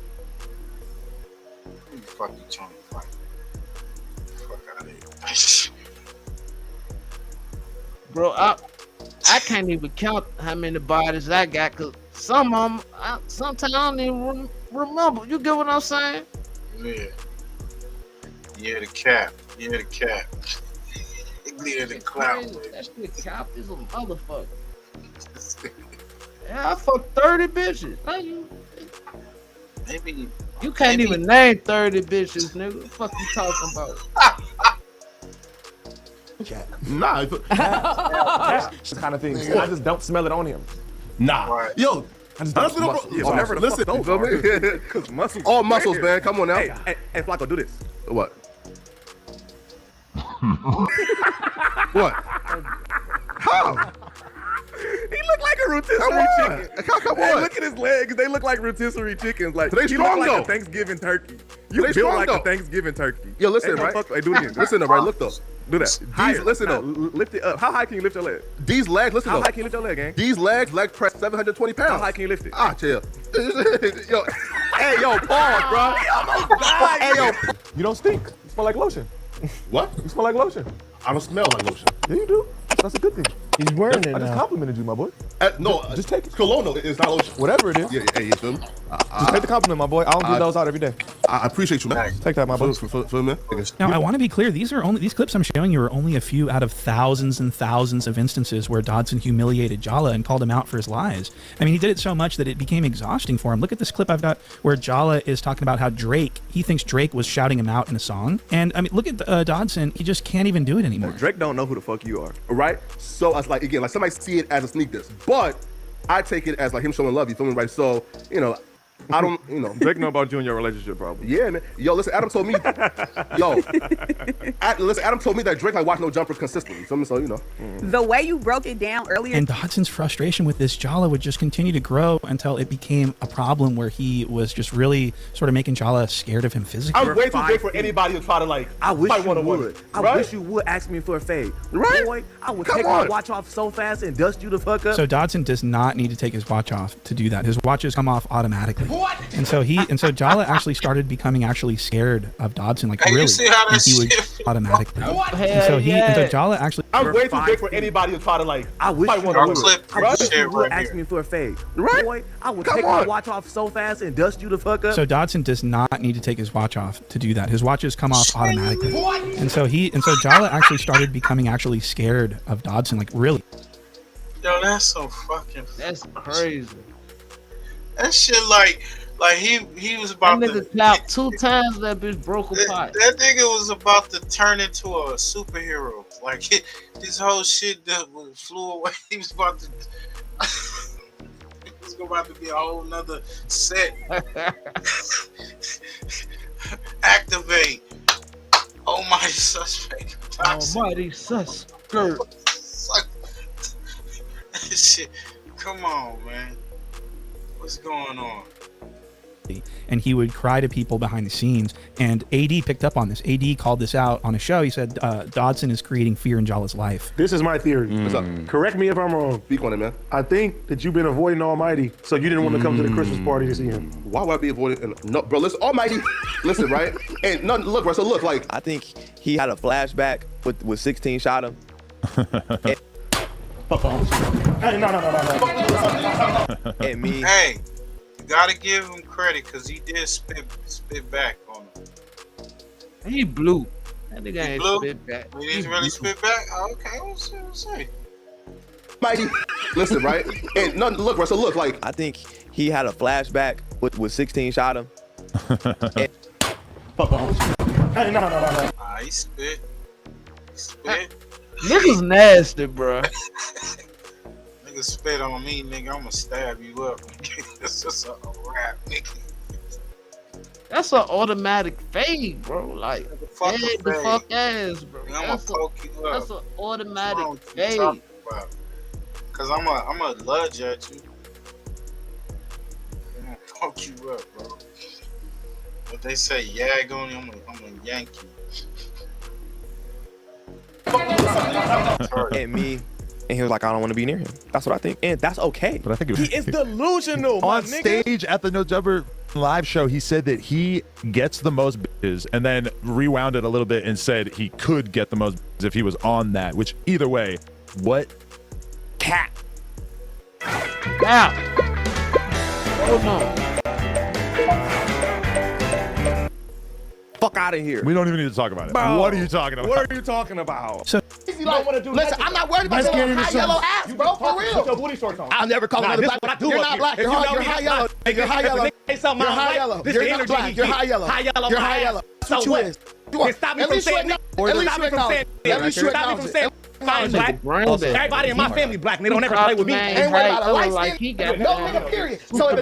Who the fuck you trying to fight? Fuck out of here. Bro, I can't even count how many bodies I got, cause some of them, sometimes I don't even remember. You get what I'm saying? Yeah. Yeah, the cap. Yeah, the cap. Yeah, the clout. Crazy. That shit cap is a motherfucker. Yeah, I fucked 30 bitches. How you? Maybe You can't even name 30 bitches, nigga. What the fuck you talking about? Nah. That's the kind of thing. I just don't smell it on him. Nah. Right. Yo, I just honestly, don't bro, muscle. Whatever the listen, fuck you those feel me? are. Because muscles. All muscles, man. Come on now. Hey, Flacco, do this. What? What? How? He look like a rotisserie chicken. Come Hey, on. look at his legs. They look like rotisserie chickens. Like They he strong, look like though. a Thanksgiving turkey. They You build strong, like though. a Thanksgiving turkey. Yo, listen, Hey, right? Hey, do it again. Listen, though, right? Look, though. Do that. Higher. listen, Nah, though. lift it up. How high can you lift your leg? These legs, listen, How though. high can you lift your leg, gang? These legs, leg press 720 pounds. How high can you lift it? Ah, chill. Yo, hey, yo, pause, bro. Hey, yo. You don't stink. You smell like lotion. What? You smell like lotion. I don't smell like lotion. Yeah, you do. That's a good thing. He's wearing it I just now. complimented you, my boy. No, Just take it. cologne, though. It's not lotion. Whatever it is. Yeah, hey, you feel me? Just take the compliment, my boy. I don't give those out every day. I appreciate you, man. Take that, my boy. Feel me? Now, I want to be clear. These clips I'm showing you are only a few out of thousands and thousands of instances where Dodson humiliated Jala and called him out for his lies. I mean, he did it so much that it became exhausting for him. Look at this clip I've got where Jala is talking about how he thinks Drake was shouting him out in a song. And I mean, look at Dodson. He just can't even do it anymore. Drake don't know who the fuck you are. Right? So I was like, again, like somebody see it as a sneak diss, but I take it as like him showing love. You feel me? Right? So, you know, I don't, you know. Drake know about you and your relationship problem. Yeah, man. Yo, listen, Adam told me, Adam told me that Drake like watch no jumpers consistently. You feel me? So, you know. The way you broke it down earlier. And Dodson's frustration with this Jala would just continue to grow until it became a problem where he was just really sort of making Jala scared of him physically. I'm way too big for anybody to try to like I wish fight you one-on-one. would. I Right? wish you would ask me for a fade. Right? Boy, I would Come take on. my watch off so fast and dust you the fuck up. So Dodson does not need to take his watch off to do that. His watches come off automatically. What? And so Jala actually started becoming scared of Dodson, like Hey, you really. see how And that he would shit- automatically. Hell And so Jala actually. I'm way too big for anybody to try to like I wish fight you one-on-one. would. I Right? wish you would right ask here. me for a fade. Right? Boy, I would Come take my on. watch off so fast and dust you the fuck up. So Dodson does not need to take his watch off to do that. His watches come off automatically. And so Jala actually started becoming scared of Dodson, like really. Yo, that's so fucking. That's crazy. That shit like he was That about to. nigga clapped 2 times. That bitch broke apart. That nigga was about to turn into a superhero. Like his whole shit that flew away. He was about to. It was about to be a whole nother set. Activate. Almighty suspect. Almighty suspect. Shit. Come on, man. What's going on? and he would cry to people behind the scenes. And AD picked up on this. AD called this out on a show. He said Dodson is creating fear in Jala's life. This is my theory. What's up? Correct me if I'm wrong. Speak on it, man. I think that you've been avoiding Almighty, so you didn't want to come to the Christmas party to see him. Why would I be avoiding? No, bro. Listen, Almighty. Listen, right? And no, look, bro. So look, like I think he had a flashback with 16 shot him. Hey, no. And me. Hey, you gotta give him credit because he did spit back on him. He blew. That nigga ain't blew? spit back. He didn't really spit back? Oh, okay, we'll see. Almighty. Listen, right? And no, look, bro. So look, like I think he had a flashback with 16 shot him. Hey, no. He spit. Niggas nasty, bro. Nigga spit on me, nigga. I'ma stab you up. That's just a rap, nigga. That's an automatic fade, bro. Like, the fuck ass, bro. I'ma poke you up. That's an automatic fade. Cause I'ma lunge at you. I'm gonna poke you up, bro. What they say, yag on you, I'm gonna yank you. And me, and he was like, I don't want to be near him. That's what I think, and that's okay. But I think he is delusional. On my nigga. stage at the No Jumper live show, he said that he gets the most bitches, and then rewound it a little bit and said he could get the most bitches if he was on that. Which either way, what cat? Now, oh no. Fuck out of here. We don't even need to talk about it. Bro, what are you talking about? What are you talking about? So you don't want to do Listen, I'm not worried about your high yellow ass, bro. For real. Put your booty shorts on. I'll never call another black. You're not black. You're high yellow. You're high yellow. You're high yellow. You're not black. You're high yellow. You're high yellow. That's what you is. Stop me from saying that. Stop me from saying that. Stop me from saying I'm black. Everybody in my family black, and they don't ever play with me. Ain't worried about a light skin. No nigga, period. So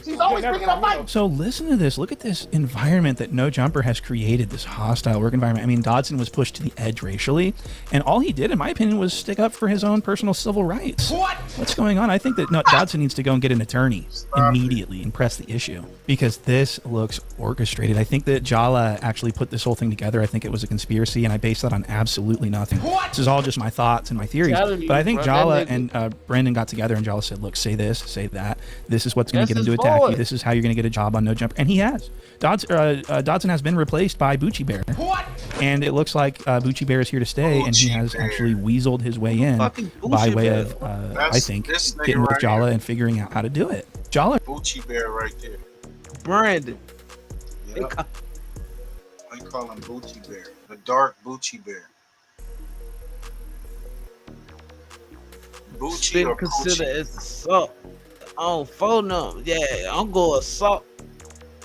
he's always bringing up fight. So listen to this. Look at this environment that No Jumper has created, this hostile work environment. I mean, Dodson was pushed to the edge racially, and all he did, in my opinion, was stick up for his own personal civil rights. What's going on? I think that Dodson needs to go and get an attorney immediately and press the issue, because this looks orchestrated. I think that Jala actually put this whole thing together. I think it was a conspiracy, and I base that on absolutely nothing. This is all just my thoughts and my theories. But I think Jala and Brendan got together, and Jala said, look, say this, say that. This is what's going to get him to attack you. This is how you're going to get a job on No Jumper. And he has. Dodson has been replaced by Bucci Bear. And it looks like Bucci Bear is here to stay, and he has actually weaseled his way in by way of, I think, getting with Jala and figuring out how to do it. Jala. Bucci Bear right there. Brandon. Yep. I call him Bucci Bear. The dark Bucci Bear. Bucci or consider as assault. On phone number. Yeah, I'm going assault.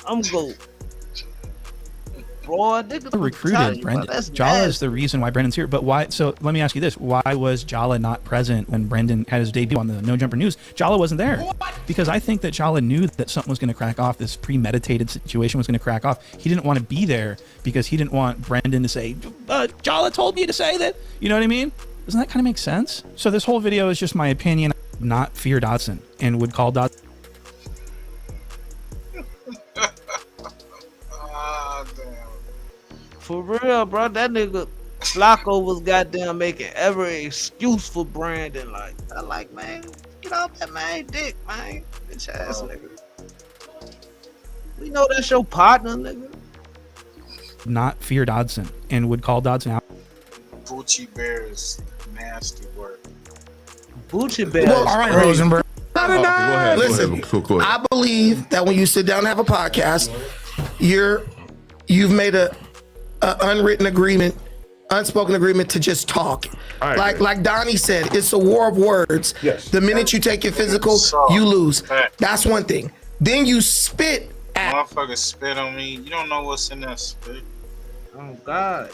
I'm going. Boy, recruited Brendan. Jala is the reason why Brendan's here. But why? So let me ask you this: why was Jala not present when Brendan had his debut on the No Jumper News? Jala wasn't there because I think that Jala knew that something was going to crack off. This premeditated situation was going to crack off. He didn't want to be there because he didn't want Brendan to say, "Jala told me to say that." You know what I mean? Doesn't that kind of make sense? So this whole video is just my opinion. Not fear Dodson, and would call Dodson. For real, bro, that nigga Flacco was goddamn making every excuse for Brandon. Like, man, get off that man dick, man. Bitch ass nigga. We know that's your partner, nigga. Not fear Dodson, and would call Dodson out. Bucci Bear is nasty work. Bucci Bear. Well, all right, Rosenberg. Listen, I believe that when you sit down and have a podcast, you've made a unwritten agreement, unspoken agreement to just talk. Like Donnie said, it's a war of words. Yes. The minute you take your physical, you lose. That's one thing. Then you spit at. Motherfucker spit on me. You don't know what's in that spit. Oh God.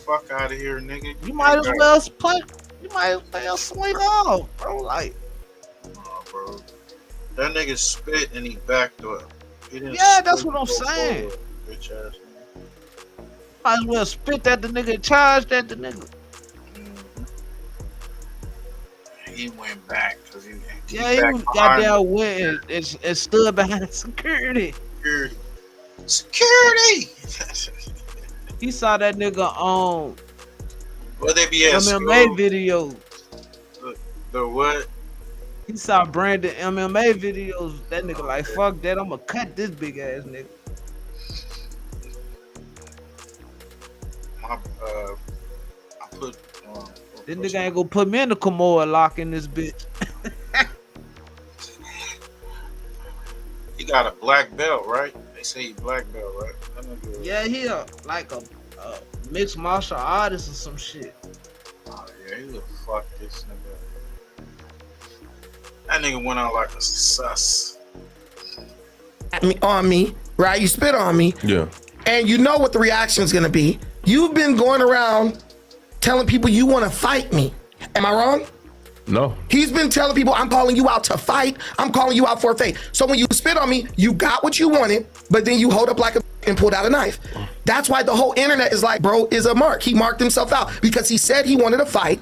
Fuck out of here, nigga. You might as well split. You might as well swing off, bro. Like. Nah, bro. That nigga spit and he backed up. Yeah, that's what I'm saying. Bitch ass. Might as well spit at the nigga, charged at the nigga. He went back because he goddamn went and stood behind security. Security. He saw that nigga on Where they be at MMA school? video. The what? He saw Brandon MMA videos. That nigga like, fuck that. I'm gonna cut this big ass nigga. I put. This nigga ain't gonna put me in the Kimura lock in this bitch. He got a black belt, right? They say he black belt, right? That nigga- Yeah, he like a mixed martial artist or some shit. Oh yeah, he look fuck this nigga. That nigga went out like a sus. On me, right? You spit on me. Yeah. And you know what the reaction is going to be. You've been going around telling people you want to fight me. Am I wrong? No. He's been telling people, I'm calling you out to fight. I'm calling you out for a fight. So when you spit on me, you got what you wanted, but then you hold up like a and pulled out a knife. That's why the whole internet is like, bro, is a mark. He marked himself out because he said he wanted to fight,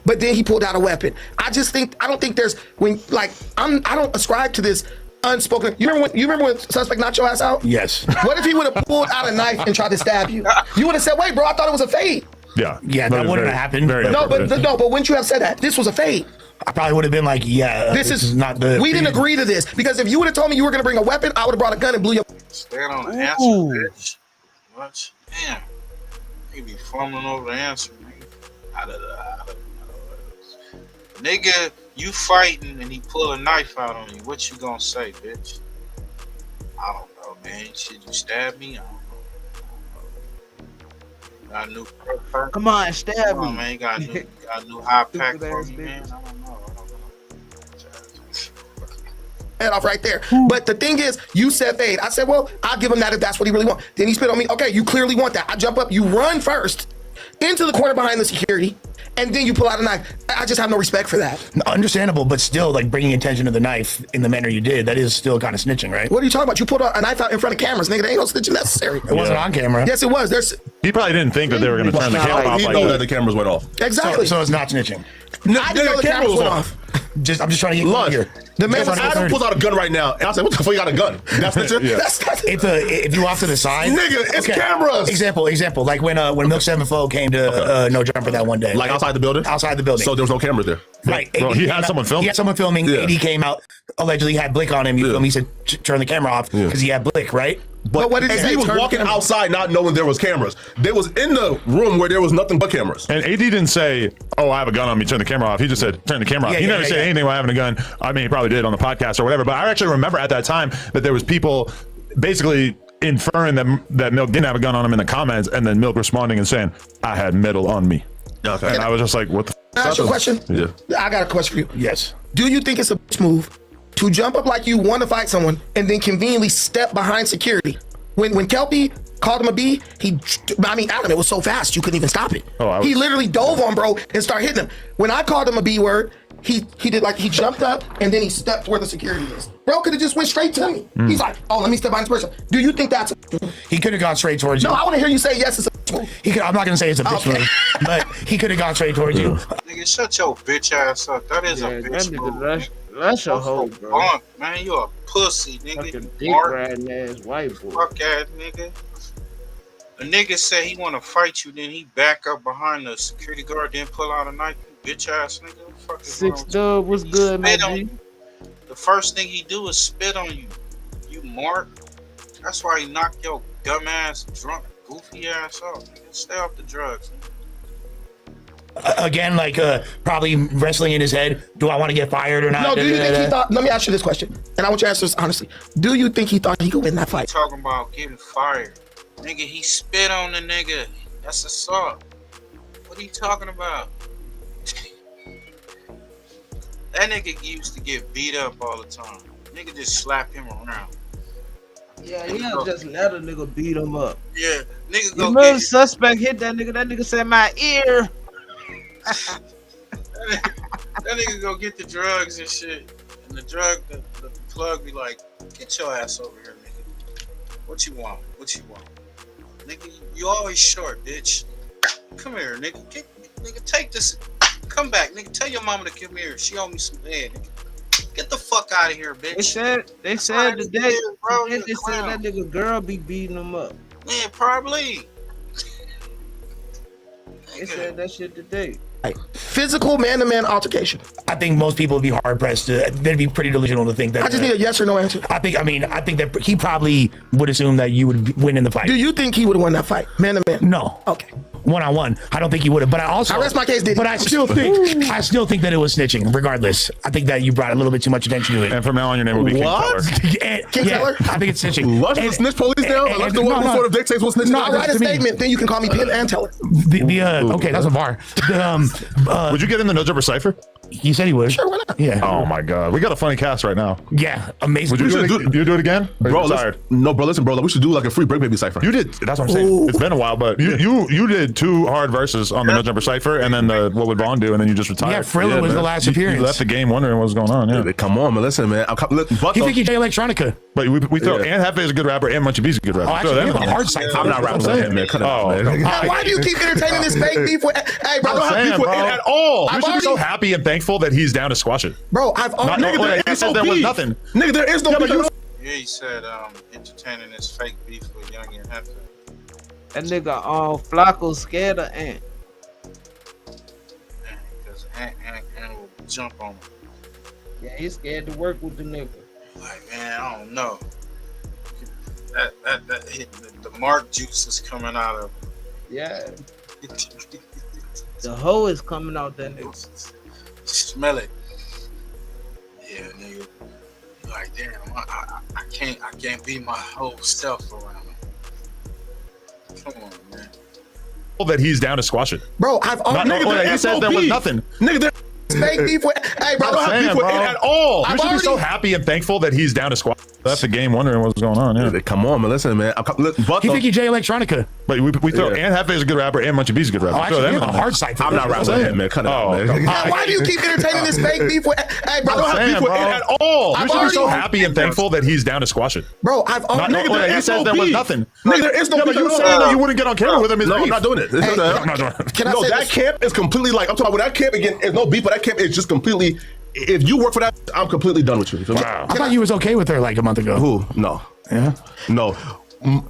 but then he pulled out a weapon. I don't think there's I don't ascribe to this unspoken. You remember when suspect knocked your ass out? Yes. What if he would have pulled out a knife and tried to stab you? You would have said, wait, bro, I thought it was a fade. Yeah, that wouldn't have happened. But wouldn't you have said that? This was a fade. I probably would have been like, yeah, this is not the. We didn't agree to this because if you would have told me you were going to bring a weapon, I would have brought a gun and blew your. Stand on the answer, bitch. What? Damn. He be fumbling over the answer, nigga. Nigga, you fighting and he pull a knife out on you. What you gonna say, bitch? I don't know, man. Should you stab me? I don't know. Got a new Come on, stab me. Man. You got a new high pack for me, man. I don't know. Head off right there. But the thing is, you said fade. I said, well, I'll give him that if that's what he really wants. Then he spit on me. Okay, you clearly want that. I jump up, you run first into the corner behind the security, and then you pull out a knife. I just have no respect for that. Understandable, but still, like bringing attention to the knife in the manner you did, that is still kind of snitching, right? What are you talking about? You pulled a knife out in front of cameras, nigga. There ain't no snitching necessary. It wasn't on camera. Yes, it was. He probably didn't think that they were going to turn the camera off. He like know that. that the cameras went off. Exactly. So it's not snitching. I didn't know the cameras went off. I'm just trying to get Lunch. here. The man Adam pulls out a gun right now, and I said, "What the fuck? You got a gun? That's snitching? Yeah. That's if you off to the side, nigga, it's cameras." Example. Like when Milk 7-4 came to No Jumper that one day, Like outside the building. outside the building. So there was no cameras there. Right. Bro, he had someone filming. He had someone filming. Yeah. AD came out, allegedly had Blick on him. You feel me? He said, turn the camera off because he had Blick, right? But what did he and say? he was Turn the walking camera- outside not knowing there was cameras. They was in the room where there was nothing but cameras. And AD didn't say, "Oh, I have a gun on me. Turn the camera off." He just said, "Turn the camera off." He never said anything about having a gun. I mean, he probably did on the podcast or whatever. But I actually remember at that time that there was people basically inferring that Milk didn't have a gun on him in the comments, and then Milk responding and saying, "I had metal on me." Okay. And I was just like, "What the?" Can I ask you a question? Yeah. I got a question for you. Yes. Do you think it's a bitch move to jump up like you want to fight someone and then conveniently step behind security? When Kelpie called him a B, Adam, it was so fast you couldn't even stop it. He literally dove on bro and started hitting him. When I called him a B word, he did like he jumped up and then he stepped where the security is. Bro could have just went straight to me. He's like, oh, let me step behind this person. Do you think that's He could have gone straight towards you. No, I want to hear you say yes, it's a bitch move. I'm not going to say it's a bitch move, but he could have gone straight towards you. Nigga, shut your bitch ass up. That is a bitch move. That's a hoe, bro. Bunk, man, you a pussy, nigga. Fucking dick riding ass white boy. Fuck ass nigga. A nigga said he want to fight you, then he back up behind the security guard, then pull out a knife. You bitch ass nigga. What the fuck is wrong Six with Dub was good, man. Spit on you. The first thing he do is spit on you. You mark. That's why he knocked your dumb ass, drunk, goofy ass off. Nigga, stay off the drugs. Nigga. Again, like probably wrestling in his head. Do I want to get fired or not? No, do you think he thought, let me ask you this question, and I want you to answer this honestly. Do you think he thought he could win that fight? Talking about getting fired. Nigga, he spit on the nigga. That's assault. What are you talking about? That nigga used to get beat up all the time. Nigga just slap him around. Yeah, he'll just let a nigga beat him up. Yeah, nigga The go little get suspect hit that nigga said my ear. that nigga go get the drugs and shit. And the plug be like, get your ass over here, nigga. What you want? Nigga, you always short, bitch. Come here, nigga. Nigga, take this. Come back, nigga. Tell your mama to come here. She owe me some head, nigga. Get the fuck out of here, bitch. They said today, bro. they said that nigga girl be beating him up. Man, probably. They said that shit today. Physical man-to-man altercation. I think most people would be hard pressed to. They'd be pretty delusional to think that. I just need a yes or no answer. I think that he probably would assume that you would win in the fight. Do you think he would have won that fight, man-to-man? No. Okay. One-on-one, I don't think he would have. But I rest my case. But I still think that it was snitching. Regardless, I think that you brought a little bit too much attention to it. And from now on, your name will be King Teller. King Teller? I think it's snitching. Let's the snitch police down. Let's the one who sort of dictates what's snitching. I'll write a statement, then you can call me Pin and Teller. Okay, that's a bar. Would you get in the no jumper cipher? He said he would. Sure, why not? Yeah. Oh my God, we got a funny cast right now. Yeah, amazing. Would you do it again? Bro, listen, bro. Like, we should do like a free break baby cipher. You did. That's what I'm saying. Ooh. It's been a while, but you did 2 hard verses on the no jumper cipher, and then the what would Vaughn do, and then you just retired. Yeah, Frilla was the last appearance. You left the game wondering what was going on. Yeah. Come on, man. Listen, man. He think he Jay Electronica. But we throw and Hefe is a good rapper, and Munchie B's a good rapper. Oh, actually, a hard cipher. I'm not rapping with him, man. Cut it out, man. Why do you keep entertaining this fake beef with? Hey, bro, I don't have beef with him at all. You should be so happy and thankful that he's down to squash it. Bro, I've already. He said there was nothing. Nigga, there is no beef. Yeah, he said entertaining this fake beef with Young and Hefe. That nigga Flacco scared of Ant. Because Ant will jump on him. Yeah, he's scared to work with the nigga. Like, man, I don't know. That hit, the Mark juice is coming out of him. Yeah. The hoe is coming out that nigga. Smell it. Yeah, nigga. Like, damn, I can't be my whole self around him. Come on, man. That he's down to squash it. Bro, I've already. He said there was nothing. Nigga, there fake beef with. Hey, bro, I don't have beef with him at all. You should be so happy and thankful that he's down to squash. That's the game wondering what's going on. Yeah. Come on, man. Listen, man. He think he Jay Electronica. But we throw and Hefe is a good rapper, and Munchie B's a good rapper. Oh, actually, a hard cipher. I'm not rapping with him, man. Cut it out, man. Why do you keep entertaining this fake beef with? Hey, bro, I don't have beef with him at all. You should be so happy and thankful that he's down to squash it. Bro, I've already. He said there was nothing. Nigga, there is no beef. You saying that you wouldn't get on camera with him is No, I'm beef. not doing it. I'm not doing it. Can I say that this? camp is completely like, I'm talking about that camp again. There's no beef, but that camp is just completely. If you work for that, I'm completely done with you. Wow. I thought you was okay with her like a month ago. Who? No. Yeah. No.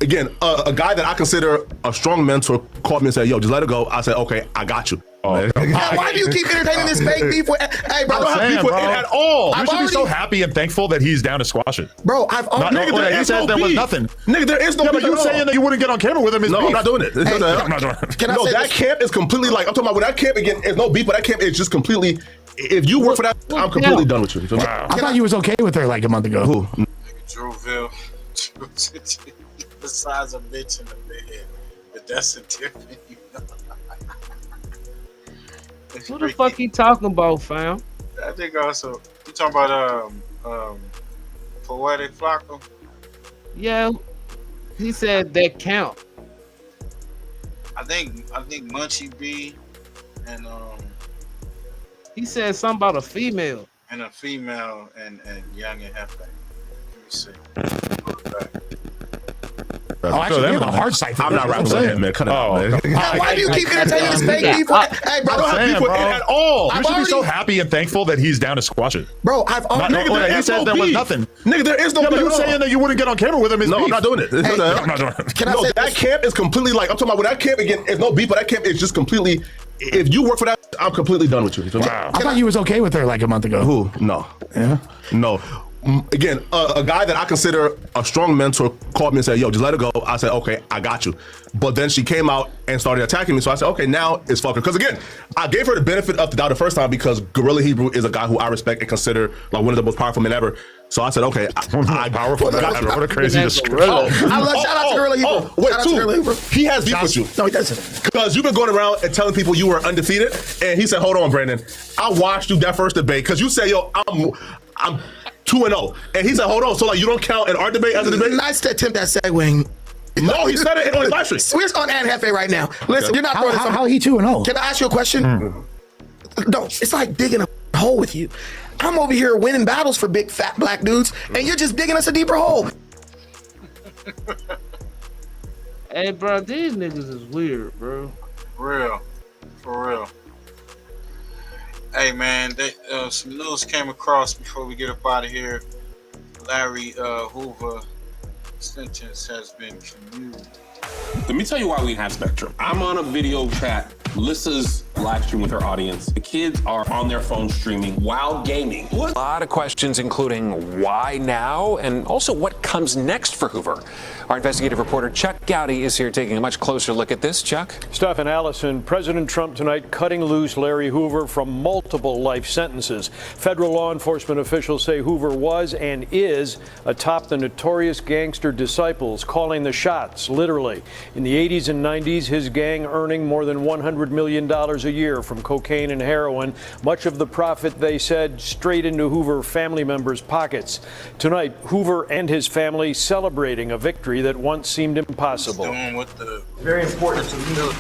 Again, a guy that I consider a strong mentor called me and said, "Yo, just let it go." I said, "Okay, I got you." Why do you keep entertaining this fake beef with? Hey, bro, I don't have beef with him at all. You should be so happy and thankful that he's down to squash it. Bro, I've already. He said there was nothing. Nigga, there is no beef. But you saying that you wouldn't get on camera with him is No, beef. I'm not doing it. I'm not doing it. Can I No, say that this? camp is completely like, I'm talking about that camp again. There's no beef, but that camp is just completly. If you work for that, I'm completely done with you. Wow. I thought you was okay with her like a month ago. Who? Drewville. The size of bitch in the bed. But that's a different. Who the fuck he talking about, fam? I think also you talking about Poetic Flacco. Yeah, he said that count. I think Munchie B and He said something about a female. and Young and Hefe. Let me see. Oh, actually, a hard cipher. I'm not rapping with him, man. Cut it out, man. Why do you keep entertaining this fake beef with? Hey, bro, I don't have beef with him at all. You should be so happy and thankful that he's down to squash it. Bro, I've already. He said there was nothing. Nigga, there is no beef. But you saying that you wouldn't get on camera with him is No, beef. I'm not doing it. I'm not doing it. Can I No, say that this? camp is completely like, I'm talking about that camp again. There's no beef, but that camp is just completely. If you work for that, I'm completely done with you. Wow. I thought you was okay with her like a month ago. Who? No. Yeah. No. Again, a guy that I consider a strong mentor called me and said, "Yo, just let it go." I said, "Okay, I got you." But then she came out and started attacking me. So I said, "Okay, now it's fucking." Because again, I gave her the benefit of the doubt the first time because Gorilla Hebrew is a guy who I respect and consider like one of the most powerful men ever. So I said, "Okay, powerful guy. What a crazy description. I love shout out to Gorilla Hebrew. Wait, Shout out to Gorilla Hebrew. he has beef with you. No, he doesn't. Because you've been going around and telling people you were undefeated, and he said, "Hold on, Brandon, I watched you that first debate because you said, yo, I'm 2-0," and he said, "Hold on, so like you don't count in our debate as a debate?" Nice to attempt that segueing. No, he said it on his live stream. We're on Ann Hefe right now. Listen, you're not throwing something. How he 2-0? Can I ask you a question? No, it's like digging a hole with you. I'm over here winning battles for big fat black dudes, and you're just digging us a deeper hole. Hey, bro, these niggas is weird, bro. For real. Hey man, some news came across before we get up out of here. Larry Hoover sentence has been commuted. Let me tell you why we have Spectrum. I'm on a video chat. Lissa's live stream with her audience. The kids are on their phone streaming while gaming. A lot of questions, including why now, and also what comes next for Hoover. Our investigative reporter Chuck Gowdy is here taking a much closer look at this. Chuck? Steph and Allison, President Trump tonight cutting loose Larry Hoover from multiple life sentences. Federal law enforcement officials say Hoover was and is atop the notorious gangster disciples, calling the shots, literally. In the 80s and 90s, his gang earning more than $100 million a year from cocaine and heroin, much of the profit, they said, straight into Hoover family members' pockets. Tonight, Hoover and his family celebrating a victory that once seemed impossible. Very important to me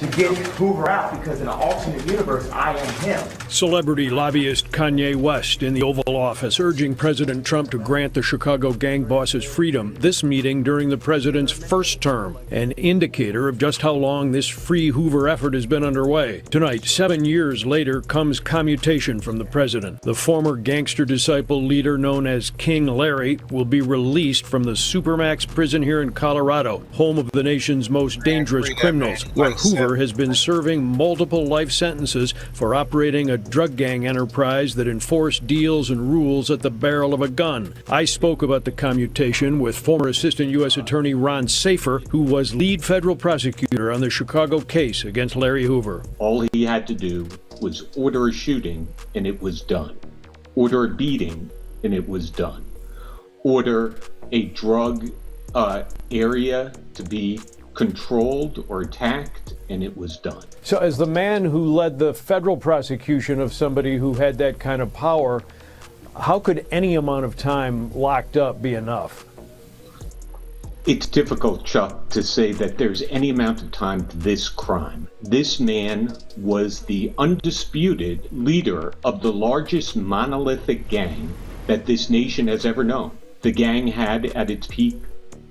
to get Hoover out, because in an alternate universe, I am him. Celebrity lobbyist Kanye West in the Oval Office urging President Trump to grant the Chicago gang bosses freedom. This meeting during the president's first term, an indicator of just how long this free Hoover effort has been underway. Tonight, 7 years later, comes commutation from the president. The former gangster disciple leader known as King Larry will be released from the Supermax prison here in Colorado, home of the nation's most dangerous criminals, where Hoover has been serving multiple life sentences for operating a drug gang enterprise that enforced deals and rules at the barrel of a gun. I spoke about the commutation with former Assistant U.S. Attorney Ron Safer, who was lead federal prosecutor on the Chicago case against Larry Hoover. All he had to do was order a shooting, and it was done. Order a beating, and it was done. Order a drug area to be controlled or attacked, and it was done. So as the man who led the federal prosecution of somebody who had that kind of power, how could any amount of time locked up be enough? It's difficult, Chuck, to say that there's any amount of time to this crime. This man was the undisputed leader of the largest monolithic gang that this nation has ever known. The gang had at its peak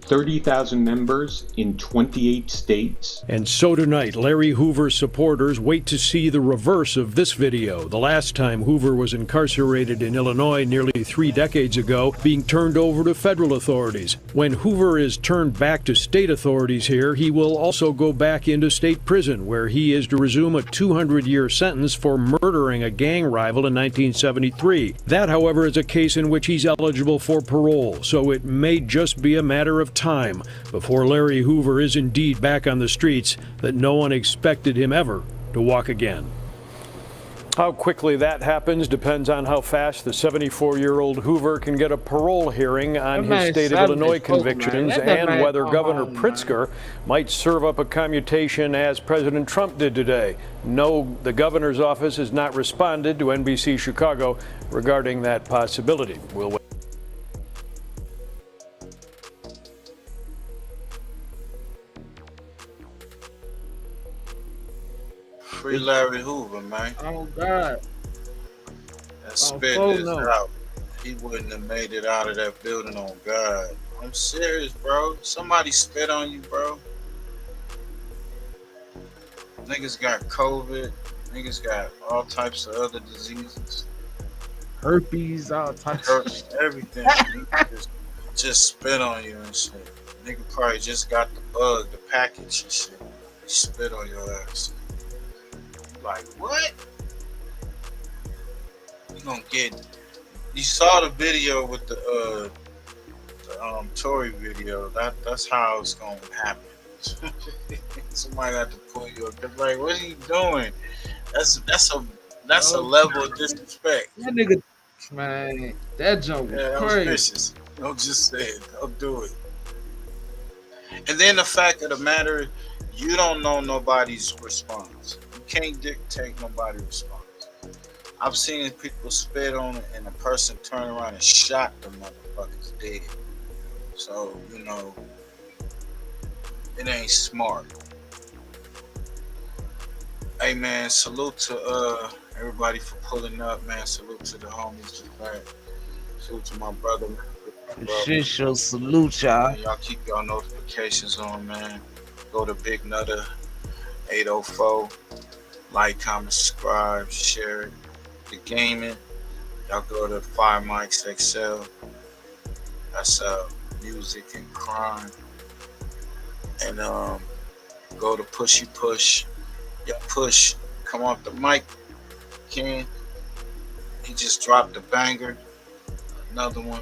30,000 members in 28 states. And so tonight, Larry Hoover's supporters wait to see the reverse of this video. The last time Hoover was incarcerated in Illinois nearly 3 decades ago, being turned over to federal authorities. When Hoover is turned back to state authorities here, he will also go back into state prison, where he is to resume a 200-year sentence for murdering a gang rival in 1973. That, however, is a case in which he's eligible for parole, so it may just be a matter of time before Larry Hoover is indeed back on the streets that no one expected him ever to walk again. How quickly that happens depends on how fast the 74-year-old Hoover can get a parole hearing on his state of Illinois convictions, and whether Governor Pritzker might serve up a commutation as President Trump did today. No, the governor's office has not responded to NBC Chicago regarding that possibility. We'll wait. Free Larry Hoover, man. Oh God. That spit is out. He wouldn't have made it out of that building on God. I'm serious, bro. Somebody spit on you, bro. Niggas got COVID. Niggas got all types of other diseases. Herpes, all types of shit. Everything. just spit on you and shit. Nigga probably just got the bug, the package and shit. He spit on your ass. Like, what? You gonna get... You saw the video with the Tory video. That's how it's gonna happen. Somebody got to pull you up. They're like, what are you doing? That's a level of disrespect. That nigga, man, that joke was that crazy. was vicious. Don't just say it. Don't do it. And then the fact of the matter, you don't know nobody's response. You can't dictate nobody's response. I've seen people spit on it and a person turn around and shot the motherfuckers dead. So, you know, it ain't smart. Hey man, salute to everybody for pulling up, man. Salute to the homies just back. Salute to my brother, man. Shit show, salute y'all. Y'all keep y'all notifications on, man. Go to Big Nutter 804. Like, comment, subscribe, share it. the gaming, y'all go to Fire Mics XL. That's music and crime. And go to Pushy Push. Yeah, Push, come off the mic, Ken. He just dropped a banger. Another one.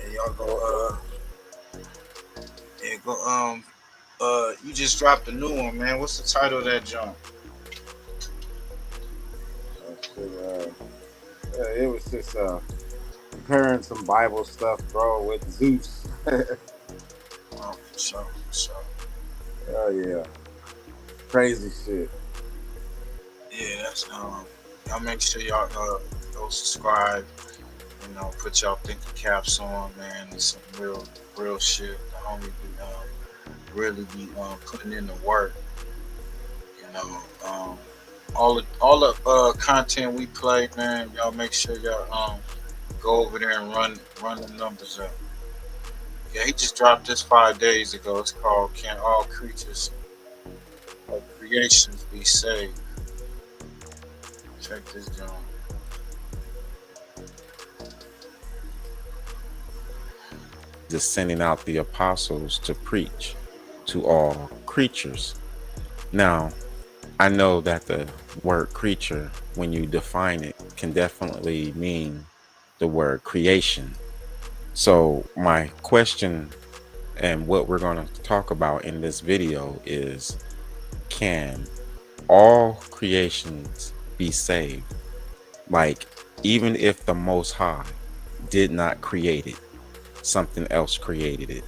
And y'all go you just dropped a new one, man. What's the title of that jump? It was just comparing some Bible stuff, bro, with Zeus. Oh, for sure. Oh yeah, crazy shit. Yeah, that's y'all make sure y'all go subscribe. You know, put y'all thinking caps on, man. It's some real shit. The homie be really be putting in the work. You know, all the content we play, man. Y'all make sure y'all go over there and run the numbers up. Yeah, he just dropped this 5 days ago. It's called "Can All Creatures of Creations Be Saved?" Check this down. Just sending out the apostles to preach to all creatures. Now, I know that the word creature, when you define it, can definitely mean the word creation. So my question and what we're going to talk about in this video is, can all creations be saved? Like, even if the Most High did not create it, something else created it,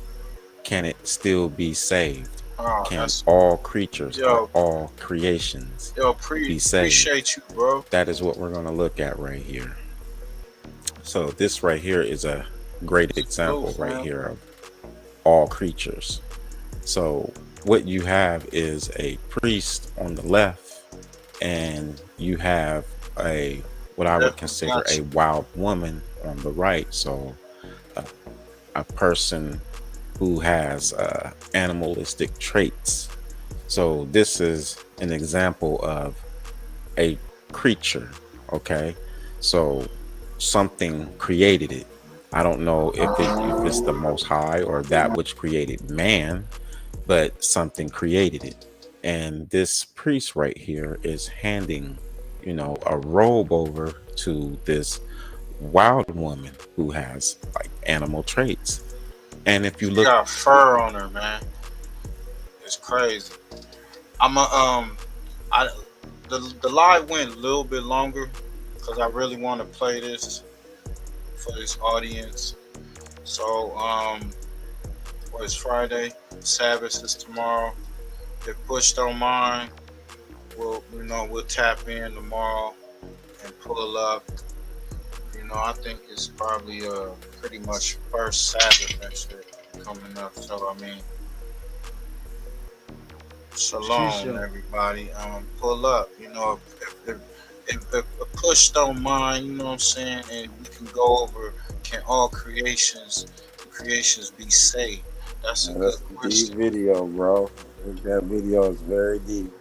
can it still be saved? Can all creatures or all creations be saved? Appreciate you, bro. That is what we're going to look at right here. So this right here is a great example right here of all creatures. So what you have is a priest on the left, and you have what I would consider a wild woman on the right. So a person who has animalistic traits. So this is an example of a creature. Okay, so something created it. I don't know if it's the Most High or that which created man, but something created it. And this priest right here is handing, a robe over to this wild woman who has like animal traits. And if you look, she got fur on her, man. It's crazy. The live went a little bit longer because I really want to play this for this audience. So it's Friday, Sabbath is tomorrow. If Push don't mind, we'll tap in tomorrow and pull up. I think it's probably pretty much first Sabbath next year coming up. So I mean, shalom, everybody. Pull up. If Push don't mind, you know what I'm saying, and we can go over, can all creations be saved? That's a good question. Deep video, bro. That video is very deep.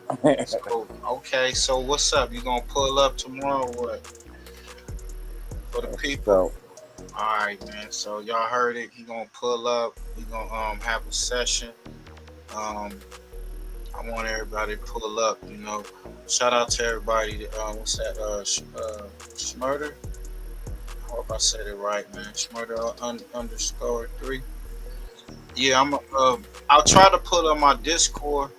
So, okay, so what's up? You gonna pull up tomorrow or what? For the people. All right, man. So y'all heard it. He gonna pull up. We gonna have a session. I want everybody to pull up. Shout out to everybody. What's that? Schmurder. I hope I said it right, man. Schmurder _3. Yeah, I'll try to put on my Discord.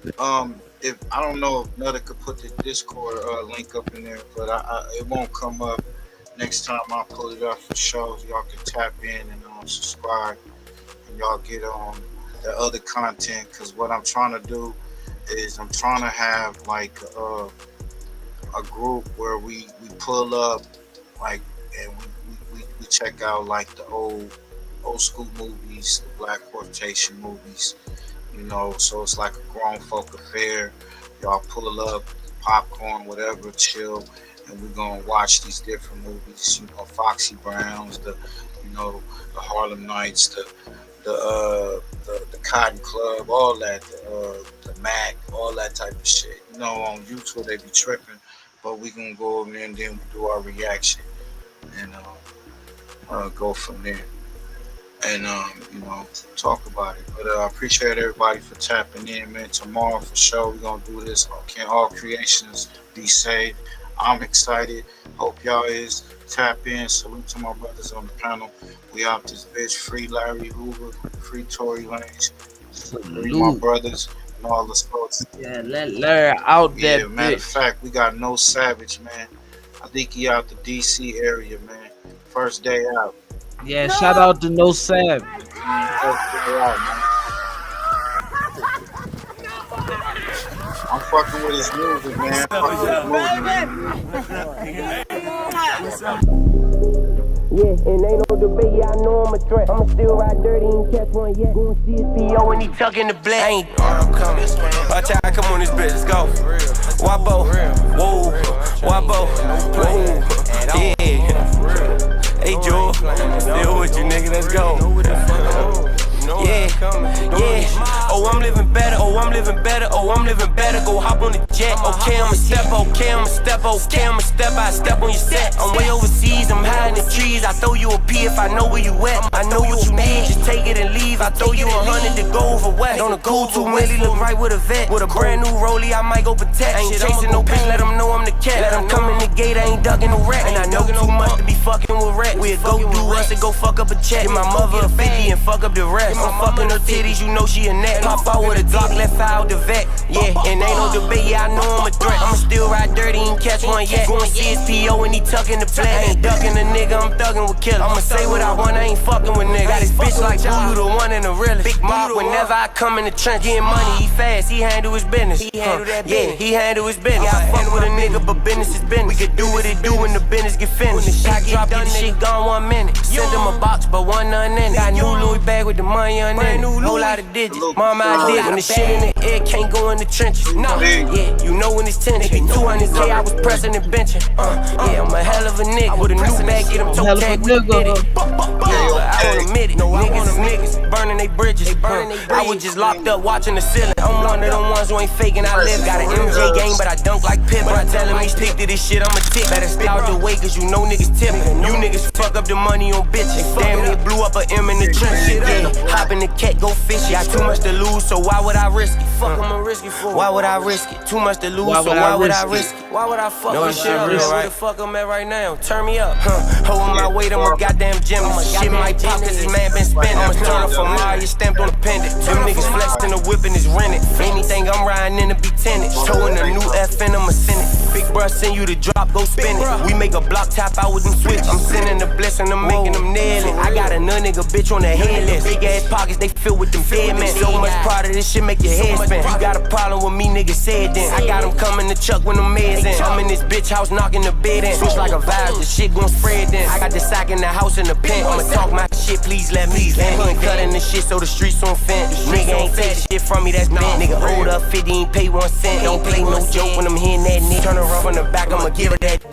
If I don't know if Nutter could put the Discord link up in there, but it won't come up. Next time I'll pull it up for shows. Y'all can tap in and subscribe, and y'all get on the other content. Because what I'm trying to do is I'm trying to have like a group where we pull up, like, and we check out like the old school movies, the Black Quotation movies. So it's like a grown folk affair. Y'all pull up, popcorn, whatever, chill. And we're gonna watch these different movies, Foxy Browns, the Harlem Nights, the Cotton Club, all that, the Mac, all that type of shit. On YouTube they be tripping. but we gonna go over there and then do our reaction and go from there and you know, talk about it. But I appreciate everybody for tapping in, man. Tomorrow for sure we're gonna do this. Can all creations be saved? I'm excited. Hope y'all is. Tap in. Salute to my brothers on the panel. We out this bitch. Free Larry Hoover. Free Tory Lanez. Free my brothers and all the sports. Yeah, let Larry out that Yeah, matter of bitch. fact, we got No Savage, man. I think he out the DC area, man. First day out. Yeah, shout out to No Savage. First day out, man. I'm fucking with his music, man. Fucking with his music. Yeah, and ain't no debate, yeah, I know I'm a threat. I'ma still ride dirty and catch one yet. Going see his PO when he tucking the black. I ain't I'm coming. Watch out, come on this bitch, let's go. Wabo, whoa, Wabo, whoa, yeah. Hey, Joe, still with you, nigga, let's go. Yeah, yeah. Oh, I'm living better. Oh, I'm living better. Oh, I'm living better. Go hop on the jet. Okay, I'ma step. Okay, I'ma step. Okay, I'ma step. I step on your set. I'm way overseas. I'm high in the trees. I throw you a P if I know where you at. I know what you need. Just take it and leave. I throw you 100 to go over west. On a cool 2 milli, look right with a vet. With a brand new rollie, I might go protect. I ain't chasing no bitch. Let them know I'm the cat. Let them come in the gate. I ain't ducking no rat. And I know too much to be fucking with rats. We'll go do us and go fuck up a check. Get my mother a 50 and fuck up the rest. I'm fucking her titties, you know she a net. Pop out with a Glock, left out the vet. Yeah, and ain't no debate, yeah, I know I'm a threat. I'ma still ride dirty and catch one yet. Going see his PO and he tucking the play. I ain't ducking a nigga, I'm thugging with killers. I'ma say what I want, I ain't fucking with niggas. Got this bitch like Boo, you the one and the realest. Big mob, whenever I come in the trench, getting money, he fast, he handle his business. Yeah, he handle his business. I fuck with a nigga, but business is business. We could do what it do when the business get finished. Shot drop, get the shit gone 1 minute. Send him a box, but one none in it. Got new Louis bag with the money on it. Whole lot of digits. Mama, I did. When the shit in the air, can't go in the trenches. No, yeah, you know when it's tension. 200K, I was pressing and benching. Yeah, I'm a hell of a nigga. With a new bag, get him toe tag, we did it. Yeah, I don't admit it. Niggas is niggas, burning they bridges. I was just locked up watching the ceiling. I'm one of them ones who ain't faking. I live. Got an MJ game, but I dunk like Pip. But I tell him he stick to this shit, I'ma tick. Better stay out the way, cause you know niggas tipping. You niggas fuck up the money on bitches. Damn, they blew up a M in the trench. Yeah, hop in the cat, go fish. Got too much to lose, so why would I risk it? Fuck, I'ma risk it for. Why would I risk it? Too much to lose, so why would I risk it? Why would I fuck this shit up? Where the fuck I'm at right now? Turn me up. Holding my weight, I'm a goddamn gymnast. Shit might pop, cause this man been spending. I'ma turn up for Maya, stamped on the pendant. Them niggas flexing the whip and it's rented. Anything I'm riding in to be tenant. Towing a new FN, I'ma send it. Big bruh send you the drop, go spin it. We make a block tap out with them switch. I'm sending the bliss and I'm making them nail it. I got a none nigga bitch on the head list. Big ass pockets, they filled with them dead men. So much pride of this shit make your head spin. You got a problem with me, nigga, say it then. I got them coming to chuck when them meds in. I'm in this bitch house knocking the bed in. Switch like a vibe, the shit gon' spread then. I got the sack in the house in the pen. I'ma talk my shit, please let me. And he ain't cutting the shit so the streets on fence. Nigga ain't take shit from me, that's bent. Nigga hold up 50, ain't pay 1 cent. Don't play no joke when I'm hearing that nigga. Turn around from the back, I'ma give her that.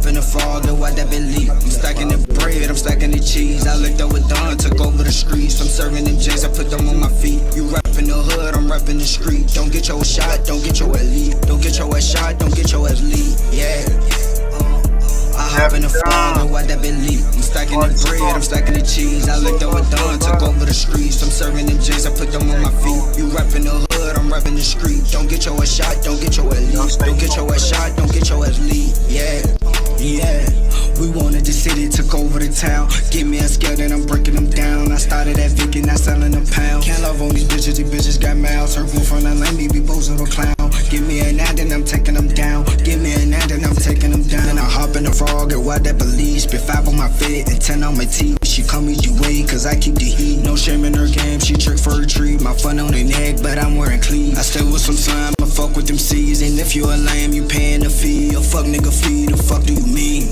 In the fog and what that been leak. I'm stacking the bread, I'm stacking the cheese. I licked up with Don, took over the streets. I'm serving them J's, I put them on my feet. You rapping the hood, I'm rapping the street. Don't get your shot, don't get your elite. Don't get your shot, don't get your elite. Yeah. I hop in the fog and what that been leak. I'm stacking the bread, I'm stacking the cheese. I licked up with Don, took over the streets. I'm serving them J's, I put them on my feet. You rapping the hood, I'm rapping the street. Don't get your shot, don't get your elite. Don't get your shot, don't get your elite. Yeah. Yeah, we wanted the city, took over the town. Give me a scale, then I'm breaking them down. I started at Vicky, now selling a pound. Can't love on these bitches got mouths. Her from front of lane, me be posing a clown. Give me a nine, then I'm taking them down. Give me a nine, then I'm taking them down. Then I hop in the frog and why that believe. Spit 5 on my fit and 10 on my teeth. She call me G-Way, cause I keep the heat. No shame in her game, she trick for a treat. My fun on her neck, but I'm wearing clean. I stay with some slime, I fuck with them C's. And if you a lame, you paying a fee. A fuck nigga fee, the fuck do you mean?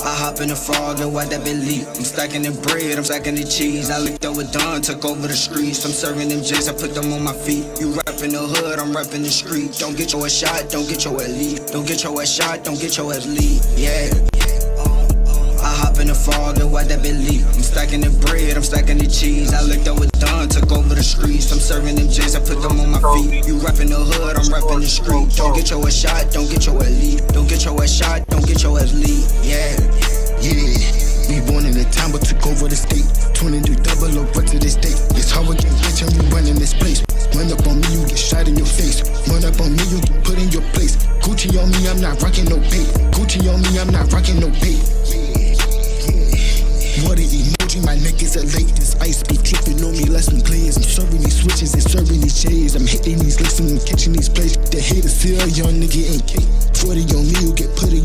I hop in the frog and why that been leak. I'm stacking the bread, I'm stacking the cheese. I licked up with Don, took over the streets. I'm serving them J's, I put them on my feet. You rapping the hood, I'm rapping the street. Don't get your shot, don't get your elite. Don't get your shot, don't get your elite. Yeah. I hop in the fog and watch that bit leak. I'm stacking the bread, I'm stacking the cheese. I licked up with Don, took over the streets. I'm serving them J's, I put them on my feet. You rapping the hood, I'm rapping the street. Don't get your ass shot, don't get your elite. Don't get your ass shot, don't get your ass lead. Yeah, yeah. We born in the town but took over the state. 22 double up to the state. It's hard to get rich and we run in this place. Run up on me, you get shot in your face. Run up on me, you get put in your place. Gucci on me, I'm not rocking no bait. Gucci on me, I'm not rocking no bait. What an emoji, my neck is elate. This ice be tripping on me, less than players. I'm serving these switches and serving these shades. I'm hitting these licks and I'm catching these plays. The haters feel young nigga ain't cake. 40 on me, you get put in